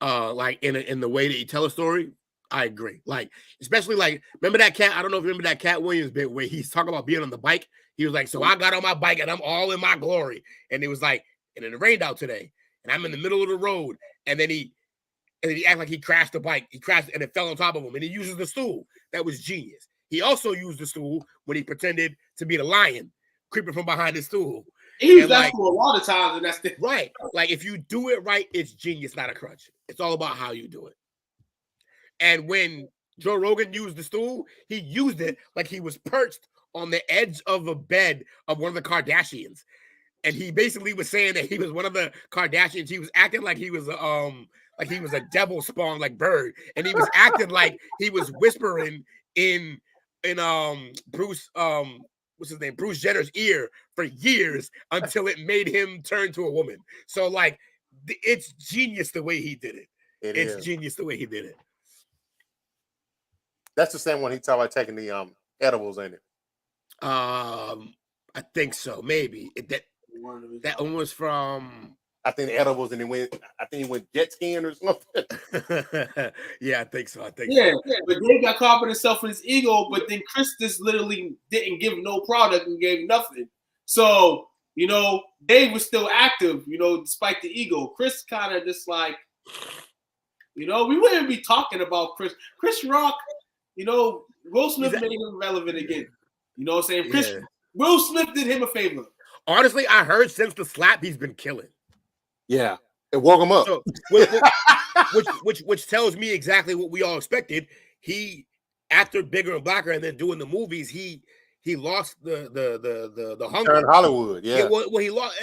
like in the way that you tell a story, I agree. Like, especially like, remember that cat? I don't know if you remember that Cat Williams bit where he's talking about being on the bike. He was like, so I got on my bike and I'm all in my glory. And it was like, and then it rained out today. And I'm in the middle of the road. And then he acted like he crashed the bike. He crashed and it fell on top of him. And he uses the stool. That was genius. He also used the stool when he pretended to be the lion creeping from behind the stool. He used that stool a lot of times, and that's the right. Like if you do it right, it's genius, not a crutch. It's all about how you do it. And when Joe Rogan used the stool, he used it like he was perched on the edge of a bed of one of the Kardashians. And he basically was saying that he was one of the Kardashians. He was acting like he was a devil spawned like bird. And he was acting like he was whispering in Bruce what's his name? Bruce Jenner's ear for years until it made him turn to a woman. So like it's genius the way he did it. It's genius the way he did it. That's the same one he talked about taking the edibles, ain't it? I think so. Maybe that one was from. I think the edibles, and he went jet skiing or something. Yeah, I think so. But Dave got caught up in himself and his ego. But then Chris just literally didn't give no product and gave nothing. So Dave was still active, despite the ego. Chris kind of just like, we wouldn't be talking about Chris. Chris Rock. Will Smith made him relevant again. You know what I'm saying? Will Smith did him a favor. Honestly, I heard since the slap, he's been killing. Yeah, it woke him up. So, which tells me exactly what we all expected. He, after Bigger and Blacker, and then doing the movies, he lost the hunger. Hollywood, yeah. Well, he lost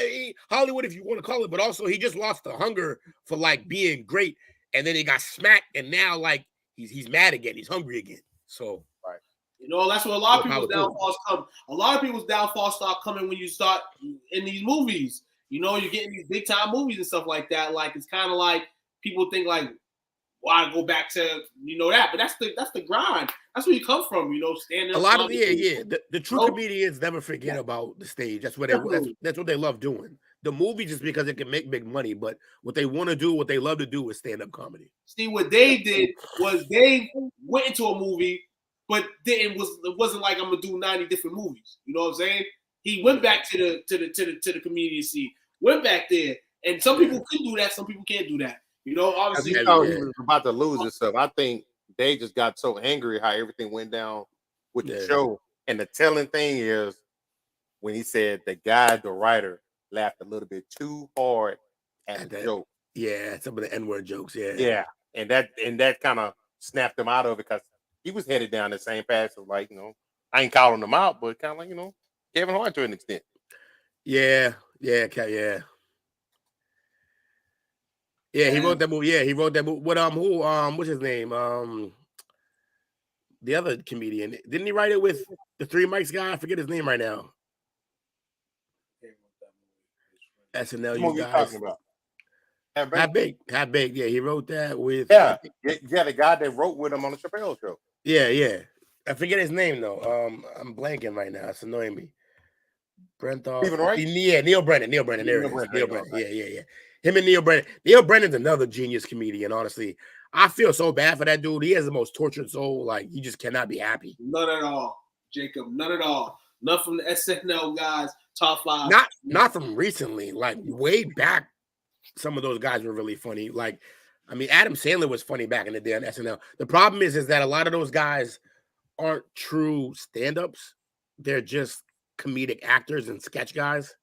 Hollywood, if you want to call it, but also he just lost the hunger for like being great, and then he got smacked, and now like. He's mad again. He's hungry again. So right. That's where a lot of people's downfalls come. A lot of people's downfalls start coming when you start in these movies. You're getting these big time movies and stuff like that. Like it's kind of like people think like, well, I go back to that, but that's the grind. That's where you come from. Standing. A lot of the true comedians never forget about the stage. That's what that's what they love doing. The movie just because it can make big money, but what they want to do, what they love to do is stand-up comedy. See, what Dave did was Dave went into a movie, but it wasn't like I'm gonna do 90 different movies. You know what I'm saying? He went back to the comedian scene, went back there, and some people can do that, some people can't do that. Obviously, he thought he was about to lose himself. I think Dave just got so angry how everything went down with the show, and the telling thing is when he said the writer. Laughed a little bit too hard at the joke. Yeah, some of the N-word jokes. Yeah, and that kind of snapped him out of it because he was headed down the same path of like, I ain't calling him out, but kind of like, Kevin Hart to an extent. Yeah. He wrote that movie. Yeah, he wrote that movie. What's his name? The other comedian. Didn't he write it with the Three Mics guy? I forget his name right now. SNL, you guys. Talking about? Half Baked. Yeah, he wrote that with. Yeah, the guy that wrote with him on the Chappelle show. Yeah. I forget his name though. I'm blanking right now. It's annoying me. Stephen Wright? Yeah, Neil Brennan. There it is. Neil Brennan. Yeah. Him and Neil Brennan. Neil Brennan's another genius comedian. Honestly, I feel so bad for that dude. He has the most tortured soul. Like he just cannot be happy. None at all, Jacob. None at all. Not from the SNL guys. Top 5. Not from recently, like way back. Some of those guys were really funny. Like, I mean, Adam Sandler was funny back in the day on SNL. The problem is that a lot of those guys aren't true stand-ups. They're just comedic actors and sketch guys.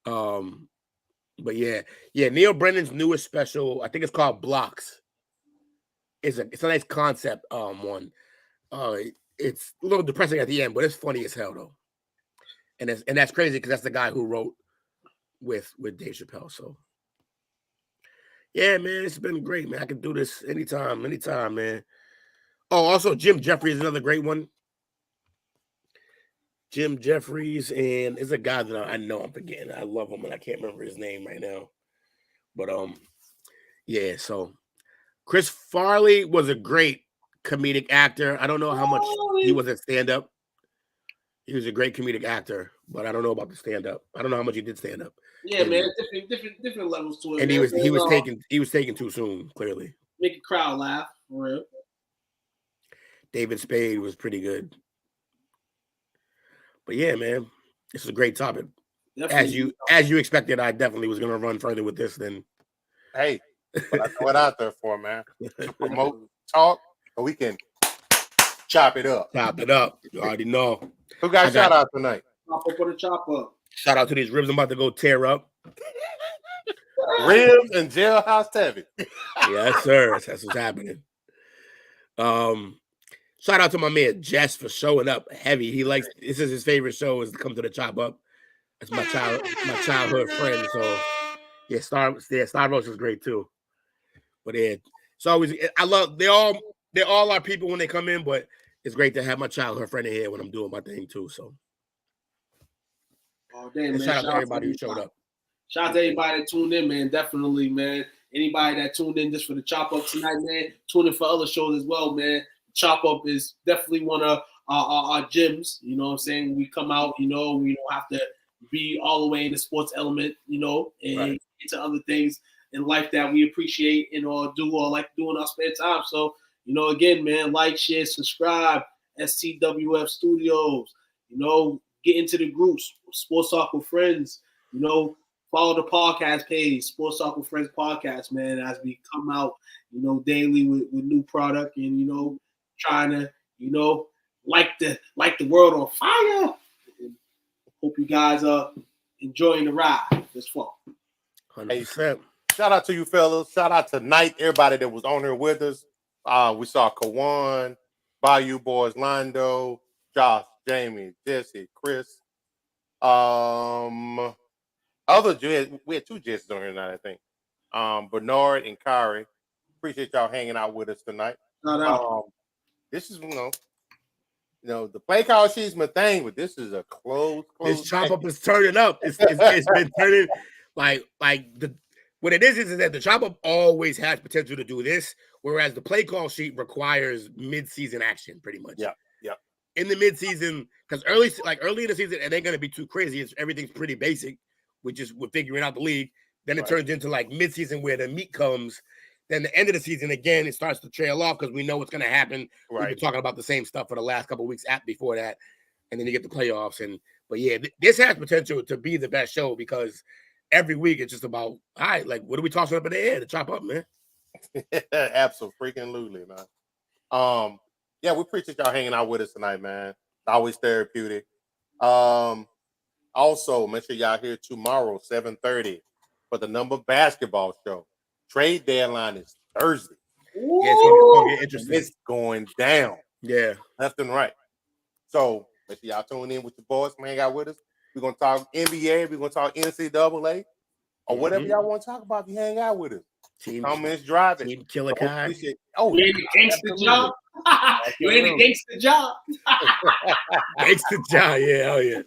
Mm-hmm. But yeah, Neil Brennan's newest special, I think it's called Blocks. It's a nice concept one. It's a little depressing at the end, but it's funny as hell though. And that's crazy because that's the guy who wrote with Dave Chappelle. So yeah, man, it's been great, man. I can do this anytime, man. Oh, also Jim Jeffries is another great one. Jim Jeffries, and there's a guy that I know I'm forgetting. I love him, and I can't remember his name right now. But yeah. So Chris Farley was a great comedic actor. I don't know how much he was at stand-up. He was a great comedic actor, but I don't know about the stand-up. I don't know how much he did stand-up. Yeah, and, man, different levels to it. And man. he was taken too soon, clearly. Make a crowd laugh, for real. David Spade was pretty good. But yeah, man, this is a great topic. Definitely. As you expected, I definitely was gonna run further with this than hey, but I throw it out there for, man. To promote, talk, so we can chop it up. Chop it up. You already know. Who got shout out tonight? Chop up for the chop up. Shout out to these ribs I'm about to go tear up. Ribs and Jailhouse Tevin. Yes, sir. That's what's happening. Shout out to my man Jess for showing up heavy. He likes this is his favorite show is to come to the chop up. That's my childhood friend. So yeah, Star Roast is great too. But yeah, it's always they're all our people when they come in, but it's great to have my childhood friend in here when I'm doing my thing too. So man. Shout out to everybody who showed up. Shout out to everybody that tuned in, man. Definitely, man. Anybody that tuned in just for the chop up tonight, man, tune in for other shows as well, man. Chop up is definitely one of our gyms. You know what I'm saying? We come out, we don't have to be all the way in the sports element, and into other things in life that we appreciate and do or like doing our spare time. So, again, man, like, share, subscribe, STWF Studios, get into the groups, Sports Talk with Friends, follow the podcast page, Sports Talk with Friends podcast, man, as we come out, daily with new product and, trying to, light the world on fire. And hope you guys are enjoying the ride this fall. 100%. Shout out to you fellas. Shout out tonight, everybody that was on here with us. We saw Kawan, Bayou Boys, Londo, Josh, Jamie, Jesse, Chris. Other Jets, we had two Jets on here tonight, I think. Bernard and Kyrie. Appreciate y'all hanging out with us tonight. This is, the play call sheet's my thing, but this is a close. This chop up is turning up. It's been turning what it is that the chop up always has potential to do this, whereas the play call sheet requires mid-season action, pretty much. Yeah. In the mid-season, because early in the season, it ain't gonna be too crazy. Everything's pretty basic. We're figuring out the league. Then it turns into like mid-season where the meat comes. Then the end of the season, again, it starts to trail off because we know what's going to happen. Right. We've been talking about the same stuff for the last couple of weeks before that. And then you get the playoffs. But yeah, this has potential to be the best show because every week it's just about, all right, like, what are we tossing up in the air to chop up, man? Absolutely, man. Yeah, we appreciate y'all hanging out with us tonight, man. It's always therapeutic. Also, make sure y'all here tomorrow, 7:30, for the Number Basketball Show. Trade deadline is Thursday. Yeah, it's going to get interesting. It's going down. Yeah. Left and right. So make sure y'all tune in with your boys. Hang out with us. We're going to talk NBA. We're going to talk NCAA. Or whatever y'all want to talk about if you hang out with us. Comments driving. Team Killer Kai. Oh, you ain't the gangsta job. You ain't the gangsta job. Gangsta job, yeah, oh yeah.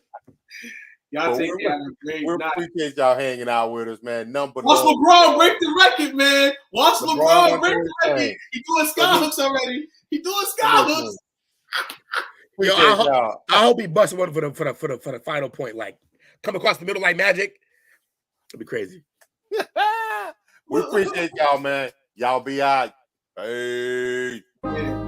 Y'all take care. We appreciate y'all hanging out with us, man. Watch LeBron break the record, man. Watch LeBron break the record. He doing skyhooks already. He doing skyhooks. Yo, I hope he busts one for the final point. Like come across the middle like magic. It'd be crazy. We appreciate y'all, man. Y'all be out. Hey. Yeah.